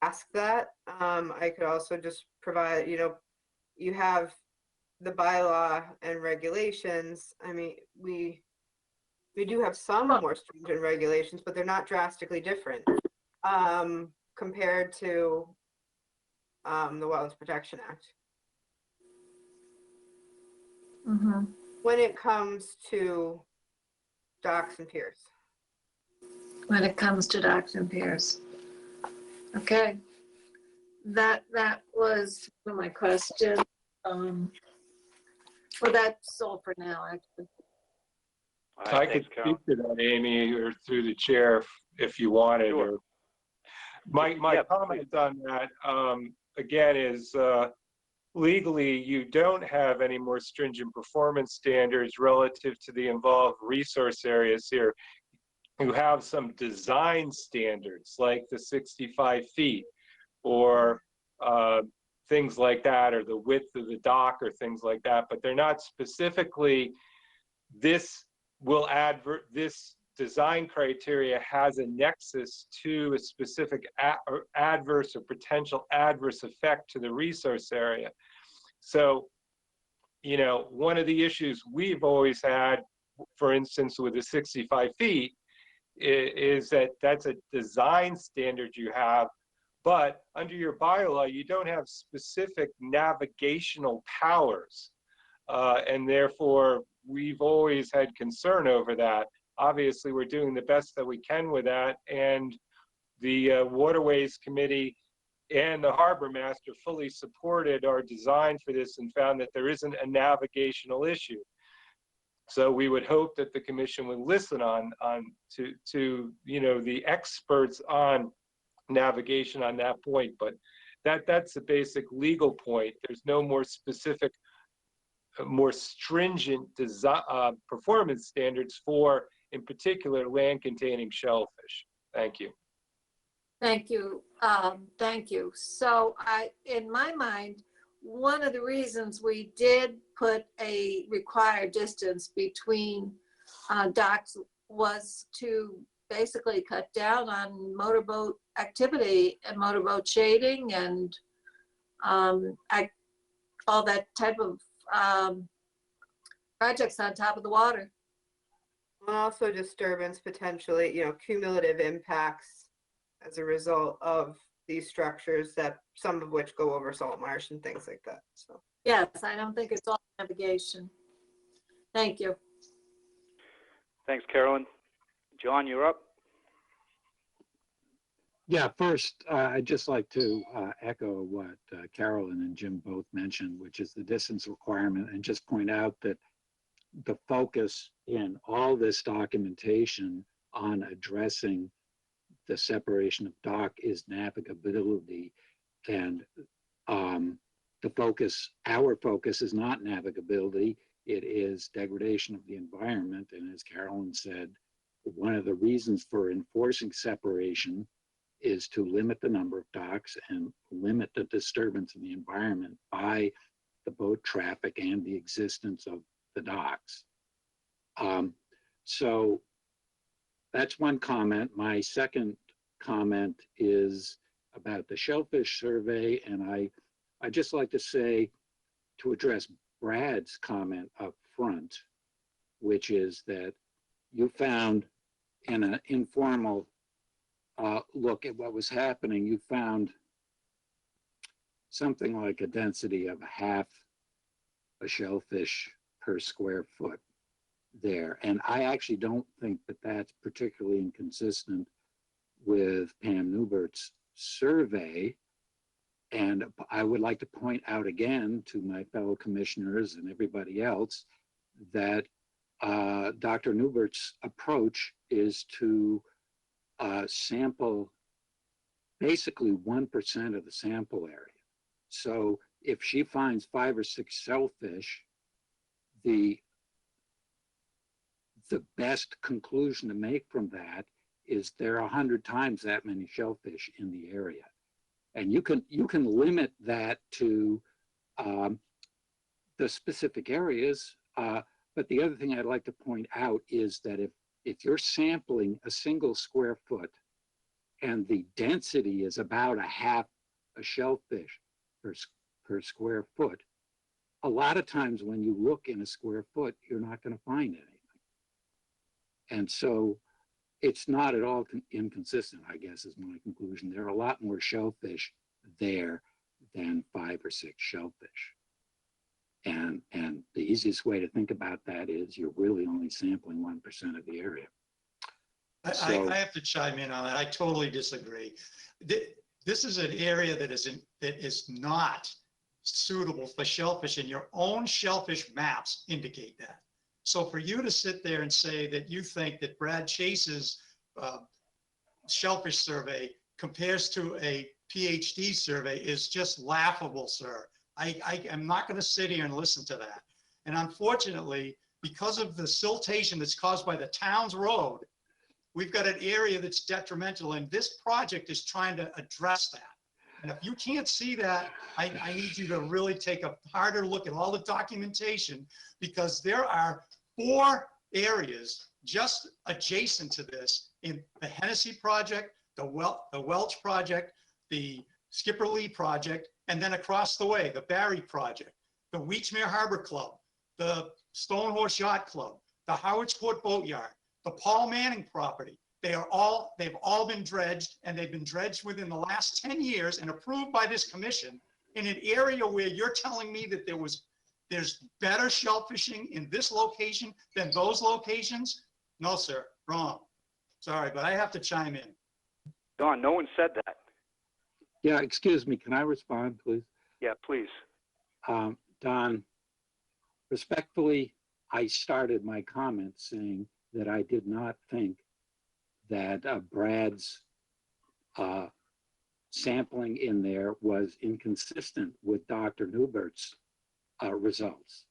ask that. I could also just provide, you have the bylaw and regulations. I mean, we do have some more stringent regulations, but they're not drastically different compared to the Wetlands Protection Act. Mm-hmm. When it comes to docks and piers. When it comes to docks and piers. Okay. That was one of my questions. Well, that's all for now, actually. I could speak to that, Amy, or through the chair if you wanted. Sure. Or my comment on that, again, is legally, you don't have any more stringent performance standards relative to the involved resource areas here. You have some design standards like the 65 feet or things like that, or the width of the dock or things like that, but they're not specifically, this design criteria has a nexus to a specific adverse or potential adverse effect to the resource area. So, one of the issues we've always had, for instance, with the 65 feet, is that that's a design standard you have, but under your bylaw, you don't have specific navigational powers. And therefore, we've always had concern over that. Obviously, we're doing the best that we can with that. And the Waterways Committee and the Harbor Master fully supported our design for this and found that there isn't a navigational issue. So we would hope that the commission would listen to the experts on navigation on that point. But that's a basic legal point. There's no more specific more stringent performance standards for, in particular, land-containing shellfish. Thank you. Thank you. Thank you. So in my mind, one of the reasons we did put a required distance between docks was to basically cut down on motorboat activity and motorboat shading and all that type of projects on top of the water. And also disturbance potentially, cumulative impacts as a result of these structures, that some of which go over salt marsh and things like that. So yes, I don't think it's all navigation. Thank you. Thanks, Carolyn. John, you're up. Yeah, first, I'd just like to echo what Carolyn and Jim both mentioned, which is the distance requirement, and just point out that the focus in all this documentation on addressing the separation of dock is navigability, and our focus is not navigability, it is degradation of the environment. And as Carolyn said, one of the reasons for enforcing separation is to limit the number of docks and limit the disturbance in the environment by the boat traffic and the existence of the docks. So that's one comment. My second comment is about the shellfish survey, and I just like to say, to address Brad's comment up front, which is that you found in an informal look at what was happening, you found something like a density of half a shellfish per square foot there. And I actually don't think that that's particularly inconsistent with Pam Newbert's survey. And I would like to point out again to my fellow commissioners and everybody else that Dr. Newbert's approach is to sample basically 1% of the sample area. So if she finds 5 or 6 shellfish, the best conclusion to make from that is there are 100 times that many shellfish in the area. And you can limit that to the specific areas. But the other thing I'd like to point out is that if you're sampling a single square foot and the density is about a half a shellfish per square foot, a lot of times when you look in a square foot, you're not going to find anything. And so it's not at all inconsistent, I guess, is my conclusion. There are a lot more shellfish there than 5 or 6 shellfish. And the easiest way to think about that is you're really only sampling 1% of the area. I have to chime in on that. I totally disagree. This is an area that is not suitable for shellfish, and your own shellfish maps indicate that. So for you to sit there and say that you think that Brad Chase's shellfish survey compares to a PhD survey is just laughable, sir. I am not going to sit here and listen to that. And unfortunately, because of the siltation that's caused by the town's road, we've got an area that's detrimental, and this project is trying to address that. And if you can't see that, I need you to really take a harder look at all the documentation, because there are 4 areas just adjacent to this in the Hennessy project, the Welch project, the Skipper Lee project, and then across the way, the Barry project, the Weechmere Harbor Club, the Stonehorse Yacht Club, the Harwich Court Boatyard, the Paul Manning property. They've all been dredged, and they've been dredged within the last 10 years and approved by this commission in an area where you're telling me that there's better shellfishing in this location than those locations? No, sir, wrong. Sorry, but I have to chime in. Don, no one said that. Yeah, excuse me, can I respond, please? Yeah, please. Don, respectfully, I started my comments saying that I did not think that Brad's sampling in there was inconsistent with Dr. Newbert's results.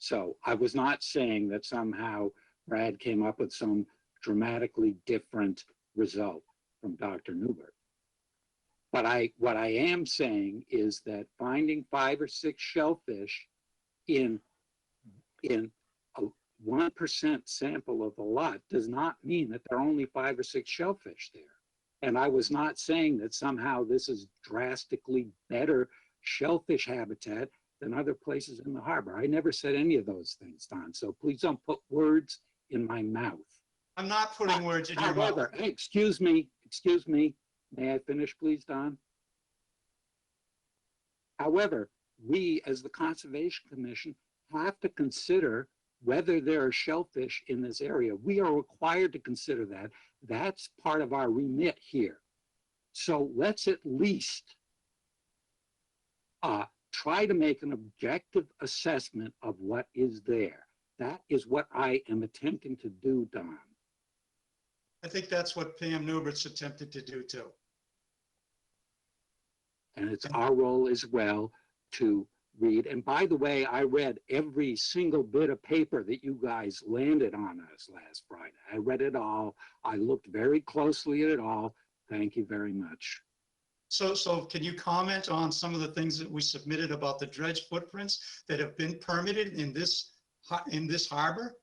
So I was not saying that somehow Brad came up with some dramatically different result from Dr. Newberg. But what I am saying is that finding 5 or 6 shellfish in a 1% sample of the lot does not mean that there are only 5 or 6 shellfish there. And I was not saying that somehow this is drastically better shellfish habitat than other places in the harbor. I never said any of those things, Don. So please don't put words in my mouth. I'm not putting words in your mouth. However, excuse me, may I finish, please, Don? However, we as the Conservation Commission have to consider whether there are shellfish in this area. We are required to consider that. That's part of our remit here. So let's at least try to make an objective assessment of what is there. That is what I am attempting to do, Don. I think that's what Pam Newbert's attempted to do too. And it's our role as well to read. And by the way, I read every single bit of paper that you guys landed on us last Friday. I read it all. I looked very closely at it all. Thank you very much. So can you comment on some of the things that we submitted about the dredge footprints that have been permitted in this harbor?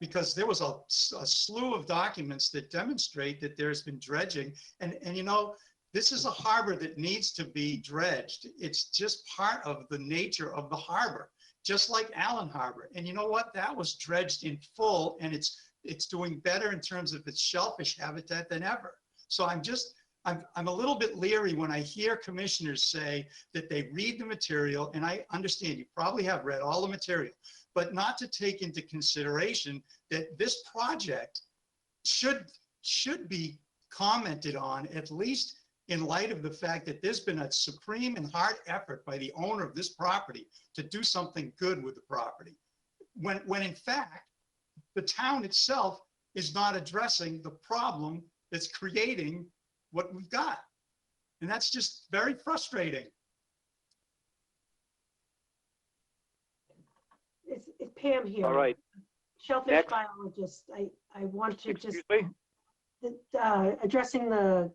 Because there was a slew of documents that demonstrate that there's been dredging. And you know, this is a harbor that needs to be dredged. It's just part of the nature of the harbor, just like Allen Harbor. And you know what? That was dredged in full, and it's doing better in terms of its shellfish habitat than ever. So I'm a little bit leery when I hear commissioners say that they read the material, and I understand you probably have read all the material, but not to take into consideration that this project should be commented on, at least in light of the fact that there's been a supreme and hard effort by the owner of this property to do something good with the property. When in fact, the town itself is not addressing the problem that's creating what we've got. And that's just very frustrating. It's Pam here. All right. Shellfish Next. biologist. I want to just, Excuse me? addressing the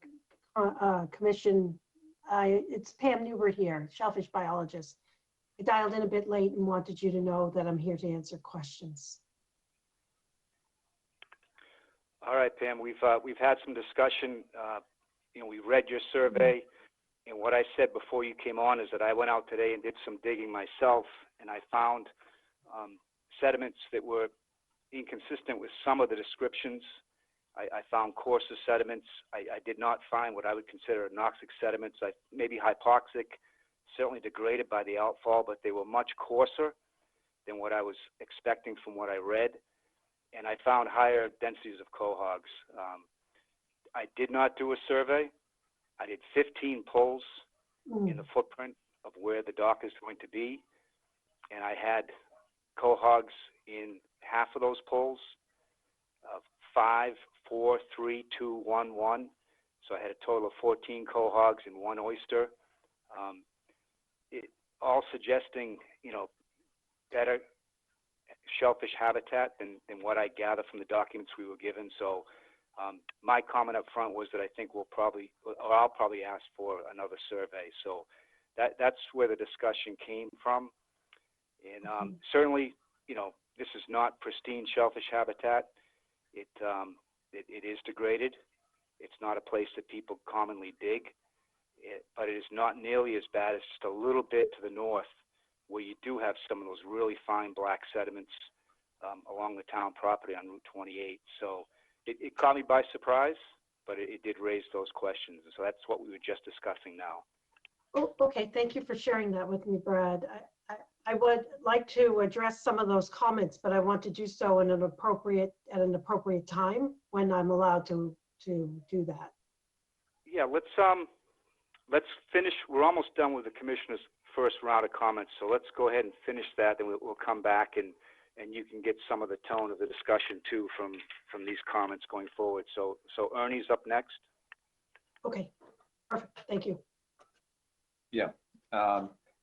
commission, it's Pam Newbert here, shellfish biologist. I dialed in a bit late and wanted you to know that I'm here to answer questions. All right, Pam, we've had some discussion. You know, we read your survey, and what I said before you came on is that I went out today and did some digging myself, and I found sediments that were inconsistent with some of the descriptions. I found coarser sediments. I did not find what I would consider anoxic sediments. Maybe hypoxic, certainly degraded by the outfall, but they were much coarser than what I was expecting from what I read. And I found higher densities of cohogs. I did not do a survey. I did 15 pulls in the footprint of where the dock is going to be. And I had cohogs in half of those pulls of 5, 4, 3, 2, 1, 1. So I had a total of 14 cohogs and 1 oyster. All suggesting, you know, better shellfish habitat than what I gather from the documents we were given. So my comment up front was that I think I'll probably ask for another survey. So that's where the discussion came from. And certainly, you know, this is not pristine shellfish habitat. It is degraded. It's not a place that people commonly dig, but it is not nearly as bad as just a little bit to the north, where you do have some of those really fine black sediments along the town property on Route 28. So it caught me by surprise, but it did raise those questions. So that's what we were just discussing now. Oh, okay, thank you for sharing that with me, Brad. I would like to address some of those comments, but I want to do so in at an appropriate time when I'm allowed to do that. Yeah, let's finish. We're almost done with the commissioner's first round of comments, so let's go ahead and finish that. Then we'll come back and you can get some of the tone of the discussion too from these comments going forward. So Ernie's up next. Okay, perfect. Thank you. Yeah.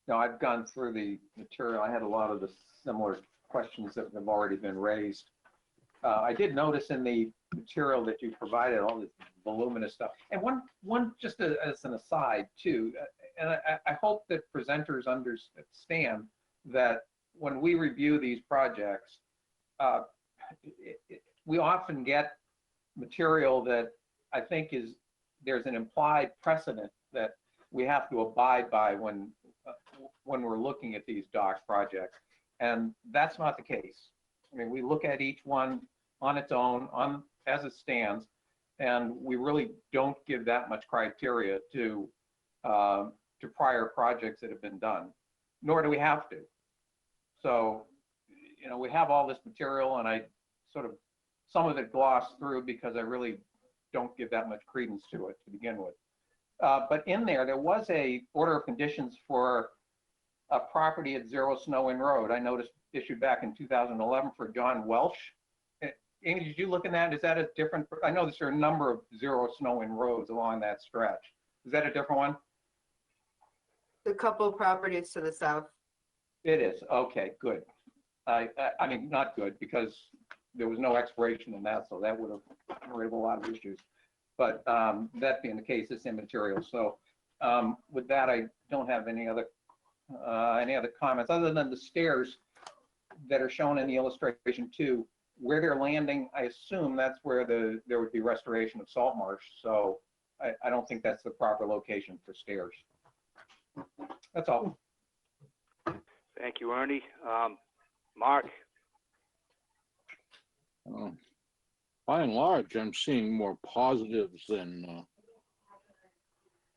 No, I've gone through the material. I had a lot of the similar questions that have already been raised. I did notice in the material that you provided all this voluminous stuff. And one just as an aside too, and I hope that presenters understand that when we review these projects, we often get material that I think there's an implied precedent that we have to abide by when we're looking at these dock projects. And that's not the case. I mean, we look at each one on its own, as it stands, and we really don't give that much criteria to prior projects that have been done, nor do we have to. So, you know, we have all this material, and I sort of some of it glossed through because I really don't give that much credence to it to begin with. But in there was a order of conditions for a property at 0 Snow Inn Road. I noticed issued back in 2011 for John Welsh. Amy, did you look in that? Is that a different? I know there are a number of 0 Snow Inn roads along that stretch. Is that a different one? The couple properties to the south. It is. Okay, good. I mean, not good because there was no expiration in that, so that would have generated a lot of issues. But that being the case, it's immaterial. So with that, I don't have any other comments other than the stairs that are shown in the illustration too. Where they're landing, I assume that's where there would be restoration of salt marsh. So I don't think that's the proper location for stairs. That's all. Thank you, Ernie. Mark? By and large, I'm seeing more positives than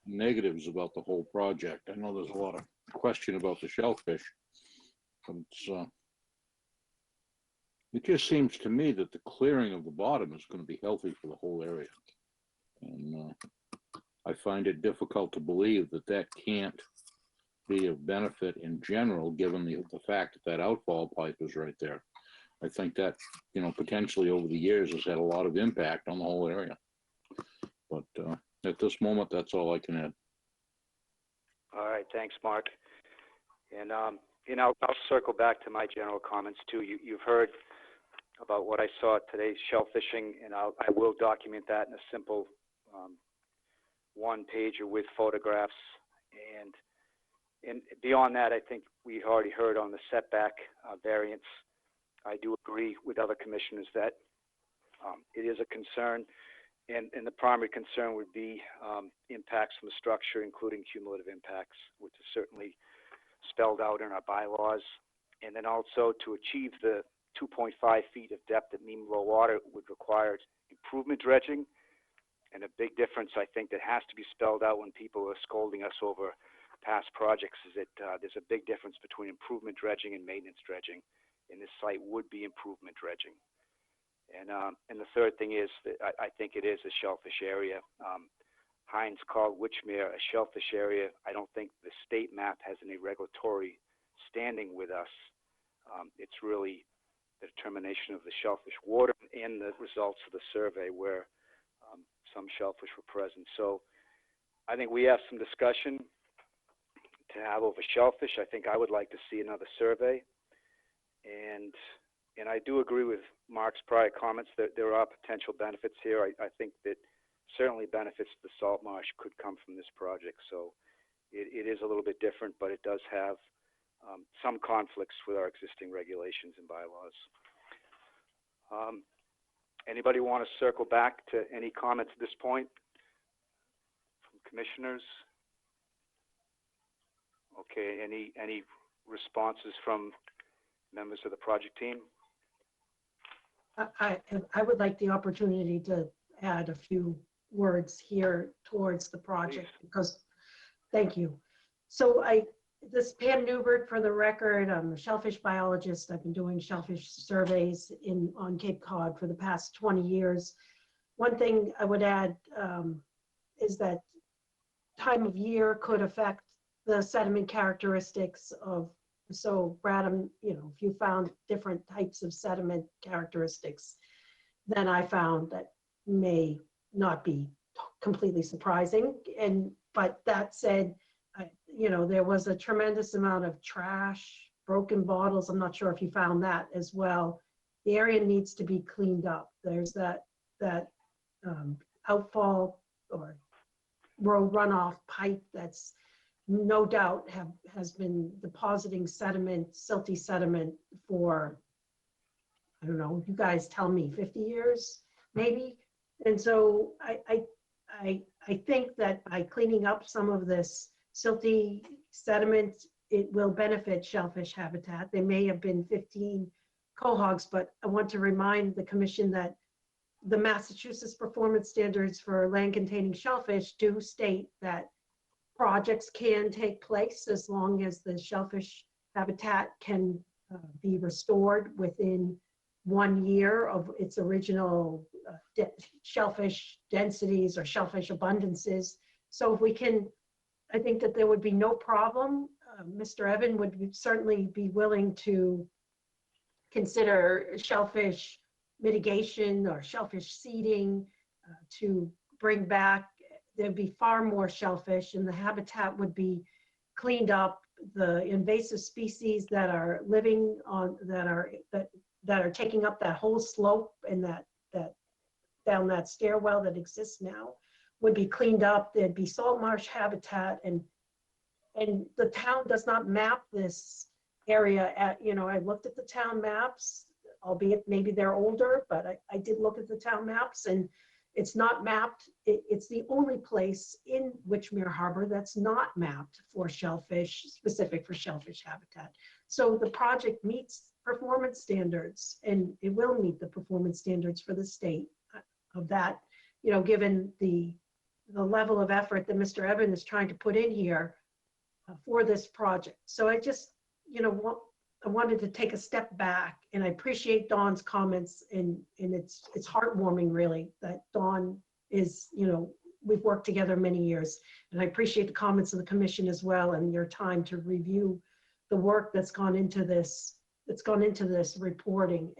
negatives about the whole project. I know there's a lot of question about the shellfish, but it just seems to me that the clearing of the bottom is going to be healthy for the whole area. And I find it difficult to believe that that can't be of benefit in general, given the fact that that outfall pipe is right there. I think that, you know, potentially over the years has had a lot of impact on the whole area. But at this moment, that's all I can add. All right, thanks, Mark. And you know, I'll circle back to my general comments too. You've heard about what I saw at today's shellfishing, and I will document that in a simple one-pager with photographs. And beyond that, I think we already heard on the setback variance. I do agree with other commissioners that it is a concern, and the primary concern would be impacts from the structure, including cumulative impacts, which is certainly spelled out in our bylaws. And then also to achieve the 2.5 feet of depth at mean low water would require improvement dredging. And a big difference, I think, that has to be spelled out when people are scolding us over past projects is that there's a big difference between improvement dredging and maintenance dredging. And this site would be improvement dredging. And the third thing is that I think it is a shellfish area. Heinz called Witchmere a shellfish area. I don't think the state map has any regulatory standing with us. It's really the determination of the shellfish water and the results of the survey where some shellfish were present. So I think we have some discussion to have over shellfish. I think I would like to see another survey. And I do agree with Mark's prior comments that there are potential benefits here. I think that certainly benefits to the salt marsh could come from this project. So it is a little bit different, but it does have some conflicts with our existing regulations and bylaws. Anybody want to circle back to any comments at this point from commissioners? Okay, any responses from members of the project team? I would like the opportunity to add a few words here towards the project. Please. Because, thank you. So this Pam Newbert, for the record, I'm a shellfish biologist. I've been doing shellfish surveys on Cape Cod for the past 20 years. One thing I would add is that time of year could affect the sediment characteristics of, so Brad, you know, if you found different types of sediment characteristics than I found, that may not be completely surprising. But that said, you know, there was a tremendous amount of trash, broken bottles. I'm not sure if you found that as well. The area needs to be cleaned up. There's that outfall or road runoff pipe that's no doubt has been depositing sediment, silty sediment for, I don't know, you guys tell me, 50 years maybe. And so I think that by cleaning up some of this silty sediment, it will benefit shellfish habitat. There may have been 15 cohogs, but I want to remind the commission that the Massachusetts performance standards for land containing shellfish do state that projects can take place as long as the shellfish habitat can be restored within 1 year of its original shellfish densities or shellfish abundances. So if we can, I think that there would be no problem. Mr. Evan would certainly be willing to consider shellfish mitigation or shellfish seeding to bring back, there'd be far more shellfish and the habitat would be cleaned up. The invasive species that are living on, that are taking up that whole slope and that down that stairwell that exists now would be cleaned up. There'd be salt marsh habitat, and the town does not map this area at, you know, I looked at the town maps, albeit maybe they're older, but I did look at the town maps and it's not mapped. It's the only place in Witchmere Harbor that's not mapped for shellfish, specific for shellfish habitat. So the project meets performance standards, and it will meet the performance standards for the state of that, you know, given the level of effort that Mr. Evan is trying to put in here for this project. So I just, you know, I wanted to take a step back, and I appreciate Dawn's comments, and it's heartwarming really that Dawn is, you know, we've worked together many years, and I appreciate the comments of the commission as well, and your time to review the work that's gone into this, reporting.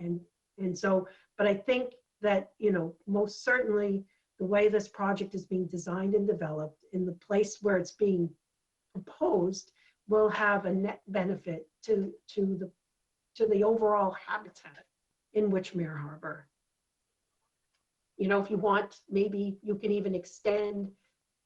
And so, but I think that, you know, most certainly the way this project is being designed and developed in the place where it's being proposed will have a net benefit to the overall habitat in Witchmere Harbor. You know, if you want, maybe you can even extend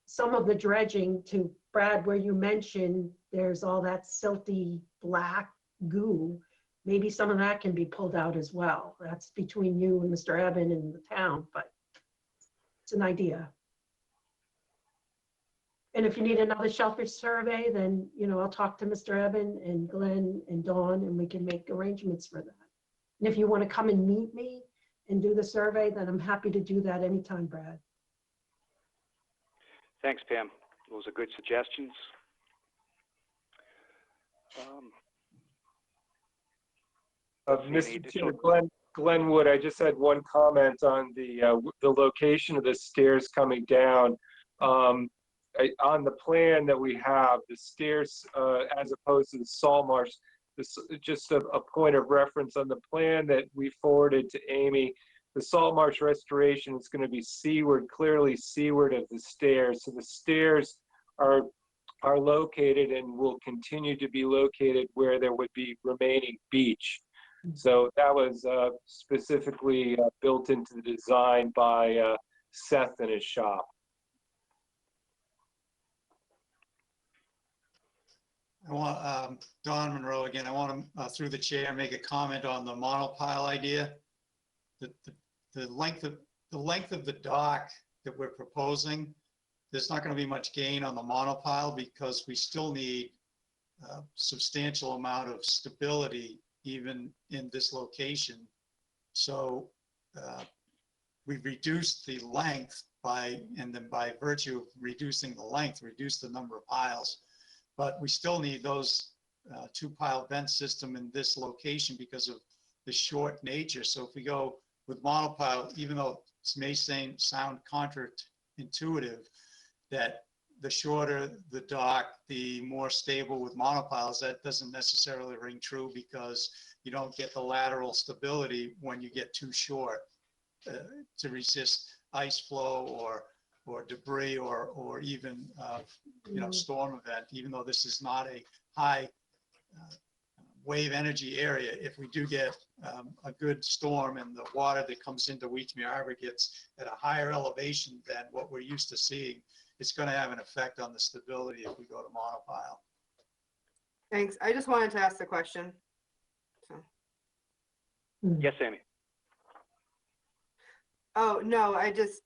some of the dredging to, Brad, where you mentioned there's all that silty black goo. Maybe some of that can be pulled out as well. That's between you and Mr. Evan and the town, but it's an idea. And if you need another shellfish survey, then, you know, I'll talk to Mr. Evan and Glenn and Dawn, and we can make arrangements for that. And if you want to come and meet me and do the survey, then I'm happy to do that anytime, Brad. Thanks, Pam. Those are good suggestions. Mr. Chair, Glenn Wood, I just had one comment on the location of the stairs coming down. On the plan that we have, the stairs, as opposed to the salt marsh, this just a point of reference on the plan that we forwarded to Amy. The salt marsh restoration is going to be seaward, clearly seaward of the stairs. So the stairs are located and will continue to be located where there would be remaining beach. So that was specifically built into the design by Seth and his shop. I want, Don Monroe again, I want to, through the chair, make a comment on the monopile idea. The length of the dock that we're proposing, there's not going to be much gain on the monopile because we still need a substantial amount of stability even in this location. So we've reduced the length and then by virtue of reducing the length, reduce the number of piles. But we still need those 2-pile vent system in this location because of the short nature. So if we go with monopile, even though it may sound counterintuitive, that the shorter the dock, the more stable with monopiles, that doesn't necessarily ring true because you don't get the lateral stability when you get too short to resist ice flow or or debris or even, storm event, even though this is not a high wave energy area. If we do get a good storm and the water that comes into Weechmere Harbor gets at a higher elevation than what we're used to seeing, it's going to have an effect on the stability if we go to monopile. Thanks. I just wanted to ask the question. So. Yes, Amy. Oh, no, I just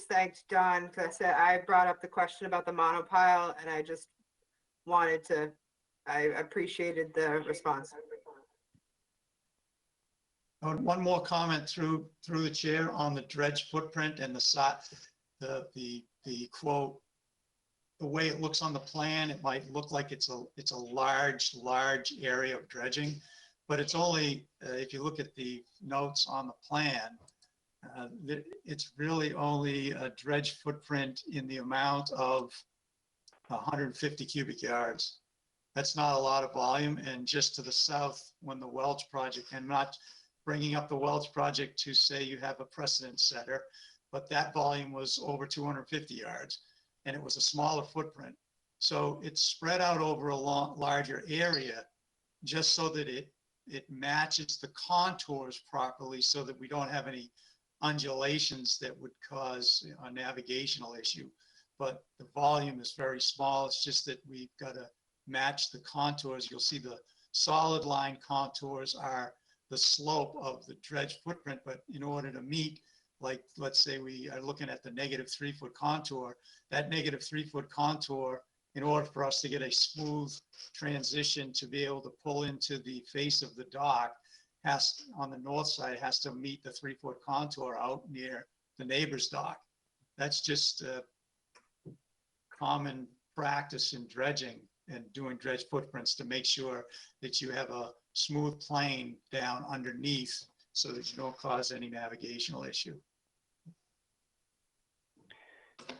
thanked Don because I brought up the question about the monopile and I just wanted to, I appreciated the response. One more comment through the chair on the dredge footprint and the quote, the way it looks on the plan, it might look like it's a large area of dredging, but it's only, if you look at the notes on the plan, it's really only a dredge footprint in the amount of 150 cubic yards. That's not a lot of volume. And just to the south, when the Welch project, and not bringing up the Welch project to say you have a precedent setter, but that volume was over 250 yards and it was a smaller footprint. So it's spread out over a larger area just so that it matches the contours properly so that we don't have any undulations that would cause a navigational issue. But the volume is very small. It's just that we've got to match the contours. You'll see the solid line contours are the slope of the dredge footprint, but in order to meet, like, let's say we are looking at the -3 foot contour, that -3 foot contour, in order for us to get a smooth transition to be able to pull into the face of the dock, has, on the north side, has to meet the 3 foot contour out near the neighbor's dock. That's just common practice in dredging and doing dredge footprints to make sure that you have a smooth plane down underneath so that you don't cause any navigational issue.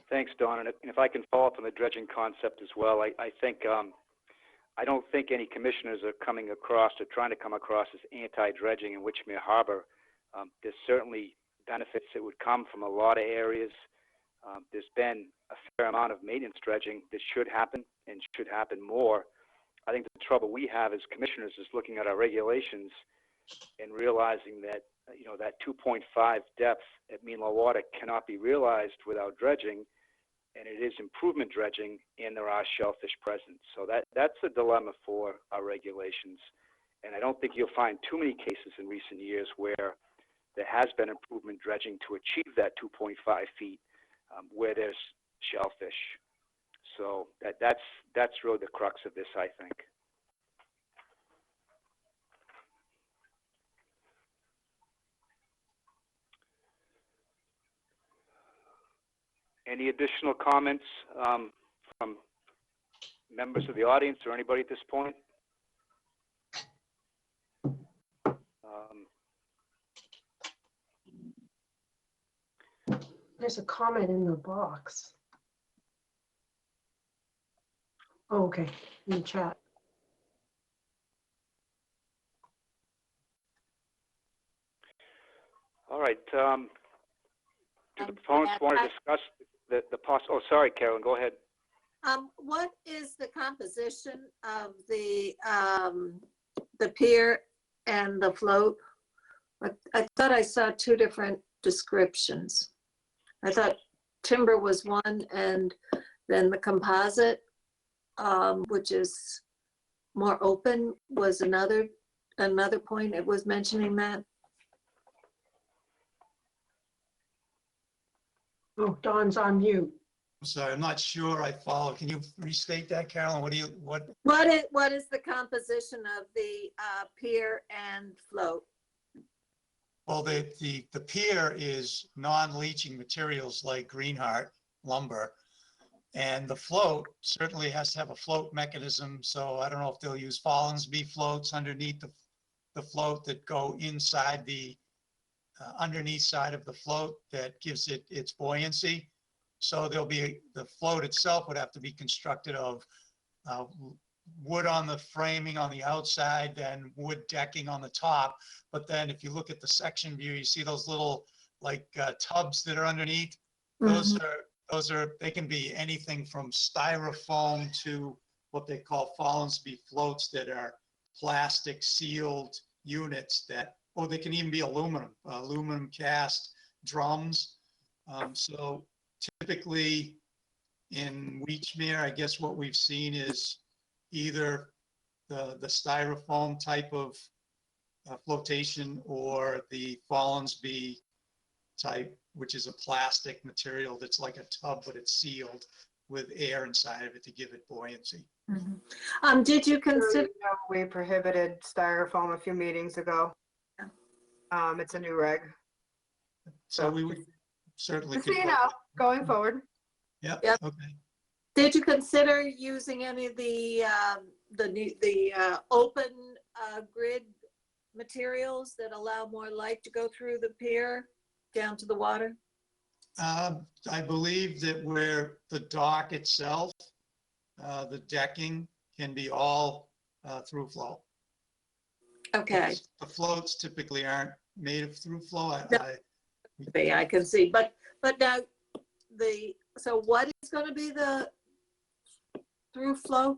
Thanks, Don. And if I can follow up on the dredging concept as well, I think I don't think any commissioners are coming across or trying to come across as anti-dredging in Weechmere Harbor. There's certainly benefits that would come from a lot of areas. There's been a fair amount of maintenance dredging that should happen and should happen more. I think the trouble we have as commissioners is looking at our regulations and realizing that, that 2.5 depth at mean low water cannot be realized without dredging, and it is improvement dredging, and there are shellfish present. So that's a dilemma for our regulations. And I don't think you'll find too many cases in recent years where there has been improvement dredging to achieve that 2.5 feet where there's shellfish. So that's really the crux of this, I think. Any additional comments from members of the audience or anybody at this point? There's a comment in the box. Oh, okay, in the chat. All right. Do the proponents want to discuss the possible? Oh, sorry, Carolyn, go ahead. What is the composition of the pier and the float? I thought I saw two different descriptions. I thought timber was one, and then the composite, which is more open, was another point. It was mentioning that. Oh, Dawn's on mute. I'm sorry, I'm not sure I follow. Can you restate that, Carolyn? What What is the composition of the pier and float? Well, the pier is non-leaching materials like Greenheart lumber. And the float certainly has to have a float mechanism. So I don't know if they'll use Follinsby floats underneath the float that go inside the underneath side of the float that gives it its buoyancy. So the float itself would have to be constructed of wood on the framing on the outside, then wood decking on the top. But then if you look at the section view, you see those little like tubs that are underneath. Those are they can be anything from styrofoam to what they call Follinsby floats that are plastic sealed units that, or they can even be aluminum cast drums. So typically in Weechmere, I guess what we've seen is either the styrofoam type of flotation or the Follinsby type, which is a plastic material that's like a tub, but it's sealed with air inside of it to give it buoyancy. Did you consider? We prohibited styrofoam a few meetings ago. It's a new reg. So we would certainly. Just so you know, going forward. Yep. Yep. Okay. Did you consider using any of the open grid materials that allow more light to go through the pier down to the water? I believe that where the dock itself, the decking can be all through flow. Okay. The floats typically aren't made of through flow. I can see, but now so what is going to be the through flow?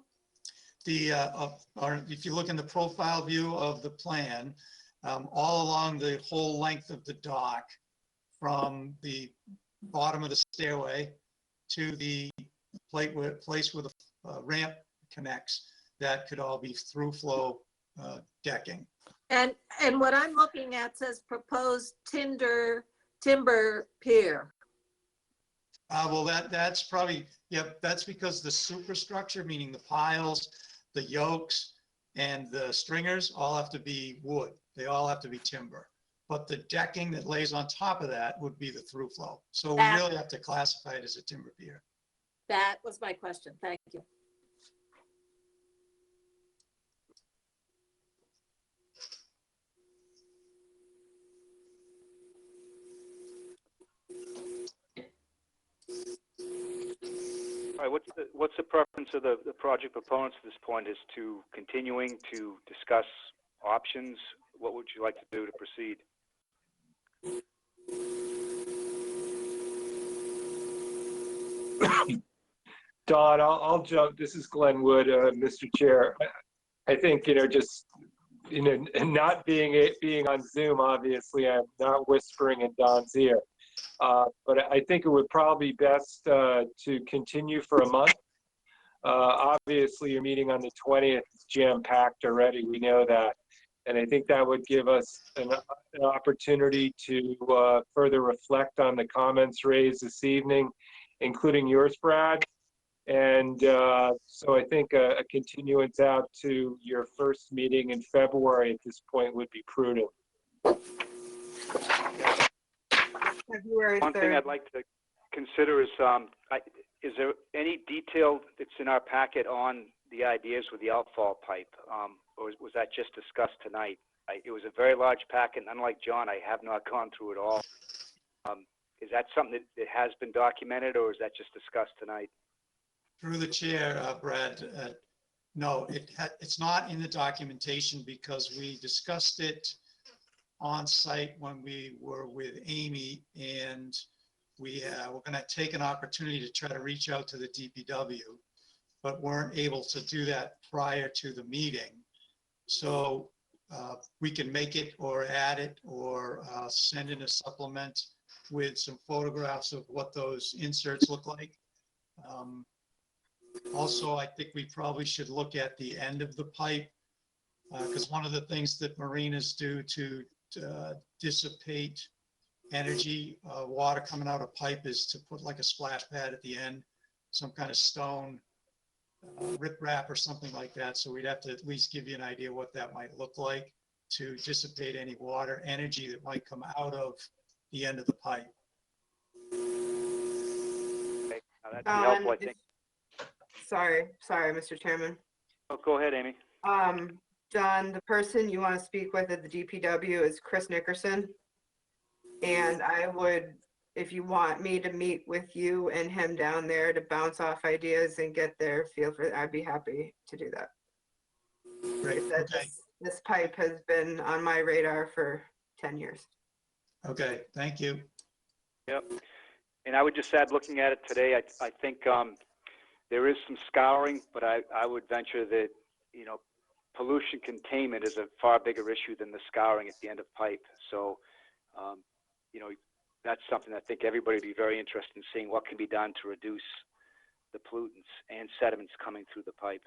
Or if you look in the profile view of the plan, all along the whole length of the dock, from the bottom of the stairway to the place where the ramp connects, that could all be through flow decking. And what I'm looking at says proposed timber pier. Well, that's probably, yep, that's because the superstructure, meaning the piles, the yokes, and the stringers all have to be wood. They all have to be timber. But the decking that lays on top of that would be the through flow. So we really have to classify it as a timber pier. That was my question. Thank you. All right, what's the preference of the project proponents at this point? Is to continuing to discuss options? What would you like to do to proceed? Don, I'll jump. This is Glenn Wood, Mr. Chair. I think, just, and not being on Zoom, obviously, I'm not whispering in Don's ear. But I think it would probably be best to continue for a month. Obviously, your meeting on the 20th is jam-packed already. We know that. And I think that would give us an opportunity to further reflect on the comments raised this evening, including yours, Brad. And so I think a continuance out to your first meeting in February at this point would be prudent. February 3rd. One thing I'd like to consider is there any detail that's in our packet on the ideas with the outfall pipe? Or was that just discussed tonight? It was a very large packet, and unlike John, I have not gone through it all. Is that something that has been documented, or is that just discussed tonight? Through the chair, Brad, no, it's not in the documentation because we discussed it on site when we were with Amy, and we're going to take an opportunity to try to reach out to the DPW, but weren't able to do that prior to the meeting. So we can make it or add it or send in a supplement with some photographs of what those inserts look like. Also, I think we probably should look at the end of the pipe because one of the things that marinas do to dissipate energy, water coming out of pipe, is to put like a splash pad at the end, some kind of stone riprap or something like that. So we'd have to at least give you an idea what that might look like to dissipate any water energy that might come out of the end of the pipe. Okay. That'd be helpful, I think. Sorry, Mr. Chairman. Oh, go ahead, Amy. John, the person you want to speak with at the DPW is Chris Nickerson. And I would, if you want me to meet with you and him down there to bounce off ideas and get their feel for it, I'd be happy to do that. Great. Okay. This pipe has been on my radar for 10 years. Okay, thank you. Yep. And I would just add, looking at it today, I think there is some scouring, but I would venture that, you know, pollution containment is a far bigger issue than the scouring at the end of pipe. So, you know, that's something I think everybody would be very interested in seeing what can be done to reduce the pollutants and sediments coming through the pipe.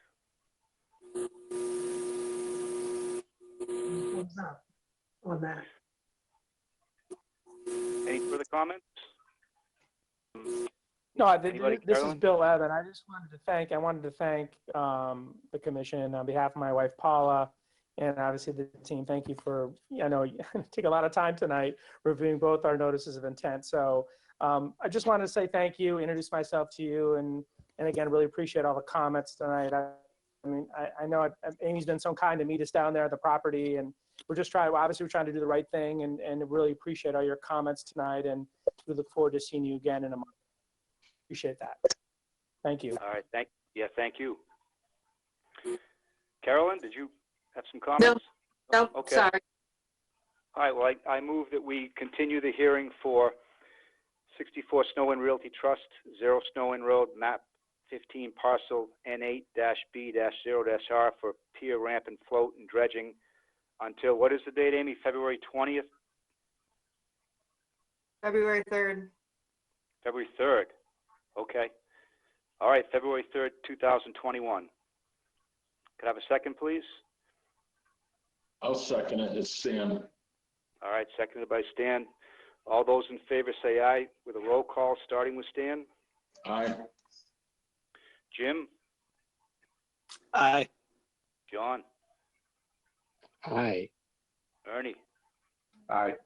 Thumbs up on that. Any further comments? No, Anybody, this is Carolyn? Bill Evan. I wanted to thank the commission on behalf of my wife Paula, and obviously the team. Thank you for, I know you take a lot of time tonight reviewing both our notices of intent. So I just wanted to say thank you, introduce myself to you, and again, really appreciate all the comments tonight. I mean, I know Amy's been so kind to meet us down there at the property, and we're trying to do the right thing, and really appreciate all your comments tonight, and we look forward to seeing you again in a month. Appreciate that. Thank you. All right, thank you. Carolyn, did you have some comments? No, Okay. sorry. All right, well, I move that we continue the hearing for 64 Snow Inn Realty Trust, 0 Snow Inn Road, map 15, parcel N8-B-0-R for pier, ramp, and float and dredging until, what is the date, Amy? February 20th? February 3rd. February 3rd. Okay. All right, February 3rd, 2021. Could I have a second, please? I'll second it. It's Sam. All right, seconded by Stan. All those in favor say aye with a roll call, starting with Stan. Aye. Jim? Aye. John? Aye. Ernie? Aye.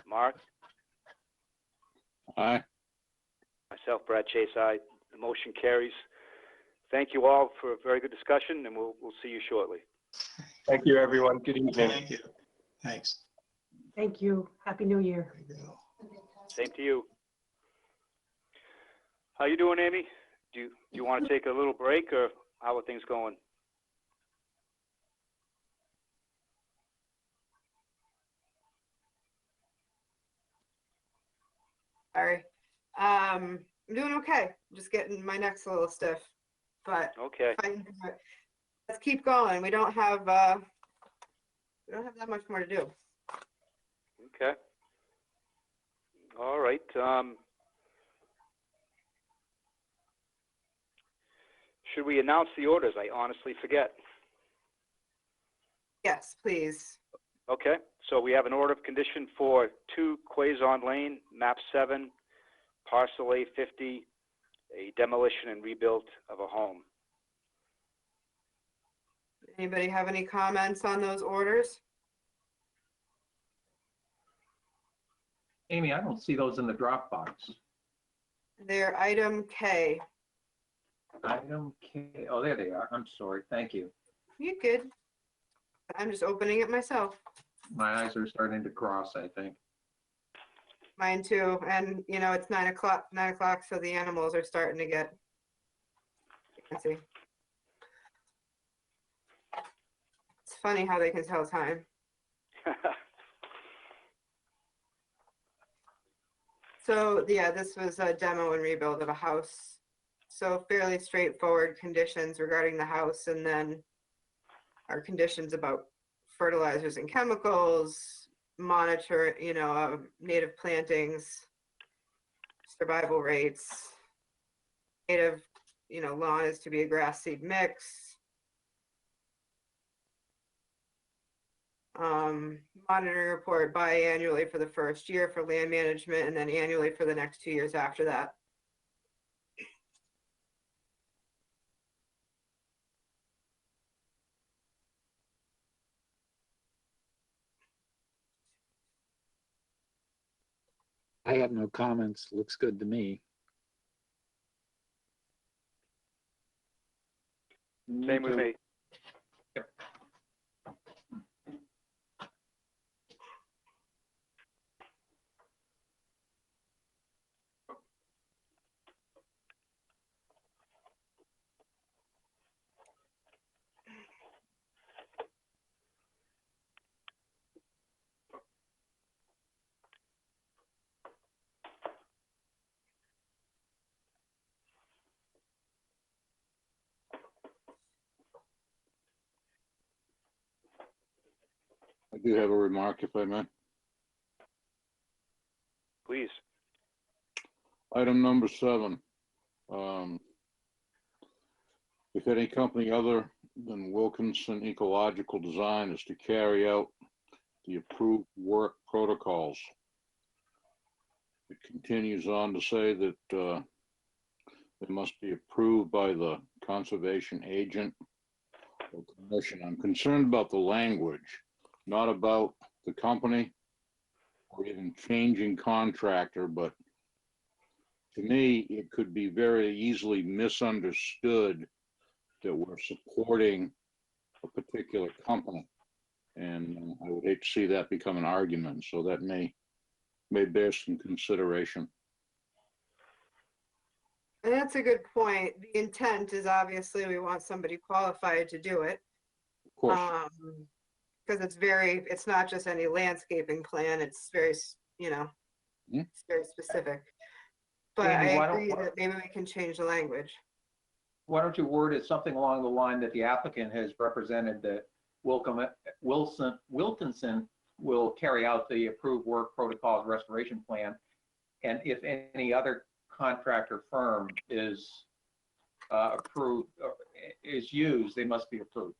Mark? Aye. Myself, Brad Chase, aye. The motion carries. Thank you all for a very good discussion, and we'll see you shortly. Thank you, everyone. Good evening. Thank you. Thanks. Thank you. Happy New Year. There you go. Same to you. How you doing, Amy? Do you want to take a little break, or how are things going? Sorry. I'm doing okay. Just getting my neck's a little stiff, but Okay. I can do it. Let's keep going. We don't have that much more to do. Okay. All right. Should we announce the orders? I honestly forget. Yes, please. Okay. So we have an order of condition for 2 Quaison Lane, map 7, parcel A50, a demolition and rebuild of a home. Anybody have any comments on those orders? Amy, I don't see those in the Dropbox. They're item K. Item K. Oh, there they are. I'm sorry. Thank you. You good? I'm just opening it myself. My eyes are starting to cross, I think. Mine too. And you know, it's 9 o'clock, so the animals are starting to get, you can see. It's funny how they can tell time. So yeah, this was a demo and rebuild of a house. So fairly straightforward conditions regarding the house, and then our conditions about fertilizers and chemicals, monitor, you know, native plantings, survival rates, native, you know, lawn is to be a grass seed mix. Monitoring report biannually for the first year for land management, and then annually for the next 2 years after that. I have no comments. Looks good to me. Same with me. do have a remark, if I may. Please. Item number 7. If any company other than Wilkinson Ecological Design is to carry out the approved work protocols. It continues on to say that they must be approved by the conservation agent or commission. I'm concerned about the language, not about the company or even changing contractor, but to me, it could be very easily misunderstood that we're supporting a particular company. And I would hate to see that become an argument. So that may bear some consideration. And that's a good point. The intent is obviously we want somebody qualified to do it. Of course. Because it's not just any landscaping plan, it's very, it's very specific. But Amy, I agree that maybe we can change the language. Why don't you word it something along the line that the applicant has represented that Wilkinson will carry out the approved work protocols restoration plan. And if any other contractor firm is approved, or is used, they must be approved.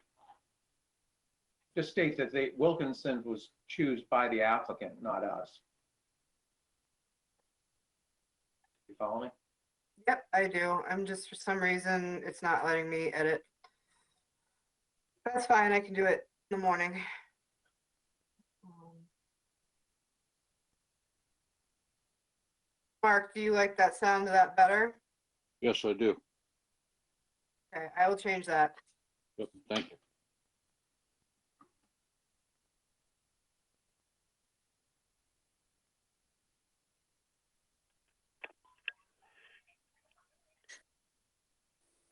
Just state that Wilkinson was chosen by the applicant, not us. You follow me? Yep, I do. I'm just, for some reason, it's not letting me edit. That's fine, I can do it in the morning. Mark, do you like that sound of that better? Yes, I do. Okay, I will change that. Yep, thank you.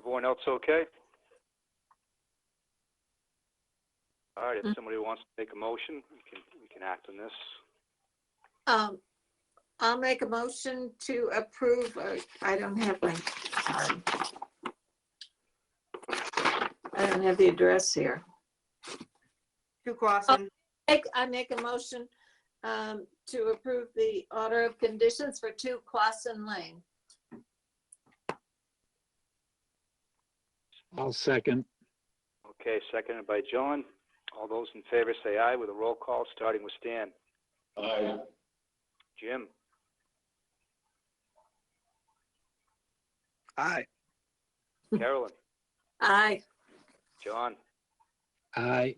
Everyone else okay? All right, if somebody wants to make a motion, we can act on this. I'll make a motion to approve. I don't have my, sorry. I don't have the address here. 2 Clausen. I make a motion to approve the order of conditions for 2 Clausen Lane. I'll second. Okay, seconded by John. All those in favor say aye with a roll call, starting with Stan. Aye. Jim? Aye. Carolyn? Aye. John? Aye.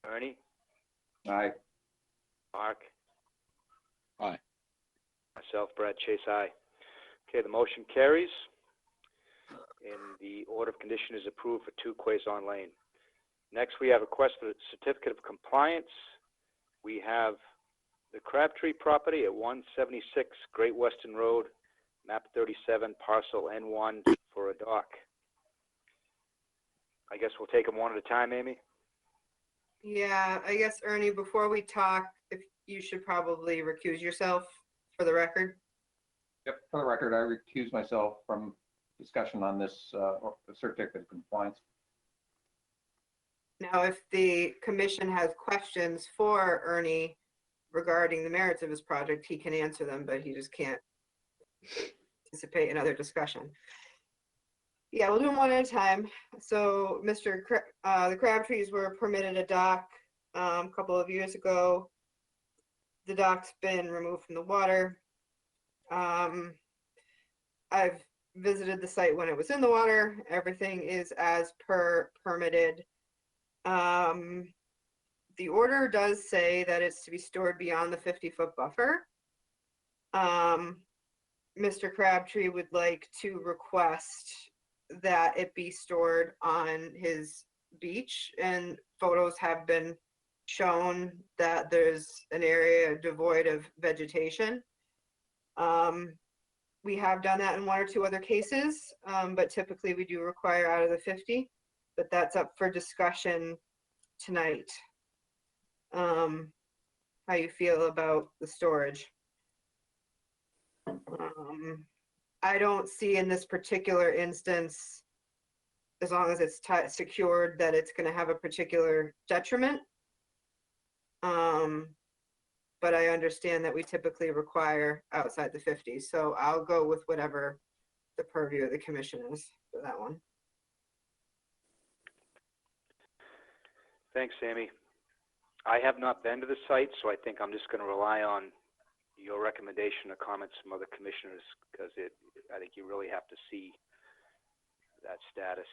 Ernie? Aye. Mark? Aye. Myself, Brad Chase, aye. Okay, the motion carries. And the order of condition is approved for 2 Quezon Lane. Next, we have a request for a certificate of compliance. We have the Crabtree property at 176 Great Western Road, map 37, parcel N1 for a dock. I guess we'll take them one at a time, Amy? Yeah, I guess, Ernie, before we talk, if you should probably recuse yourself for the record. Yep, for the record, I recuse myself from discussion on this certificate of compliance. Now, if the commission has questions for Ernie regarding the merits of his project, he can answer them, but he just can't participate in other discussion. Yeah, we'll do them one at a time. So, the Crabtrees were permitted a dock a couple of years ago. The dock's been removed from the water. I've visited the site when it was in the water. Everything is as per permitted. The order does say that it's to be stored beyond the 50-foot buffer. Mr. Crabtree would like to request that it be stored on his beach, and photos have been shown that there's an area devoid of vegetation. We have done that in 1 or 2 other cases, but typically we do require out of the 50, but that's up for discussion tonight. How you feel about the storage? I don't see in this particular instance, as long as it's secured, that it's going to have a particular detriment. But I understand that we typically require outside the 50, so I'll go with whatever the purview of the commission is for that one. Thanks, Amy. I have not been to the site, so I think I'm just going to rely on your recommendation or comments from other commissioners, because I think you really have to see that status.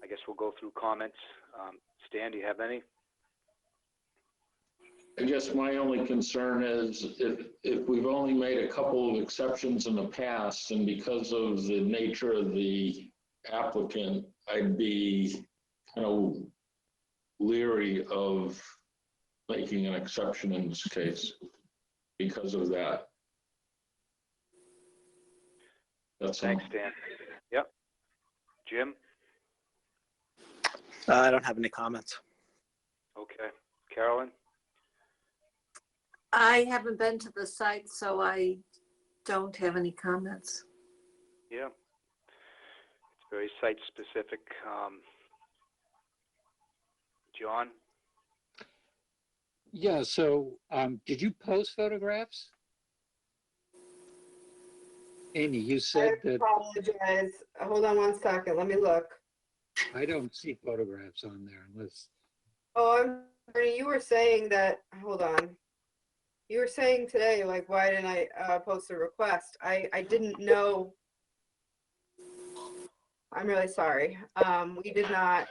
I guess we'll go through comments. Stan, do you have any? I guess my only concern is if we've only made a couple of exceptions in the past, and because of the nature of the applicant, I'd be kind of leery of making an exception in this case because of that. Thanks, Dan. Yep. Jim? I don't have any comments. Okay. Carolyn? I haven't been to the site, so I don't have any comments. Yeah. It's very site specific. John? Yeah, so did you post photographs? Amy, you said I that apologize. Hold on one second. Let me look. I don't see photographs on there unless, Oh, Bernie, you were saying that, hold on. You were saying today, like, why didn't I post a request? I didn't know. I'm really sorry. We did not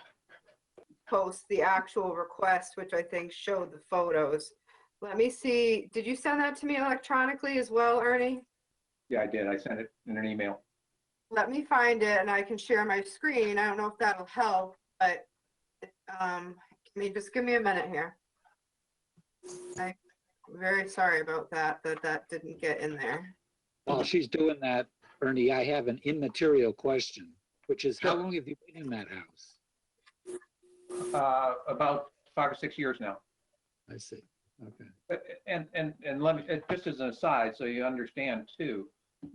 post the actual request, which I think showed the photos. Let me see. Did you send that to me electronically as well, Ernie? Yeah, I did. I sent it in an email. Let me find it and I can share my screen. I don't know if that'll help, but just give me a minute here. I'm very sorry about that didn't get in there. while she's doing that, Ernie, I have an immaterial question, which is how long have you been in that house? About 5 or 6 years now. I see. Okay. And let me, just as an aside, so you understand too,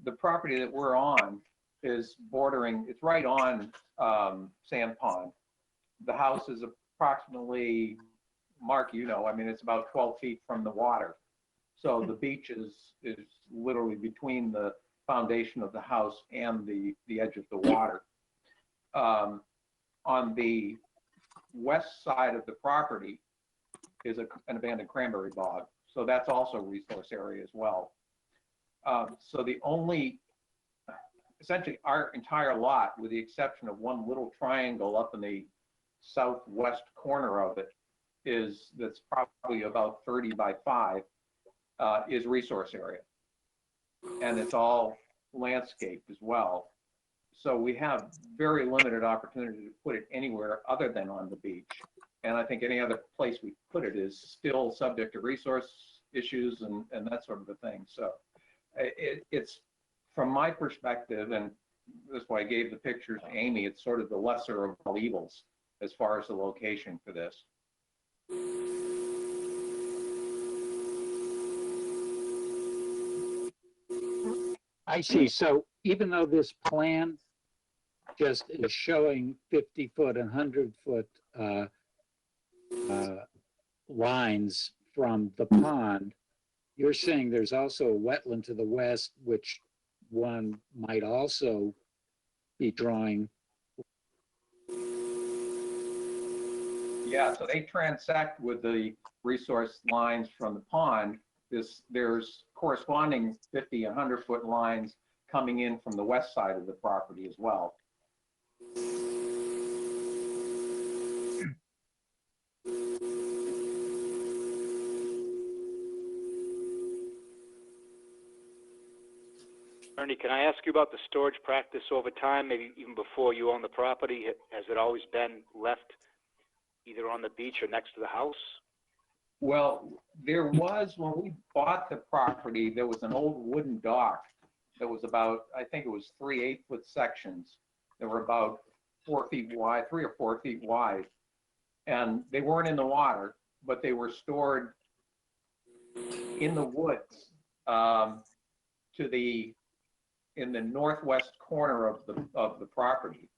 the property that we're on is bordering, it's right on Sand Pond. The house is approximately, Mark, you know, I mean, it's about 12 feet from the water. So the beach is literally between the foundation of the house and the edge of the water. On the west side of the property is an abandoned cranberry bog. So that's also a resource area as well. So the only, essentially our entire lot, with the exception of one little triangle up in the southwest corner of it, that's probably about 30 by 5, is resource area. And it's all landscaped as well. So we have very limited opportunity to put it anywhere other than on the beach. And I think any other place we put it is still subject to resource issues and that sort of a thing. So it's, from my perspective, and that's why I gave the pictures to Amy, it's sort of the lesser of all evils as far as the location for this. I see. So even though this plan just is showing 50-foot and 100-foot lines from the pond, you're saying there's also a wetland to the west, which one might also be drawing. Yeah, so they transect with the resource lines from the pond. There's corresponding 50 and 100-foot lines coming in from the west side of the property as well. Ernie, can I ask you about the storage practice over time, maybe even before you own the property? Has it always been left either on the beach or next to the house? Well, there was, when we bought the property, there was an old wooden dock that was about, I think it was 3 8-foot sections that were about 4 feet wide, 3 or 4 feet wide. And they weren't in the water, but they were stored in the woods in the northwest corner of the property.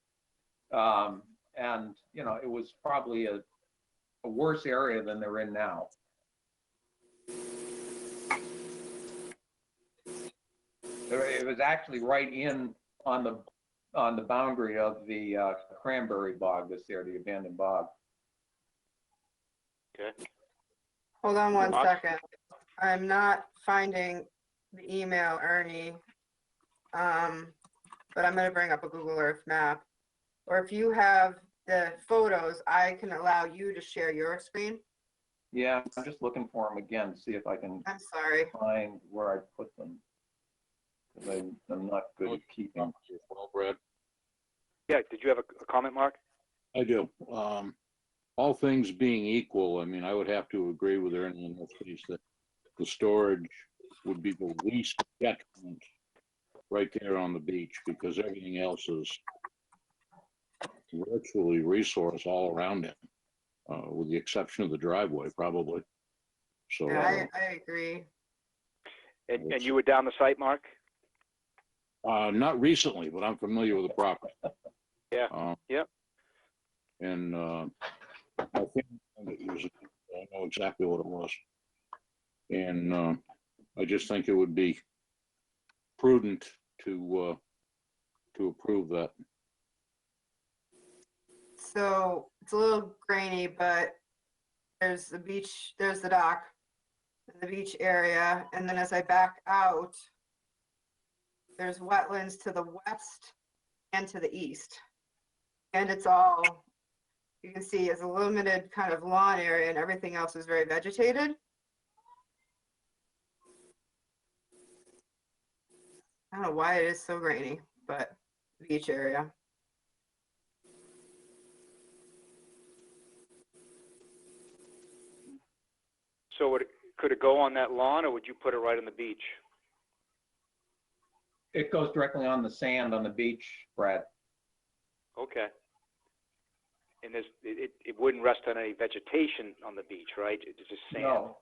And, you know, it was probably a a worse area than they're in now. It was actually right in on the boundary of the cranberry bog that's there, the abandoned bog. Okay. Hold on one Mark? second. I'm not finding the email, Ernie. But I'm gonna bring up a Google Earth map. Or if you have the photos, I can allow you to share your screen. Yeah, I'm just looking for them again, see if I can I'm sorry. find where I put them. Because I'm not good at keeping. Well, Brad, Yeah, did you have a comment, Mark? I do. All things being equal, I mean, I would have to agree with Ernie in this case that the storage would be the least detriment right there on the beach, because everything else is virtually resource all around it, with the exception of the driveway, probably. So, Yeah, I agree. And you were down the site, Mark? not recently, but I'm familiar with the property. Yeah. Yep. And I think it was, I know exactly what it was. And I just think it would be prudent to approve that. So it's a little grainy, but there's the beach, there's the dock, the beach area, and then as I back out, there's wetlands to the west and to the east. And it's all, you can see, is a limited kind of lawn area, and everything else is very vegetated. I don't know why it is so grainy, but beach area. So could it go on that lawn, or would you put it right on the beach? It goes directly on the sand on the beach, Brad. Okay. And it wouldn't rest on any vegetation on the beach, right? It's just sand. No,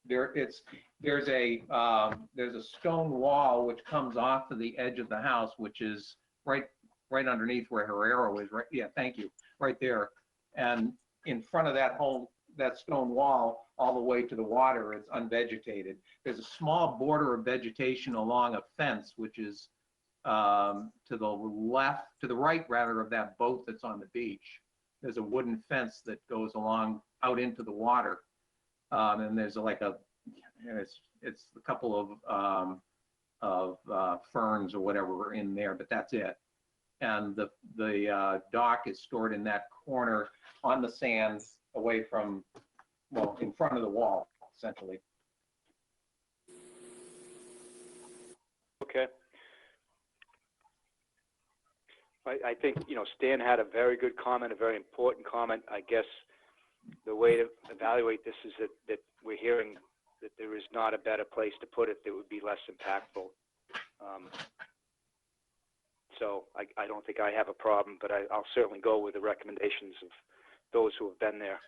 there's a stone wall which comes off of the edge of the house, which is right underneath where her arrow is. Right, yeah, thank you, right there. And in front of that stone wall, all the way to the water, it's unvegetated. There's a small border of vegetation along a fence, which is to the right rather, of that boat that's on the beach. There's a wooden fence that goes along out into the water. And there's it's a couple of ferns or whatever in there, but that's it. And the dock is stored in that corner on the sands, away from, well, in front of the wall, essentially. Okay. I think, Stan had a very good comment, a very important comment. I guess the way to evaluate this is that we're hearing that there is not a better place to put it that would be less impactful. So I don't think I have a problem, but I'll certainly go with the recommendations of those who have been there.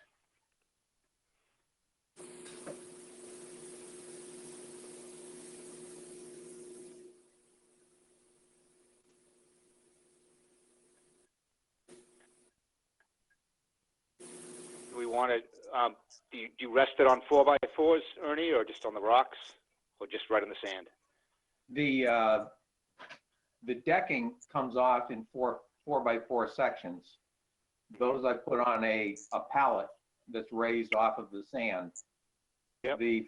We want to, do you rest it on 4x4s, Ernie, or just on the rocks, or just right on the sand? The decking comes off in 4x4 sections. Those I put on a pallet that's raised off of the sand. Yep. The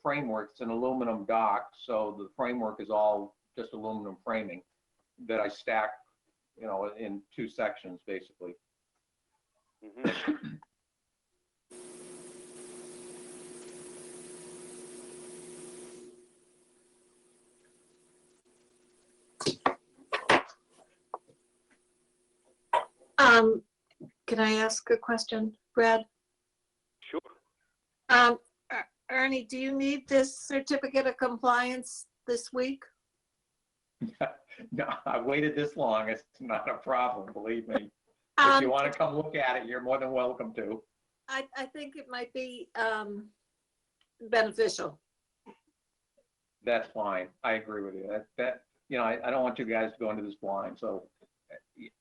framework's an aluminum dock, so the framework is all just aluminum framing that I stack, in 2 sections, basically. Mm-hmm. Can I ask a question, Brad? Sure. Ernie, do you need this certificate of compliance this week? No, I waited this long. It's not a problem, believe me. If you want to come look at it, you're more than welcome to. I think it might be beneficial. That's fine. I agree with you. I don't want you guys to go into this blind. So,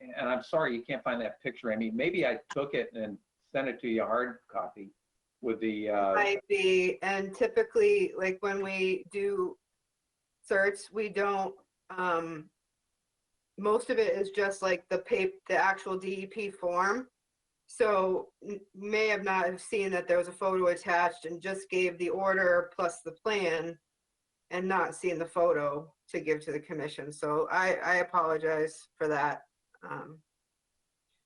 and I'm sorry you can't find that picture. I mean, maybe I took it and send it to you a hard copy with the, Might be, and typically, like when we do certs, we don't, most of it is just like the actual DEP form. So may have not have seen that there was a photo attached and just gave the order plus the plan and not seeing the photo to give to the commission. So I apologize for that.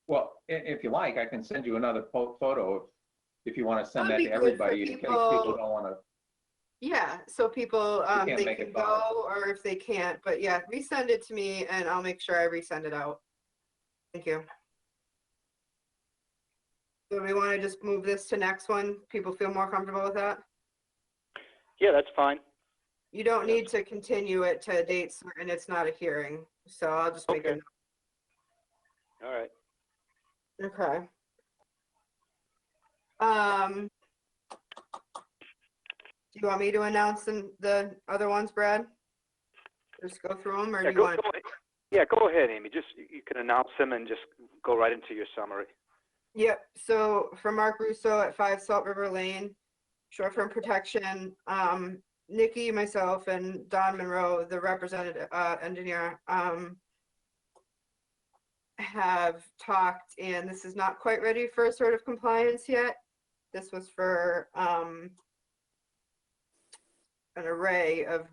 well, if you like, I can send you another photo if you want to send that That'd to be good for everybody in case people. people don't want to. Yeah, so people, can't they make can it go, valid. or if they can't, but yeah, resend it to me and I'll make sure I resend it out. Thank you. So we want to just move this to next one? People feel more comfortable with that? Yeah, that's fine. You don't need to continue it to a date certain, it's not a hearing, so I'll just make a Okay. All right. note. Okay. Do you want me to announce the other ones, Brad? Just go through them, or Yeah, do you want? go ahead, Amy. Just, you can announce them and just go right into your summary. Yep, so for Mark Russo at 5 Salt River Lane, short-term protection, Nikki, myself, and Don Monroe, the representative engineer, have talked, and this is not quite ready for sort of compliance yet. This was for an array of,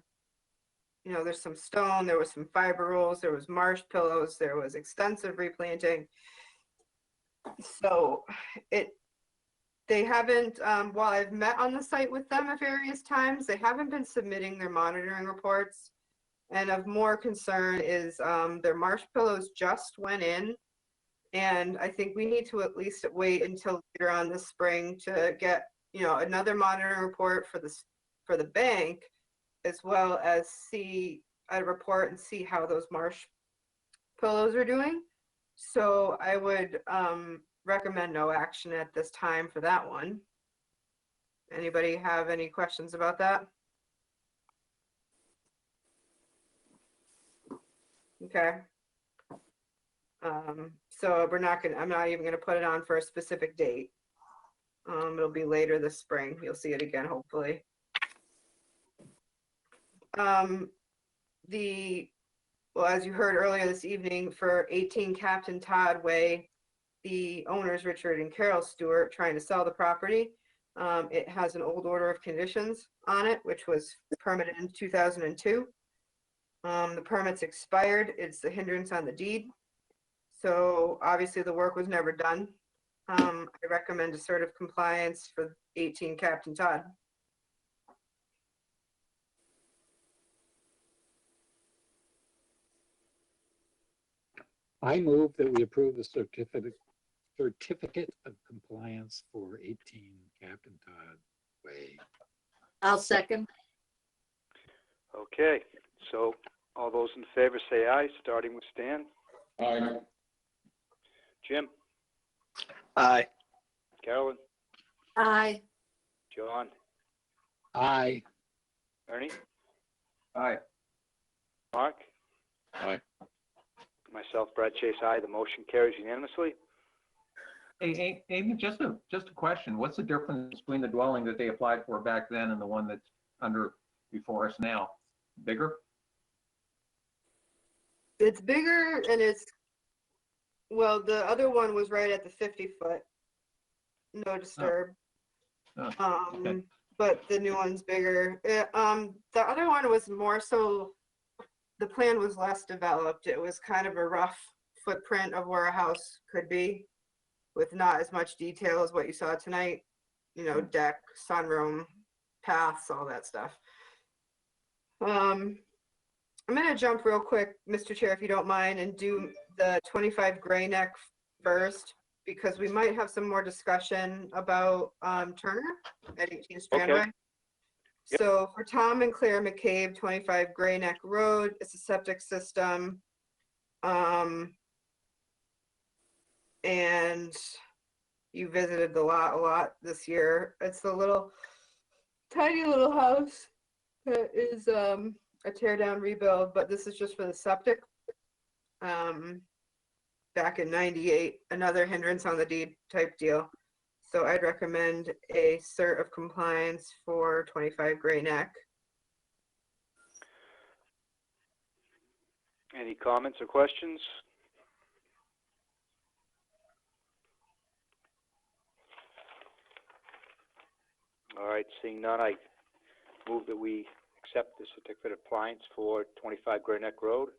you know, there's some stone, there was some fiber rolls, there was marsh pillows, there was extensive replanting. So they haven't, while I've met on the site with them at various times, they haven't been submitting their monitoring reports. And of more concern is their marsh pillows just went in. And I think we need to at least wait until later on this spring to get, you know, another monitoring report for the bank, as well as see a report and see how those marsh pillows are doing. So I would recommend no action at this time for that one. Anybody have any questions about that? Okay. So I'm not even gonna put it on for a specific date. It'll be later this spring. You'll see it again, hopefully. Well, as you heard earlier this evening, for 18 Captain Todd Way, the owners, Richard and Carol Stewart, trying to sell the property. It has an old order of conditions on it, which was permitted in 2002. The permit's expired. It's a hindrance on the deed. So obviously the work was never done. I recommend a sort of compliance for 18 Captain Todd. I move that we approve the certificate of compliance for 18 Captain Todd Way. I'll second. Okay, so all those in favor say aye, starting with Stan. Aye. Jim, Aye. Carolyn, Aye. John, Aye. Ernie, Aye. Mark, Aye. myself, Brad Chase, aye. The motion carries unanimously. Hey, Amy, just a question. What's the difference between the dwelling that they applied for back then and the one that's before us now? Bigger? It's bigger and well, the other one was right at the 50-foot, no disturb. Okay. But the new one's bigger. The other one was more so, the plan was less developed. It was kind of a rough footprint of where a house could be with not as much detail as what you saw tonight. You know, deck, sunroom, paths, all that stuff. I'm gonna jump real quick, Mr. Chair, if you don't mind, and do the 25 Gray Neck first, because we might have some more discussion about Turner at 18 Strandway. Okay. Yep. So for Tom and Claire McCabe, 25 Gray Neck Road, it's a septic system. And you visited the lot a lot this year. It's a little tiny little house that is a tear down rebuild, but this is just for the septic. Back in '98, another hindrance on the deed type deal. So I'd recommend a cert of compliance for 25 Gray Neck. Any comments or questions? All right, seeing none, I move that we accept the certificate of compliance for 25 Gray Neck Road.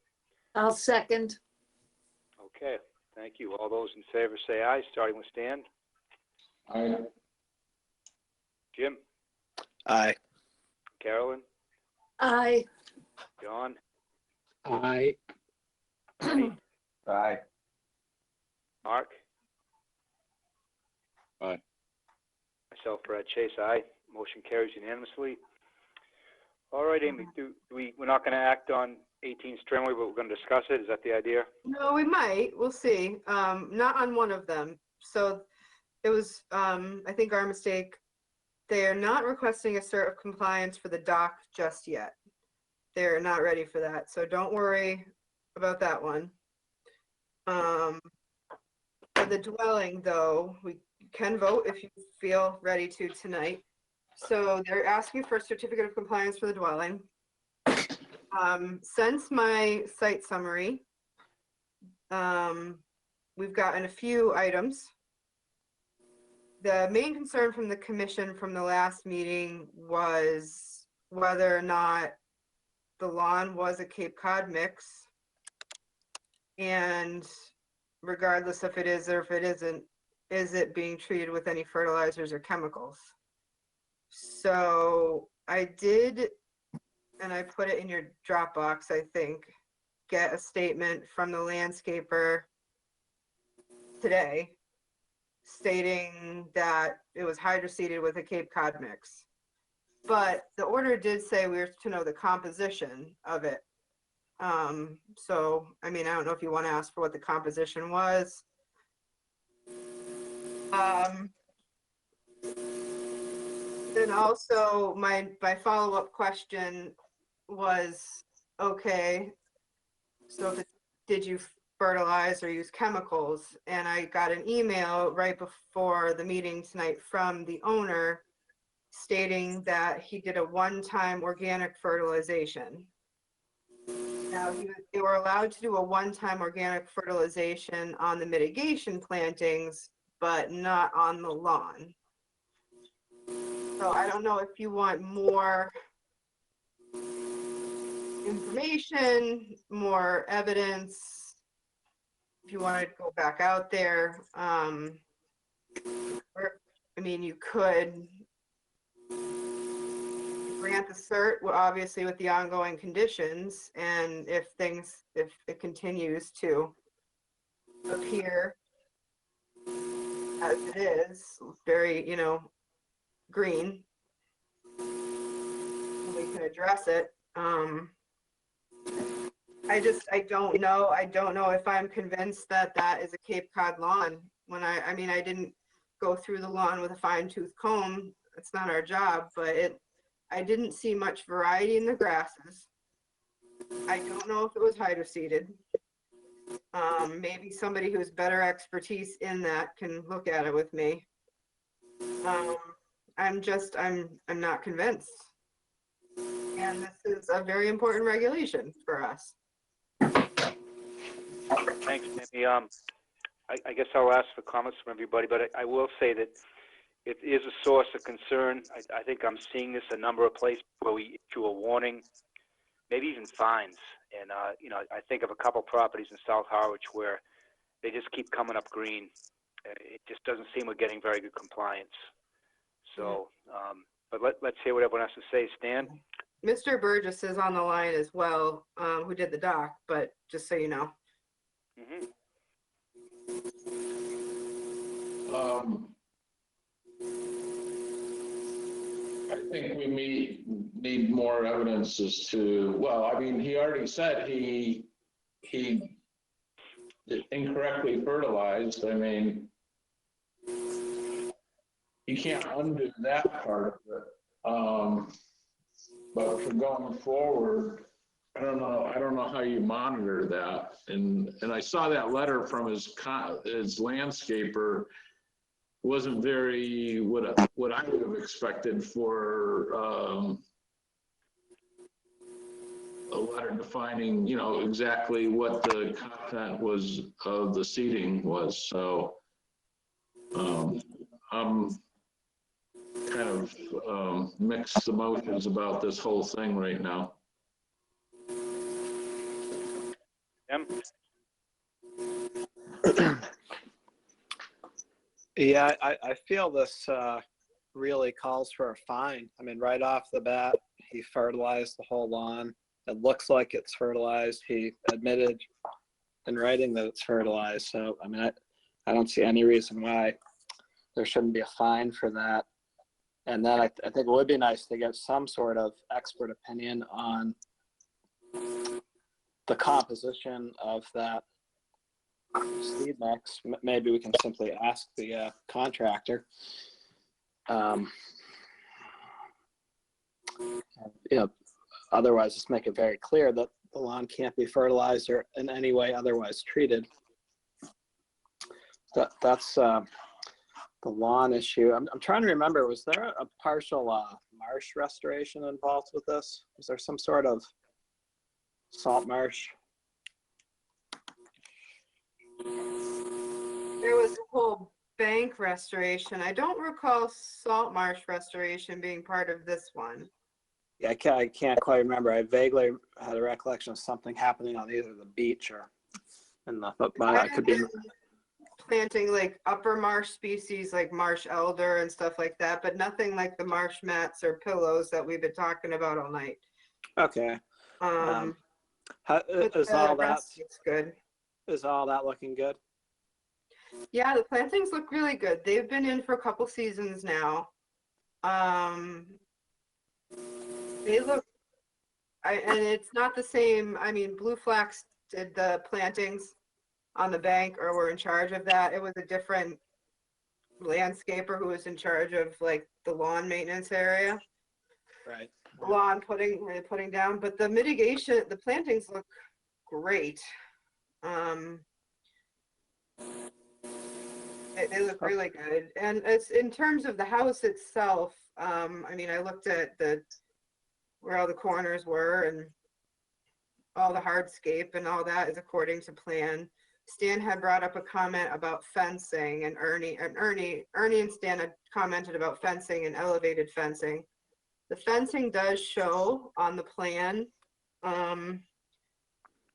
I'll second. Okay, thank you. All those in favor say aye, starting with Stan. Aye. Jim? Aye. Carolyn? Aye. John? Aye. Ernie? Aye. Mark? Aye. Myself, Brad Chase, aye. Motion carries unanimously. All right, Amy, we're not going to act on 18 Stramway, but we're going to discuss it. Is that the idea? No, we might. We'll see. Not on one of them. So it was, I think, our mistake. They are not requesting a cert of compliance for the dock just yet. They're not ready for that. So don't worry about that one. For the dwelling, though, we can vote if you feel ready to tonight. So they're asking for a certificate of compliance for the dwelling. Since my site summary, we've gotten a few items. The main concern from the commission from the last meeting was whether or not the lawn was a Cape Cod mix. And regardless if it is or if it isn't, is it being treated with any fertilizers or chemicals? So I did, and I put it in your Dropbox, I think, get a statement from the landscaper today stating that it was hydroseeded with a Cape Cod mix. But the order did say we were to know the composition of it. So, I mean, I don't know if you want to ask for what the composition was. Then also my follow-up question was, okay, so did you fertilize or use chemicals? And I got an email right before the meeting tonight from the owner stating that he did a one-time organic fertilization. Now, they were allowed to do a one-time organic fertilization on the mitigation plantings, but not on the lawn. So I don't know if you want more information, more evidence, if you want to go back out there. Or, I mean, you could grant the cert, well, obviously with the ongoing conditions, and if it continues to appear as it is, very, green, we can address it. I don't know. I don't know if I'm convinced that that is a Cape Cod lawn. When I mean, I didn't go through the lawn with a fine tooth comb. It's not our job, but I didn't see much variety in the grasses. I don't know if it was hydroseeded. Maybe somebody who has better expertise in that can look at it with me. I'm not convinced. And this is a very important regulation for us. Thanks, Amy. I guess I'll ask for comments from everybody, but I will say that it is a source of concern. I think I'm seeing this a number of places where we issue a warning, maybe even fines. And, I think of a couple properties in South Harwich where they just keep coming up green. It just doesn't seem we're getting very good compliance. So, but let's hear what everyone has to say. Stan? Mr. Burgess is on the line as well, who did the doc, but just so you know. I think we need more evidence as to, well, I mean, he already said he incorrectly fertilized. I mean, you can't undo that part of it. But for going forward, I don't know how you monitor that. And I saw that letter from his landscaper wasn't very, what I would have expected for, a letter defining, exactly what the content was of the seating was. So, I'm kind of mixed emotions about this whole thing right now. Jim? Yeah, I feel this really calls for a fine. I mean, right off the bat, he fertilized the whole lawn. It looks like it's fertilized. He admitted in writing that it's fertilized. So, I mean, I don't see any reason why there shouldn't be a fine for that. And then I think it would be nice to get some sort of expert opinion on the composition of that seed mix. Maybe we can simply ask the contractor. Otherwise, just make it very clear that the lawn can't be fertilized or in any way otherwise treated. That's the lawn issue. I'm trying to remember, was there a partial marsh restoration involved with this? Was there some sort of salt marsh? There was a whole bank restoration. I don't recall salt marsh restoration being part of this one. Yeah, I can't quite remember. I vaguely had a recollection of something happening on either the beach or in the, but I could be planting like upper marsh species like marsh elder and stuff like that, but nothing like the marsh mats or pillows that we've been talking about all night. okay. Is all that good? Is all that looking good? Yeah, the plantings look really good. They've been in for a couple seasons now. They look, and it's not the same. I mean, Blue Flax did the plantings on the bank, or were in charge of that. It was a different landscaper who was in charge of like the lawn maintenance area. Right. Lawn putting down, but the mitigation, the plantings look great. They look really good. And it's in terms of the house itself. I mean, I looked at where all the corners were and all the hardscape and all that is according to plan. Stan had brought up a comment about fencing, and Ernie and Stan had commented about fencing and elevated fencing. The fencing does show on the plan.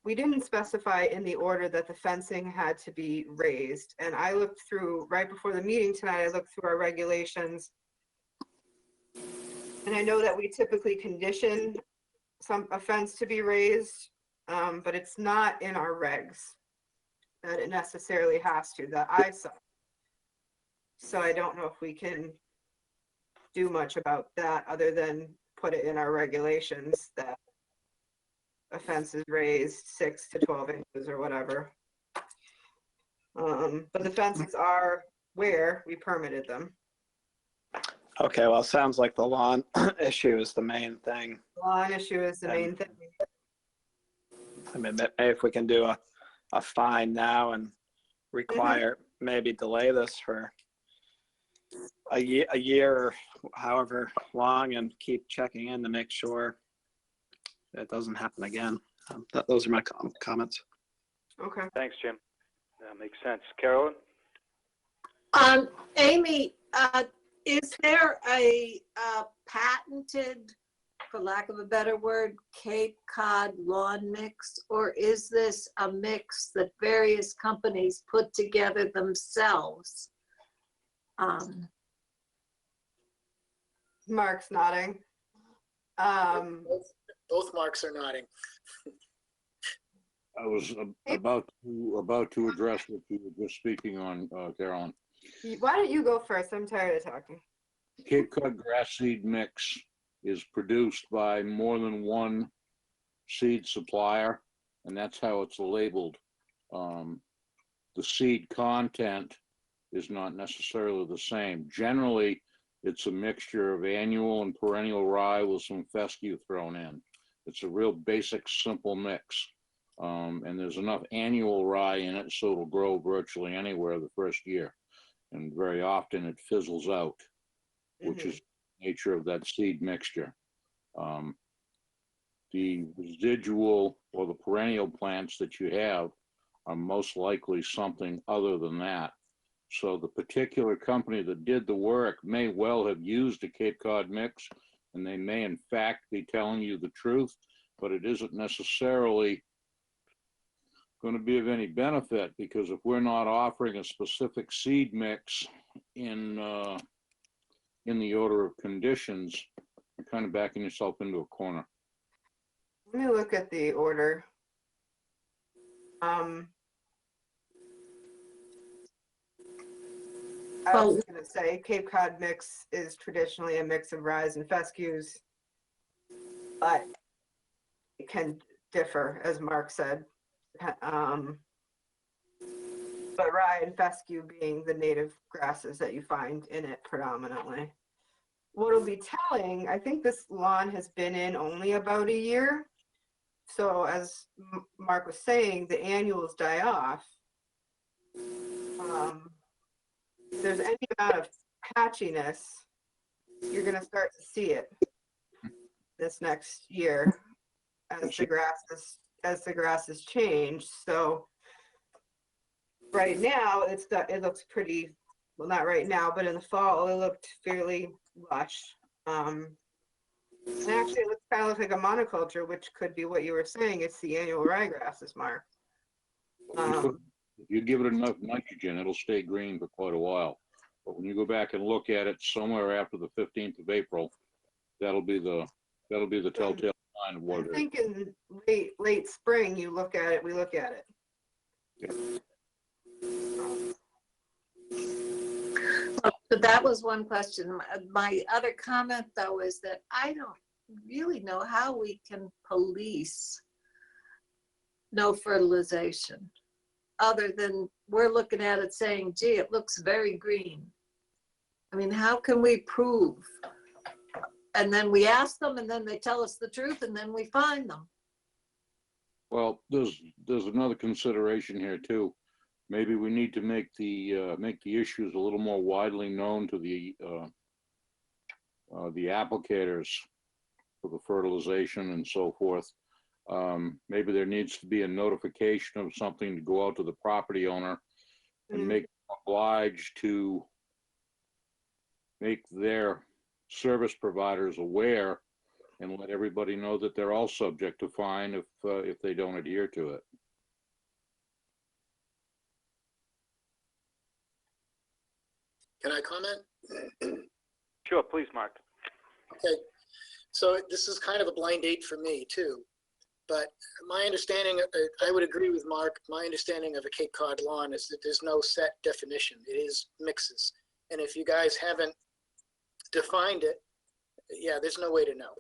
We didn't specify in the order that the fencing had to be raised. And I looked through, right before the meeting tonight, I looked through our regulations. And I know that we typically condition a fence to be raised, but it's not in our regs that it necessarily has to, that I saw. So I don't know if we can do much about that other than put it in our regulations that a fence is raised 6 to 12 inches or whatever. But the fences are where we permitted them. Okay, well, it sounds like the lawn issue is the main thing. The lawn issue is the main thing. I mean, maybe if we can do a fine now and require, maybe delay this for a year or however long, and keep checking in to make sure it doesn't happen again. Those are my comments. Okay. Thanks, Jim. That makes sense. Carolyn? Amy, is there a patented, for lack of a better word, Cape Cod lawn mix, or is this a mix that various companies put together themselves? Mark's nodding. Both Marks are nodding. I was about to address what you were just speaking on, Carolyn. Why don't you go first? I'm tired of talking. Cape Cod grass seed mix is produced by more than one seed supplier, and that's how it's labeled. The seed content is not necessarily the same. Generally, it's a mixture of annual and perennial rye with some fescue thrown in. It's a real basic, simple mix. And there's enough annual rye in it so it'll grow virtually anywhere the first year. And very often it fizzles out, which is the nature of that seed mixture. The residual or the perennial plants that you have are most likely something other than that. So the particular company that did the work may well have used a Cape Cod mix, and they may in fact be telling you the truth, but it isn't necessarily going to be of any benefit, because if we're not offering a specific seed mix in the order of conditions, you're kind of backing yourself into a corner. Let me look at the order. I was going to say Cape Cod mix is traditionally a mix of rye and fescues, but it can differ, as Mark said. But rye and fescue being the native grasses that you find in it predominantly. What'll be telling, I think this lawn has been in only about a year. So as Mark was saying, the annuals die off. If there's any amount of patchiness, you're going to start to see it this next year as the grasses change. So right now it looks pretty, well, not right now, but in the fall it looked fairly lush. And actually it looks kind of like a monoculture, which could be what you were saying. It's the annual ryegrasses, Mark. If you give it enough nitrogen, it'll stay green for quite a while. But when you go back and look at it somewhere after the 15th of April, that'll be the telltale sign of what it is. I think in late spring we look at it. Yeah. But that was one question. My other comment, though, is that I don't really know how we can police no fertilization, other than we're looking at it saying, gee, it looks very green. I mean, how can we prove? And then we ask them, and then they tell us the truth, and then we find them. Well, there's another consideration here too. Maybe we need to make the issues a little more widely known to the applicators for the fertilization and so forth. Maybe there needs to be a notification of something to go out to the property owner and make them obliged to make their service providers aware, and let everybody know that they're all subject to fine if they don't adhere to it. Can I comment? Sure, please, Mark. Okay, so this is kind of a blind date for me too, but my understanding, I would agree with Mark, my understanding of a Cape Cod lawn is that there's no set definition. It is mixes. And if you guys haven't defined it, yeah, there's no way to know.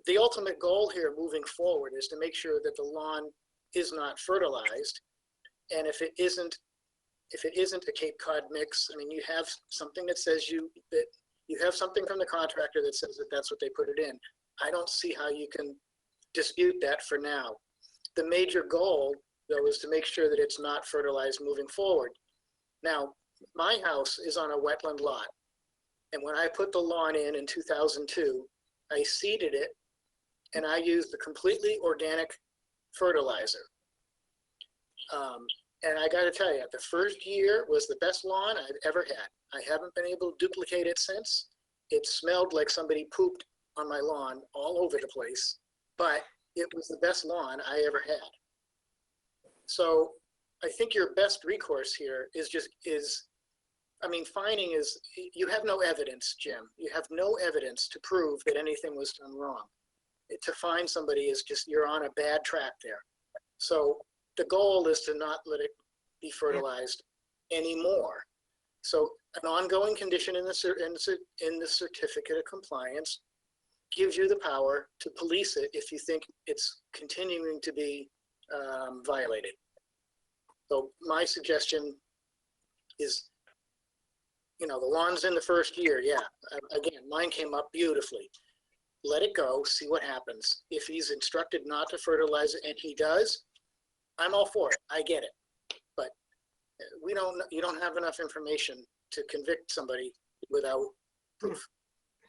The ultimate goal here moving forward is to make sure that the lawn is not fertilized. And if it isn't a Cape Cod mix, I mean, you have something that says you have something from the contractor that says that that's what they put it in. I don't see how you can dispute that for now. The major goal, though, is to make sure that it's not fertilized moving forward. Now, my house is on a wetland lot. And when I put the lawn in 2002, I seeded it and I used a completely organic fertilizer. And I got to tell you, the first year was the best lawn I've ever had. I haven't been able to duplicate it since. It smelled like somebody pooped on my lawn all over the place, but it was the best lawn I ever had. So I think your best recourse here is, I mean, fining is, you have no evidence, Jim. You have no evidence to prove that anything was done wrong. To find somebody is just, you're on a bad track there. So the goal is to not let it be fertilized anymore. So an ongoing condition in the certificate of compliance gives you the power to police it if you think it's continuing to be violated. So my suggestion is, you know, the lawn's in the first year, yeah. Again, mine came up beautifully. Let it go, see what happens. If he's instructed not to fertilize it and he does, I'm all for it. I get it. But you don't have enough information to convict somebody without proof.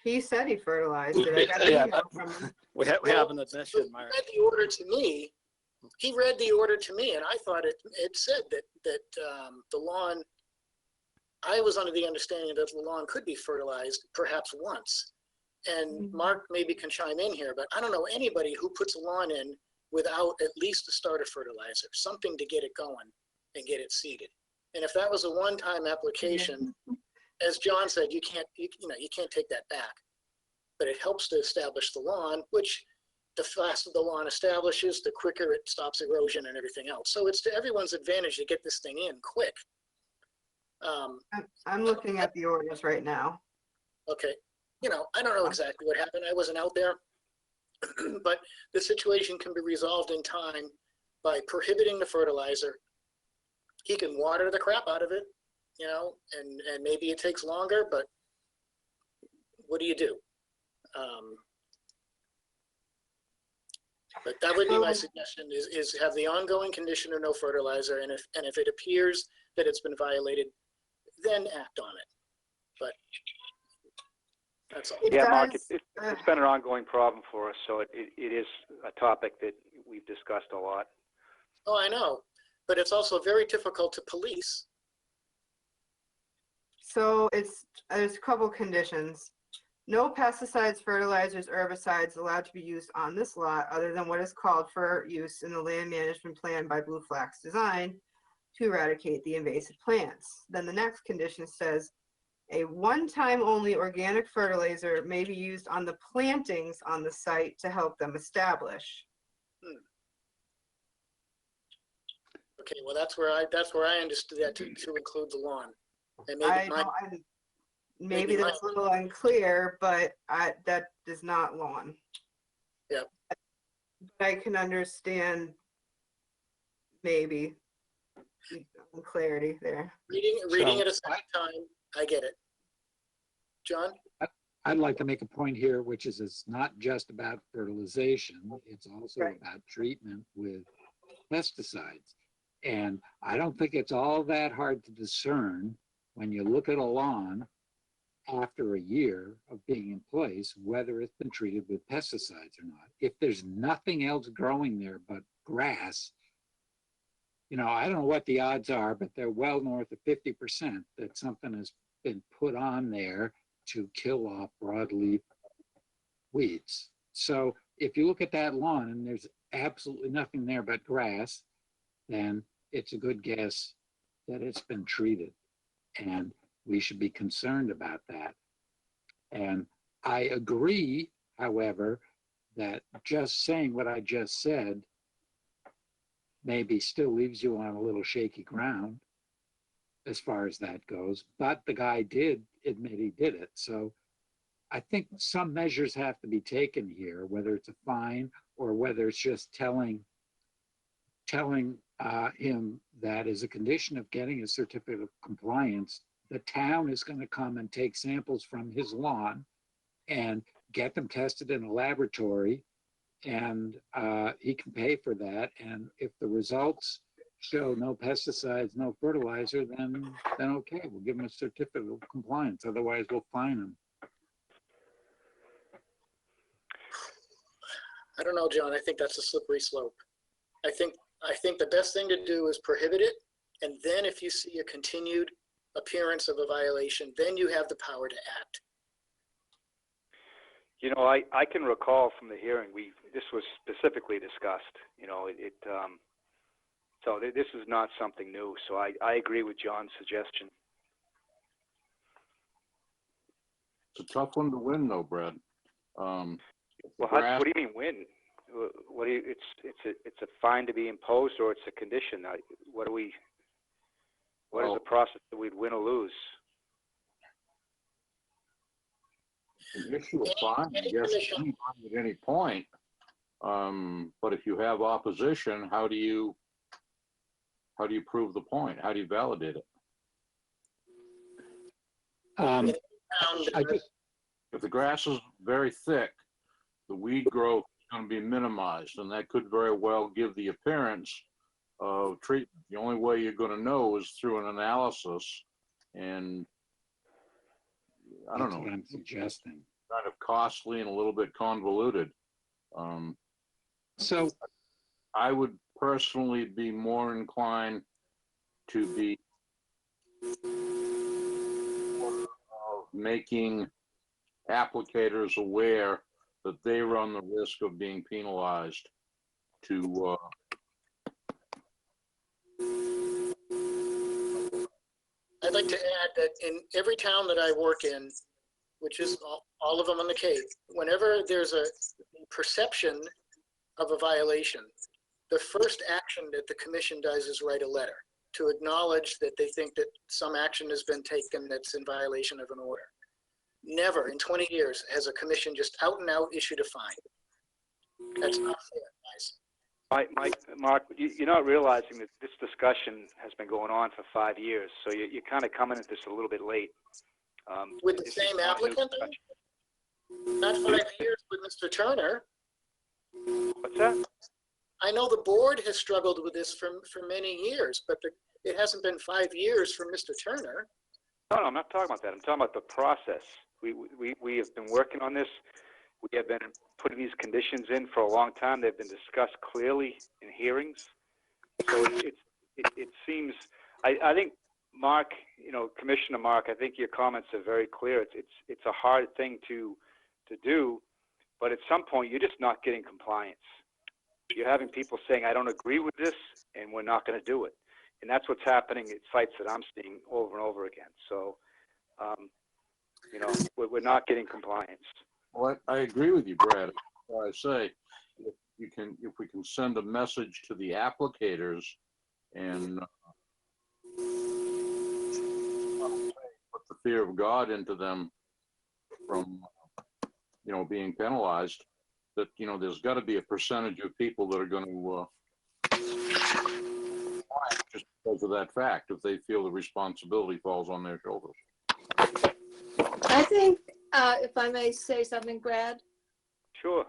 He said he fertilized it. I got an Yeah, email from him. We have an admission, He Myra. read the order to me. He read the order to me, and I thought it said that the lawn. I was under the understanding that the lawn could be fertilized perhaps once. And Mark maybe can chime in here, but I don't know anybody who puts a lawn in without at least a starter fertilizer, something to get it going and get it seeded. And if that was a one-time application, as John said, you can't take that back. But it helps to establish the lawn, which the faster the lawn establishes, the quicker it stops erosion and everything else. So it's to everyone's advantage to get this thing in quick. I'm looking at the orders right now. Okay. I don't know exactly what happened. I wasn't out there. But the situation can be resolved in time by prohibiting the fertilizer. He can water the crap out of it, and maybe it takes longer, but what do you do? But that would be my suggestion is have the ongoing condition of no fertilizer, and if it appears that it's been violated, then act on it. But that's all. Yeah, Mark, it's been an ongoing problem for us, so it is a topic that we've discussed a lot. Oh, I know, but it's also very difficult to police. So there's a couple conditions. No pesticides, fertilizers, herbicides allowed to be used on this lot other than what is called for use in the land management plan by Blue Flax Design to eradicate the invasive plants. Then the next condition says a one-time only organic fertilizer may be used on the plantings on the site to help them establish. Okay, well that's where I understood that to include the lawn. And maybe maybe that's a little unclear, but that is not lawn. Yep. I can understand maybe clarity there. Reading it a second time, I get it. John? I'd like to make a point here, which is it's not just about fertilization, it's also about treatment with pesticides. And I don't think it's all that hard to discern when you look at a lawn after a year of being in place, whether it's been treated with pesticides or not. If there's nothing else growing there but grass, I don't know what the odds are, but they're well north of 50% that something has been put on there to kill off broadleaf weeds. So if you look at that lawn and there's absolutely nothing there but grass, then it's a good guess that it's been treated. And we should be concerned about that. And I agree, however, that just saying what I just said maybe still leaves you on a little shaky ground as far as that goes. But the guy did admit he did it. So I think some measures have to be taken here, whether it's a fine or whether it's just telling him that as a condition of getting a certificate of compliance, the town is going to come and take samples from his lawn and get them tested in a laboratory, and he can pay for that. And if the results show no pesticides, no fertilizer, then okay, we'll give him a certificate of compliance. Otherwise, we'll fine him. I don't know, John. I think that's a slippery slope. I think the best thing to do is prohibit it, and then if you see a continued appearance of a violation, then you have the power to act. I can recall from the hearing, this was specifically discussed, so this is not something new. So I agree with John's suggestion. It's a tough one to win though, Brad. Well, what do you mean win? What do you? It's a fine to be imposed, or it's a condition. What is the process that we'd win or lose? An issue of fine, I guess, at any point. But if you have opposition, how do you prove the point? How do you validate it? If the grass is very thick, the weed growth is going to be minimized, and that could very well give the appearance of treatment. The only way you're going to know is through an analysis, and I don't That's know, what I'm suggesting. kind of costly and a little bit convoluted. So I would personally be more inclined to be making applicators aware that they run the risk of being penalized to I'd like to add that in every town that I work in, which is all of them on the Cape, whenever there's a perception of a violation, the first action that the commission does is write a letter to acknowledge that they think that some action has been taken that's in violation of an order. Never in 20 years has a commission just out and out issued a fine. That's not fair, guys. Mark, you're not realizing that this discussion has been going on for 5 years, so you're kind of coming at this a little bit late. With the same applicant, though? Not 5 years with Mr. Turner. What's that? I know the board has struggled with this for many years, but it hasn't been 5 years for Mr. Turner. No, I'm not talking about that. I'm talking about the process. We have been working on this. We have been putting these conditions in for a long time. They've been discussed clearly in hearings. So it seems, I think, Mark, Commissioner Mark, I think your comments are very clear. It's a hard thing to do, but at some point you're just not getting compliance. You're having people saying, I don't agree with this, and we're not going to do it. And that's what's happening at sites that I'm seeing over and over again. So, we're not getting compliance. Well, I agree with you, Brad. I say, if we can send a message to the applicators and put the fear of God into them from, being penalized, that, there's got to be a percentage of people that are going to just because of that fact, if they feel the responsibility falls on their shoulders. I think, if I may say something, Brad. Sure.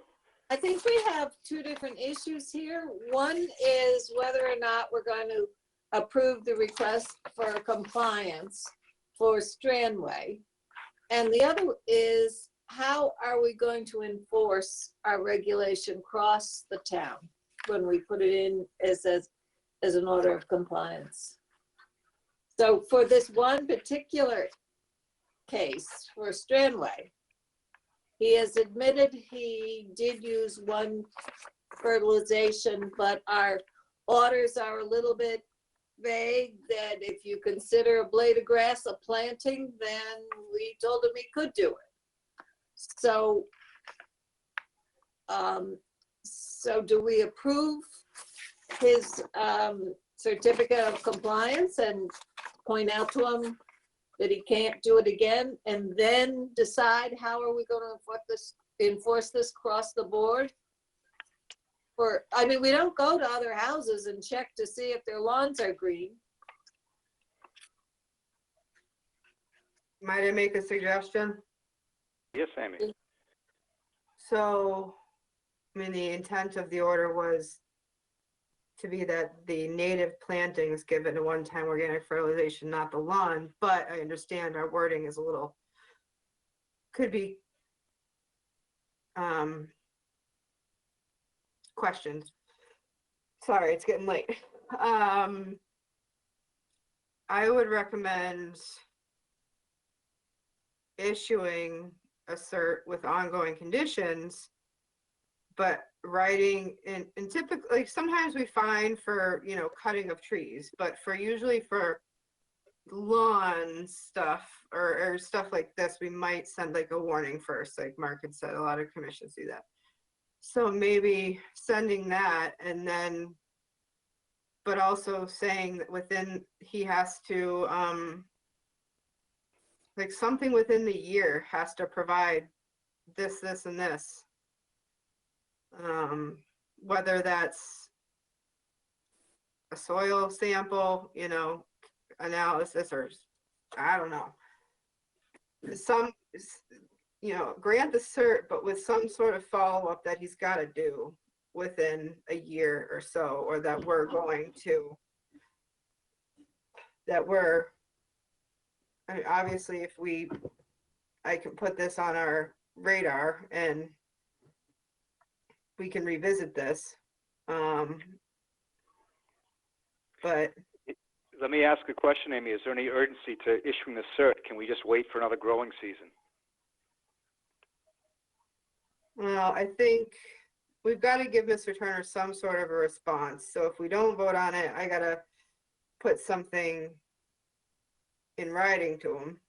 I think we have two different issues here. One is whether or not we're going to approve the request for compliance for Strandway. And the other is, how are we going to enforce our regulation across the town when we put it in as an order of compliance? So for this one particular case for Strandway, he has admitted he did use one fertilization, but our orders are a little bit vague that if you consider a blade of grass a planting, then we told him he could do it. So, so do we approve his certificate of compliance and point out to him that he can't do it again, and then decide how are we going to enforce this across the board? We don't go to other houses and check to see if their lawns are green. Might I make a suggestion? Yes, Amy. So, the intent of the order was to be that the native plantings given a one-time organic fertilization, not the lawn, but I understand our wording is a little, could be questioned. Sorry, it's getting late. I would recommend issuing a cert with ongoing conditions, but writing and typically sometimes we find for cutting of trees, but usually for lawn stuff or stuff like this, we might send like a warning first, like Mark had said. A lot of commissions do that, so maybe sending that, and then but also saying that within he has to like something within the year has to provide this and this. Whether that's a soil sample, analysis, or I don't know, grant the cert, but with some sort of follow-up that he's got to do within a year or so, or that we're obviously if we I can put this on our radar and we can revisit this. But Let me ask a question, Amy. Is there any urgency to issuing the cert? Can we just wait for another growing season? well, I think we've got to give Mr. Turner some sort of a response. So if we don't vote on it, I gotta put something in writing to him.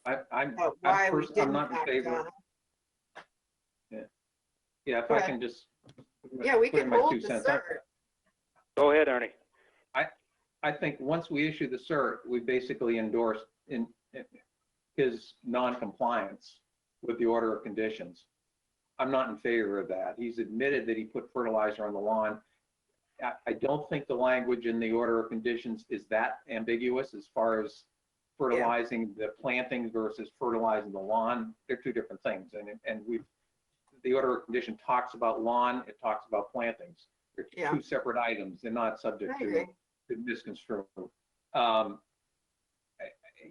I'm Why we I'm not in didn't act favor. on it. Yeah, if Go I ahead. can just. Yeah, we put in can my hold 2 the cents. cert. Go ahead, Ernie. I think once we issue the cert, we basically endorse in his non-compliance with the order of conditions. I'm not in favor of that. He's admitted that he put fertilizer on the lawn. I don't think the language in the order of conditions is that ambiguous as far as fertilizing the plantings versus fertilizing the lawn. They're two different things. And the order of condition talks about lawn, it talks about plantings. They're two separate items. They're not subject to misconstrue.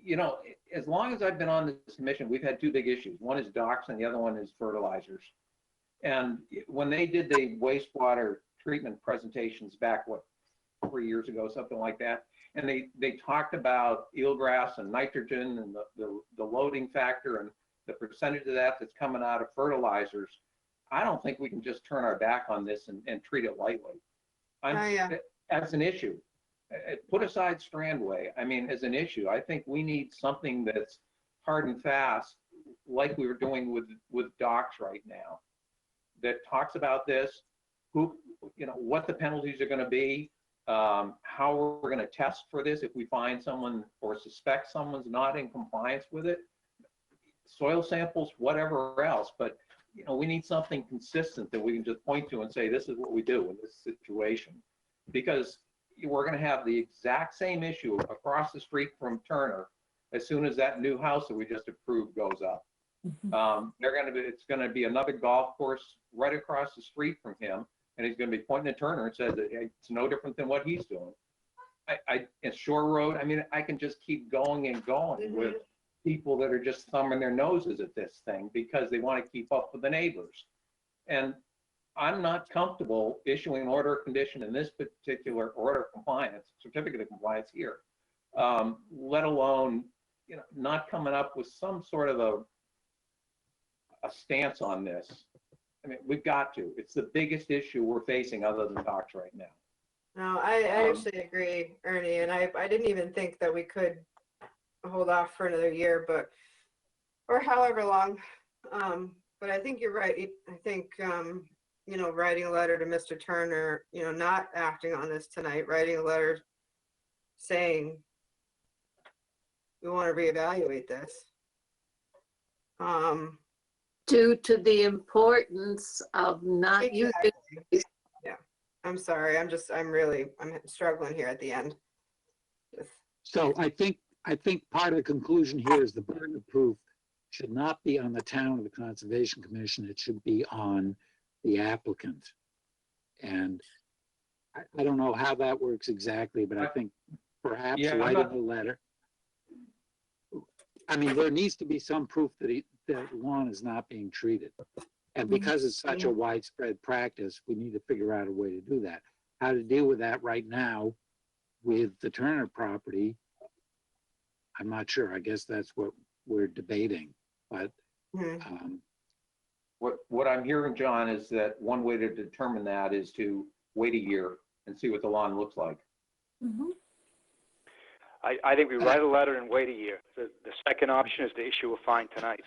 You know, as long as I've been on this commission, we've had two big issues. One is docks and the other one is fertilizers. And when they did the wastewater treatment presentations back, 3 years ago, something like that, and they talked about eelgrass and nitrogen and the loading factor and the percentage of that that's coming out of fertilizers. I don't think we can just turn our back on this and treat it lightly. As an issue, put aside Strandway. I mean, as an issue, I think we need something that's hard and fast, like we were doing with docks right now, that talks about this, what the penalties are going to be, how we're going to test for this if we find someone or suspect someone's not in compliance with it, soil samples, whatever else. But we need something consistent that we can just point to and say, this is what we do in this situation. Because we're going to have the exact same issue across the street from Turner as soon as that new house that we just approved goes up. It's going to be another golf course right across the street from him, and he's going to be pointing at Turner and says that it's no different than what he's doing. In Shore Road, I mean, I can just keep going and going with people that are just thumbing their noses at this thing because they want to keep up with the neighbors. And I'm not comfortable issuing an order of condition in this particular order of compliance, certificate of compliance here, let alone, not coming up with some sort of a stance on this. I mean, we've got to. It's the biggest issue we're facing other than docks right now. No, I actually agree, Ernie, and I didn't even think that we could hold off for another year, or however long. But I think you're right. I think, writing a letter to Mr. Turner, not acting on this tonight, writing a letter saying we want to reevaluate this. Due to the importance of not using. Yeah, I'm sorry. I'm struggling here at the end. So I think part of the conclusion here is the burden of proof should not be on the town or the Conservation Commission. It should be on the applicant. And I don't know how that works exactly, but I think perhaps writing a letter. I mean, there needs to be some proof that lawn is not being treated. And because it's such a widespread practice, we need to figure out a way to do that. How to deal with that right now with the Turner property, I'm not sure. I guess that's what we're debating. But what I'm hearing, John, is that one way to determine that is to wait a year and see what the lawn looks like. I think we write a letter and wait a year. The second option is to issue a fine tonight.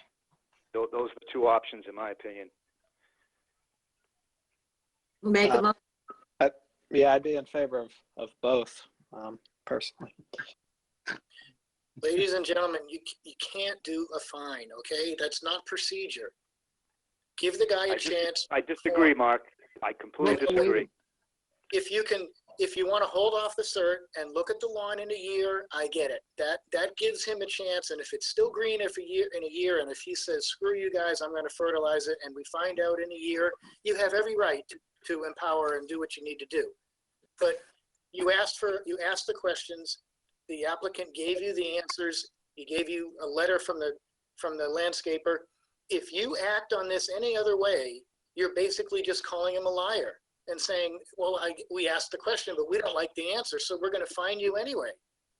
Those are the two options, in my opinion. Make a motion. Yeah, I'd be in favor of both, personally. Ladies and gentlemen, you can't do a fine, okay? That's not procedure. Give the guy a chance. I disagree, Mark. I completely disagree. If you want to hold off the cert and look at the lawn in a year, I get it. That gives him a chance. And if it's still green in a year, and if he says, screw you guys, I'm going to fertilize it, and we find out in a year, you have every right to empower and do what you need to do. But you asked the questions. The applicant gave you the answers. He gave you a letter from the from the landscaper, if you act on this any other way, you're basically just calling him a liar and saying, well, we asked the question, but we don't like the answer, so we're going to fine you anyway.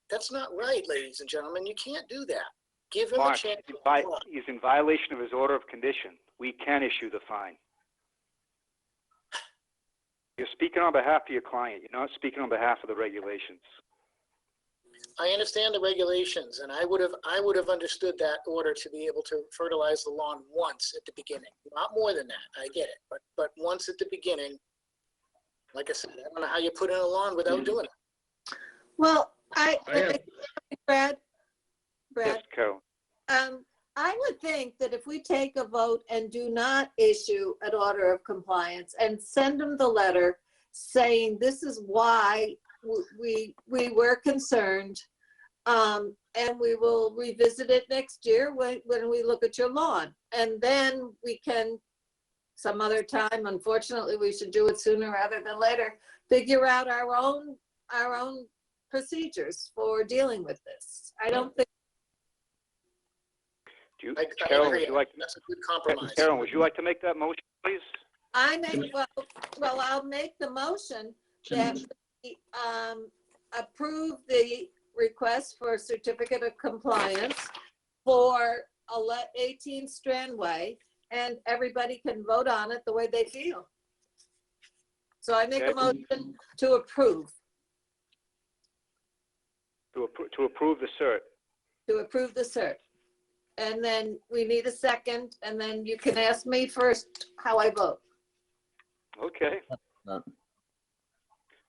That's not right, ladies and gentlemen. You can't do that. Give him Mark, a chance. he's in violation of his order of condition. We can issue the fine. You're speaking on behalf of your client. You're not speaking on behalf of the regulations. I understand the regulations, and I would have understood that order to be able to fertilize the lawn once at the beginning. Not more than that. I get it, but once at the beginning. Like I said, I don't know how you put in a lawn without doing it. Well, Brad, Yes, Carol. I would think that if we take a vote and do not issue an order of compliance and send them the letter saying this is why we were concerned, and we will revisit it next year when we look at your lawn, and then we can some other time, unfortunately we should do it sooner rather than later, figure out our own procedures for dealing with this. I don't think Carol, would you like, that's a good compromise. Carol, would you like to make that motion, please? I'll make the motion that we approve the request for a certificate of compliance for 18 Strandway, and everybody can vote on it the way they feel. So I make a motion to approve. To approve the cert. To approve the cert. And then we need a second, and then you can ask me first how I vote. Okay.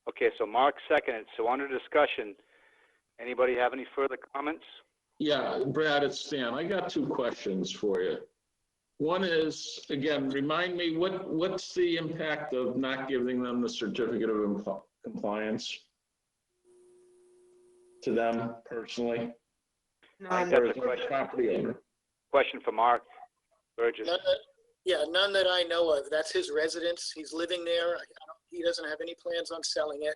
Okay, so Mark seconded. So under discussion, anybody have any further comments? Yeah, Brad, it's Stan. I got two questions for you. One is, again, remind me, what's the impact of not giving them the certificate of compliance to them personally? I think that's a question for Mark Burgess. None that I know of. That's his residence. He's living there. He doesn't have any plans on selling it.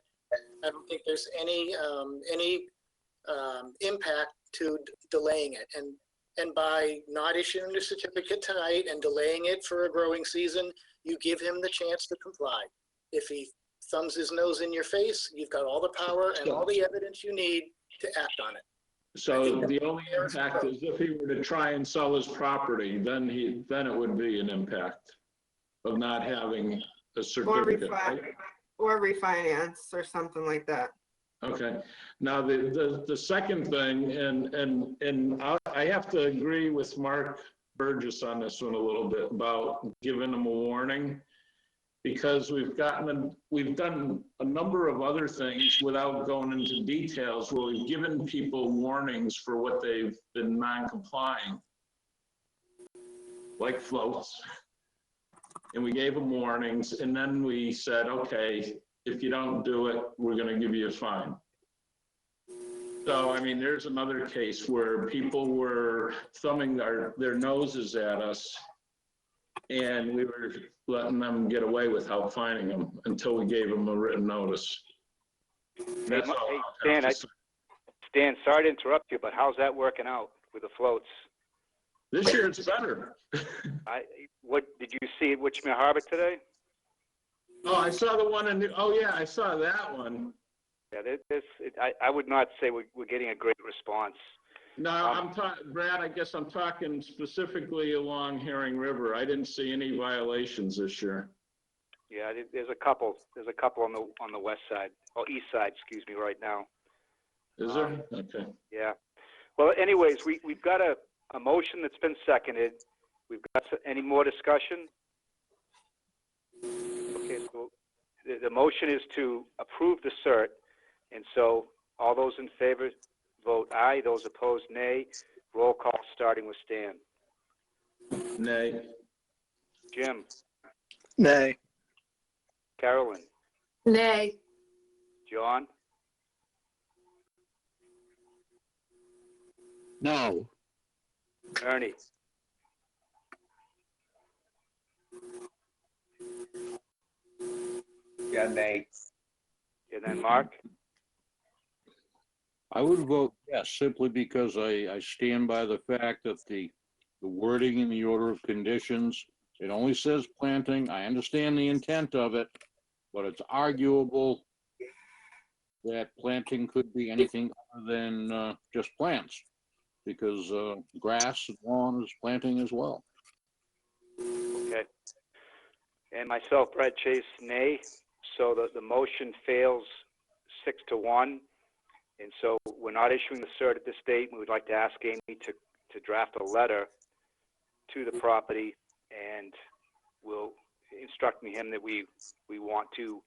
I don't think there's any impact to delaying it. And by not issuing the certificate tonight and delaying it for a growing season, you give him the chance to comply. If he thumbs his nose in your face, you've got all the power and all the evidence you need to act on it. So the only impact is if he were to try and sell his property, then it would be an impact of not having a certificate. Or refinance or something like that. Okay. Now the second thing, and I have to agree with Mark Burgess on this one a little bit about giving them a warning, because we've done a number of other things without going into details where we've given people warnings for what they've been non-complying, like floats. And we gave them warnings, and then we said, okay, if you don't do it, we're going to give you a fine. So, I mean, there's another case where people were thumbing their noses at us, and we were letting them get away without fining them until we gave them a written notice. That's all I have to say. Stan, sorry to interrupt you, but how's that working out with the floats? This year it's better. What did you see at Witchmere Harbor today? Oh, I saw the one I saw that one. Yeah, I would not say we're getting a great response. No, I'm talking, Brad, I guess I'm talking specifically along Herring River. I didn't see any violations this year. Yeah, there's a couple. There's a couple on the west side, or east side, excuse me, right now. Is there? Okay. Yeah. Well, anyways, we've got a motion that's been seconded. We've got any more discussion? Okay, so the motion is to approve the cert, and so all those in favor vote aye. Those opposed, nay. Roll call starting with Stan. Nay. Jim. Nay. Carolyn. Nay. John. No. Ernie. Yeah, nay. And then Mark. I would vote yes, simply because I stand by the fact that the the wording in the order of conditions. It only says planting. I understand the intent of it, but it's arguable that planting could be anything other than just plants, because grass and lawn is planting as well. Okay. And myself, Brad Chase, nay. So the motion fails 6-1. And so we're not issuing the cert at this date. We would like to ask Amy to draft a letter to the property, and will instruct him that we want to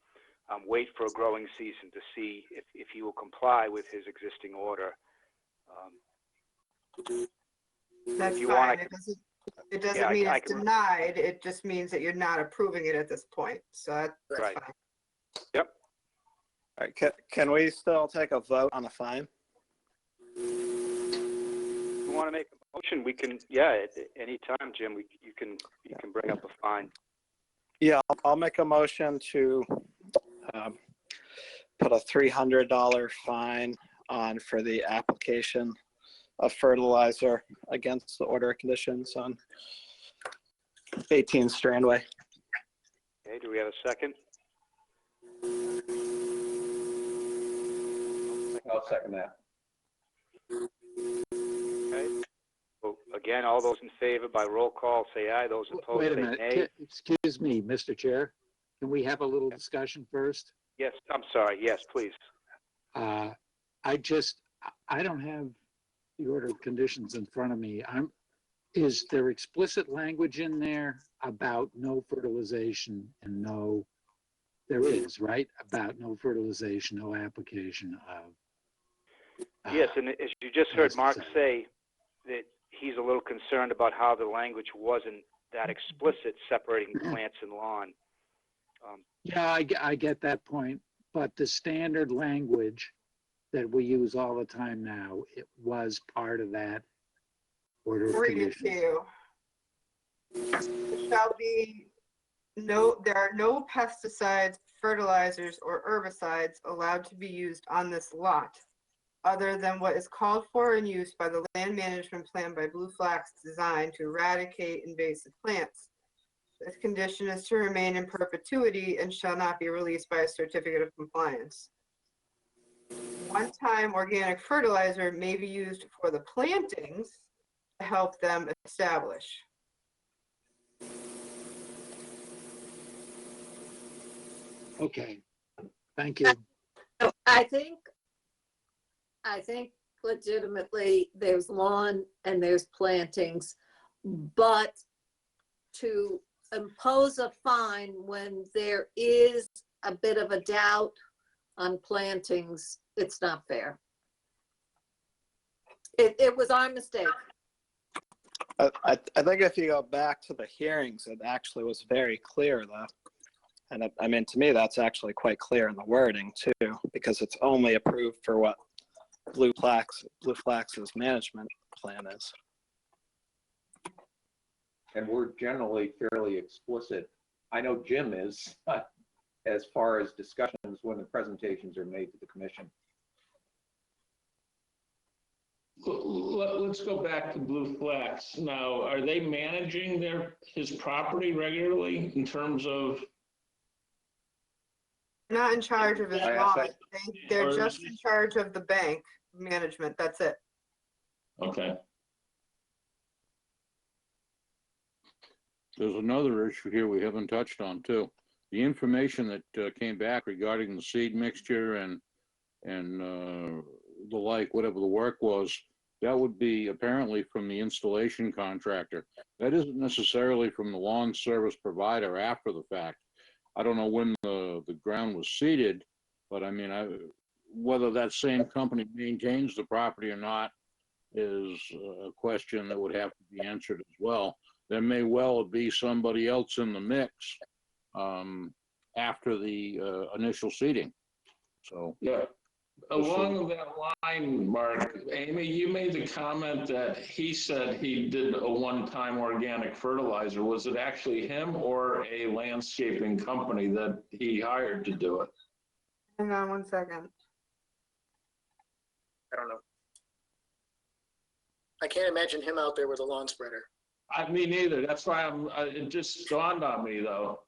wait for a growing season to see if he will comply with his existing order. That's if you fine. want, It doesn't yeah, mean I it's can- denied. It just means that you're not approving it at this point. So that's Right. fine. Yep. All right, can we still take a vote on the fine? If you want to make a motion, we can, yeah, at any time, Jim, you can bring up a fine. Yeah, I'll make a motion to put a $300 fine on for the application of fertilizer against the order of conditions on 18 Strandway. Okay, do we have a second? I'll second that. Okay. Well, again, all those in favor by roll call, say aye. Those opposed, Wait a say minute. nay. Excuse me, Mr. Chair. Can we have a little discussion first? Yes, I'm sorry. Yes, please. I don't have the order of conditions in front of me. Is there explicit language in there about no fertilization and no, there is, right? About no fertilization, no application of. Yes, and as you just heard Mark say, that he's a little concerned about how the language wasn't that explicit separating plants and lawn. Yeah, I get that point, but the standard language that we use all the time now, it was part of that order of Read it conditions. to you. There shall be there are no pesticides, fertilizers, or herbicides allowed to be used on this lot, other than what is called for and used by the land management plan by Blue Flax designed to eradicate invasive plants. This condition is to remain in perpetuity and shall not be released by a certificate of compliance. One-time organic fertilizer may be used for the plantings to help them establish. Okay, thank you. I think legitimately there's lawn and there's plantings, but to impose a fine when there is a bit of a doubt on plantings, it's not fair. It was our mistake. I think if you go back to the hearings, it actually was very clear though. And I mean, to me, that's actually quite clear in the wording too, because it's only approved for what Blue Flax's management plan is. And we're generally fairly explicit. I know Jim is, as far as discussions when the presentations are made to the commission. Let's go back to Blue Flax. Now, are they managing his property regularly in terms of? Not in charge of his lawn. They're just in charge of the bank management. That's it. Okay. There's another issue here we haven't touched on too. The information that came back regarding the seed mixture and the like, whatever the work was, that would be apparently from the installation contractor. That isn't necessarily from the lawn service provider after the fact. I don't know when the ground was seeded, but I mean, whether that same company maintains the property or not is a question that would have to be answered as well. There may well be somebody else in the mix after the initial seeding. So yeah, along that line, Mark, Amy, you made the comment that he said he did a one-time organic fertilizer. Was it actually him or a landscaping company that he hired to do it? Hang on one second. I don't know. I can't imagine him out there with a lawn spreader. Me neither. That's why it just dawned on me though.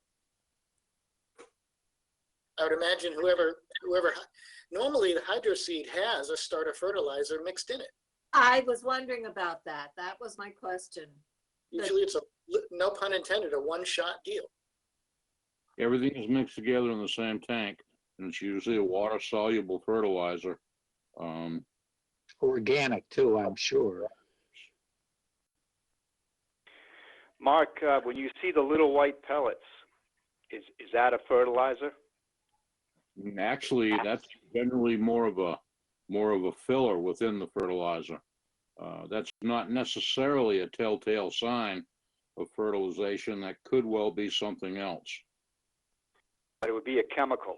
I would imagine whoever, normally the hydro seed has a starter fertilizer mixed in it. I was wondering about that. That was my question. Usually it's no pun intended, a one-shot deal. Everything is mixed together in the same tank, and it's usually a water-soluble fertilizer. Organic too, I'm sure. Mark, when you see the little white pellets, is that a fertilizer? Actually, that's generally more of a filler within the fertilizer. That's not necessarily a telltale sign of fertilization. That could well be something else. But it would be a chemical.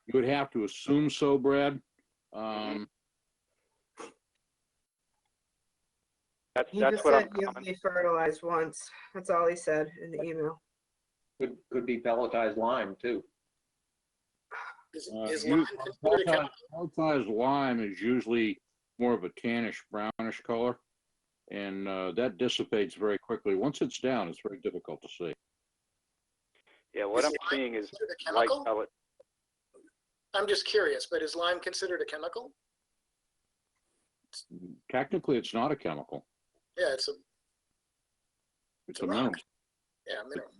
You would have to assume so, Brad. He That's just what said I'm he only fertilized once. That's all he said in the email. Could be pelletized lime too. Is lime considered a chemical? Pelletized lime is usually more of a tannish, brownish color, and that dissipates very quickly. Once it's down, it's very difficult to see. Yeah, what I'm seeing is a white chemical? pellet. I'm just curious, but is lime considered a chemical? Technically, it's not a chemical. Yeah, it's It's a a rock. mineral. Yeah, mineral.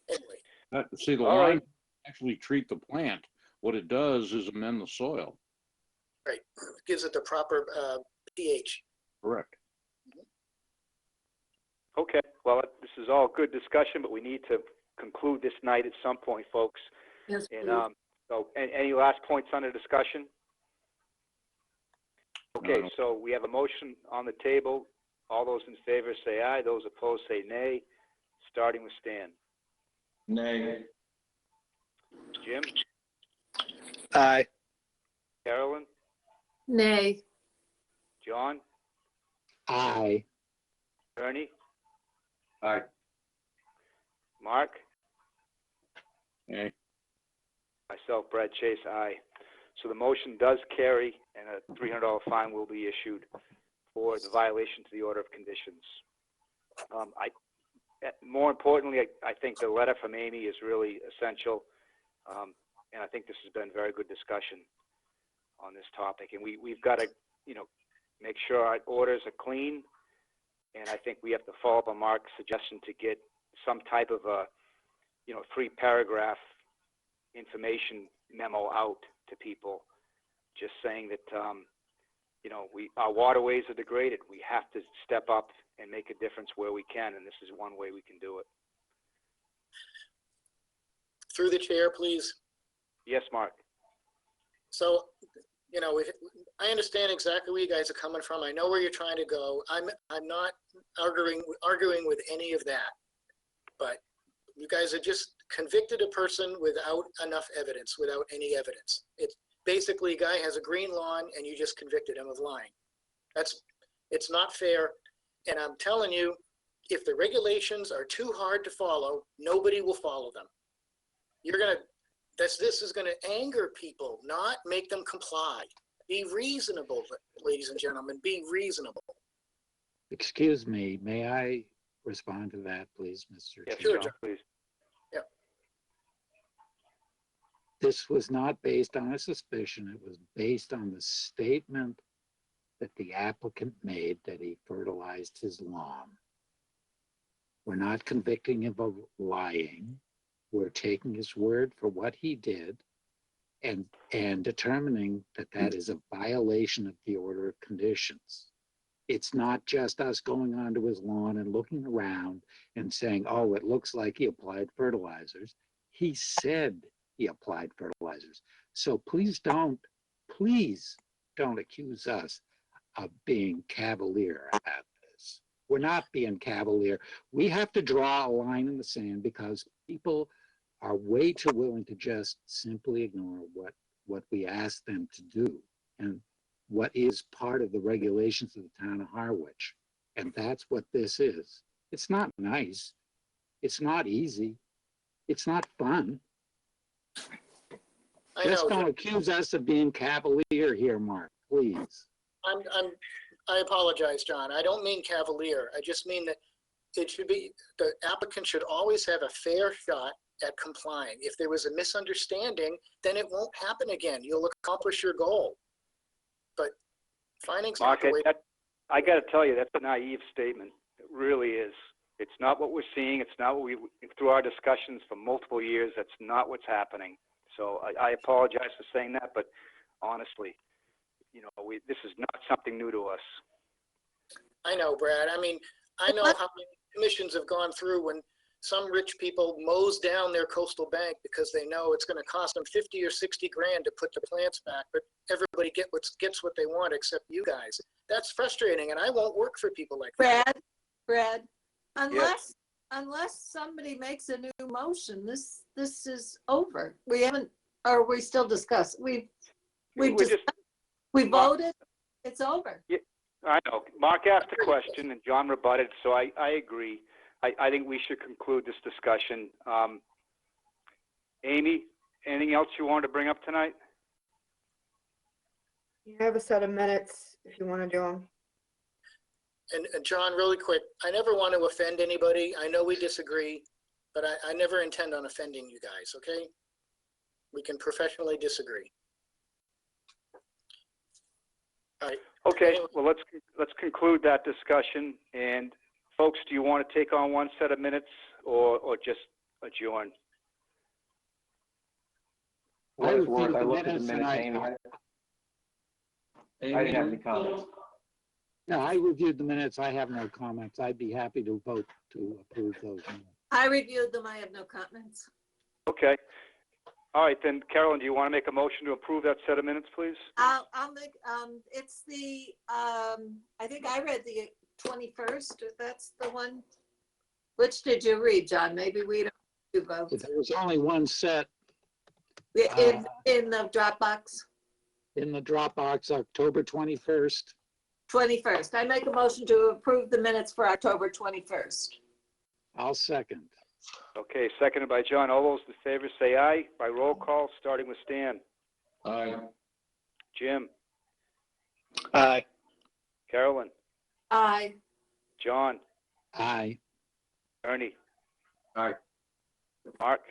Anyway. See, the All lime right. actually treat the plant. What it does is amend the soil. Right, gives it the proper pH. Correct. Okay, well, this is all good discussion, but we need to conclude this night at some point, folks. Yes, And please. so, any last points on the discussion? Okay, so we have a motion on the table. All those in favor say aye. Those opposed say nay. Starting with Stan. Nay. Jim? Aye. Carolyn? Nay. John? Aye. Ernie? Aye. Mark? Okay. Myself, Brad Chase, aye. So the motion does carry, and a $300 fine will be issued for the violation to the order of conditions. More importantly, I think the letter from Amy is really essential, and I think this has been very good discussion on this topic. And we've got to, make sure our orders are clean, and I think we have to follow up on Mark's suggestion to get some type of a, 3-paragraph information memo out to people, just saying that, our waterways are degraded. We have to step up and make a difference where we can, and this is one way we can do it. Through the chair, please. Yes, Mark. So, I understand exactly where you guys are coming from. I know where you're trying to go. I'm not arguing with any of that, but you guys are just convicted a person without enough evidence, without any evidence. It's basically a guy has a green lawn and you just convicted him of lying. It's not fair. And I'm telling you, if the regulations are too hard to follow, nobody will follow them. This is gonna anger people, not make them comply. Be reasonable, ladies and gentlemen, be reasonable. Excuse me, may I respond to that, please, Mr. Yes, Chair? John, please. This was not based on a suspicion. It was based on the statement that the applicant made that he fertilized his lawn. We're not convicting him of lying. We're taking his word for what he did and determining that that is a violation of the order of conditions. It's not just us going onto his lawn and looking around and saying, oh, it looks like he applied fertilizers. He said he applied fertilizers. So please don't accuse us of being cavalier about this. We're not being cavalier. We have to draw a line in the sand because people are way too willing to just simply ignore what we ask them to do and what is part of the regulations of the town of Harwich. And that's what this is. It's not nice. It's not easy. It's not fun. I Just know. don't accuse us of being cavalier here, Mark, please. I'm I apologize, John. I don't mean cavalier. I just mean that it should be, the applicant should always have a fair shot at complying. If there was a misunderstanding, then it won't happen again. You'll accomplish your goal. But findings have Mark, to wait. I got to tell you, that's a naive statement. It really is. It's not what we're seeing. It's not what through our discussions for multiple years, that's not what's happening. So I apologize for saying that, but honestly, you know, this is not something new to us. I know, Brad. I mean, I know how many commissions have gone through when some rich people mows down their coastal bank because they know it's going to cost them 50 or 60 grand to put the plants back, but everybody gets what they want except you guys. That's frustrating, and I won't work for people like that. Brad, unless somebody makes a new motion, this is over. We haven't, or we still discuss. We voted. It's over. Yeah, I know. Mark asked a question and John rebutted, so I agree. I think we should conclude this discussion. Amy, anything else you wanted to bring up tonight? You have a set of minutes if you want to do them. And John, really quick, I never want to offend anybody. I know we disagree, but I never intend on offending you guys, okay? We can professionally disagree. All right. Okay, Anyway. well, let's conclude that discussion. And folks, do you want to take on one set of minutes or just adjourn? What it's worth, reviewed I the looked at the minutes and minutes, Amy. I didn't have any comments. No, I reviewed the minutes. I have no comments. I'd be happy to vote to approve those minutes. I reviewed them. I have no comments. Okay. All right, then, Carolyn, do you want to make a motion to approve that set of minutes, please? I'll make, it's the, I think I read the 21st, if that's the one. Which did you read, John? Maybe we don't do both. There was only one set In the Dropbox? in the Dropbox, October 21st. 21st. I make a motion to approve the minutes for October 21st. I'll second. Okay, seconded by John. All those in favor say aye by roll call, starting with Stan. Aye. Jim. Aye. Carolyn. Aye. John. Aye. Ernie. Aye. Mark.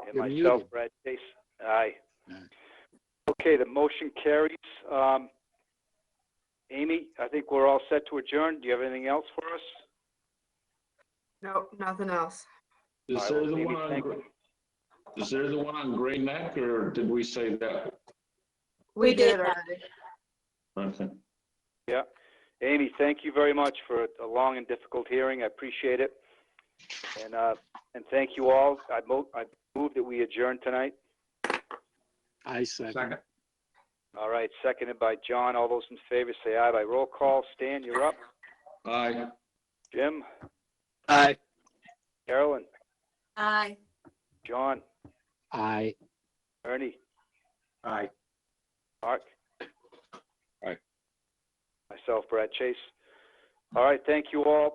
And You're myself, muted. Brad Chase. Aye. Aye. Okay, the motion carries. Amy, I think we're all set to adjourn. Do you have anything else for us? Nope, nothing else. Is All right, there well, the Amy, one on, thank you. is there the one on Gray Neck, or did we say that? We did already. Okay. Yeah. Amy, thank you very much for a long and difficult hearing. I appreciate it. And thank you all. I move that we adjourn tonight. I second. All right, seconded by John. All those in favor say aye by roll call. Stan, you're up. Aye. Jim. Aye. Carolyn. Aye. John. Aye. Ernie. Aye. Mark. Aye. Myself, Brad Chase. All right, thank you all.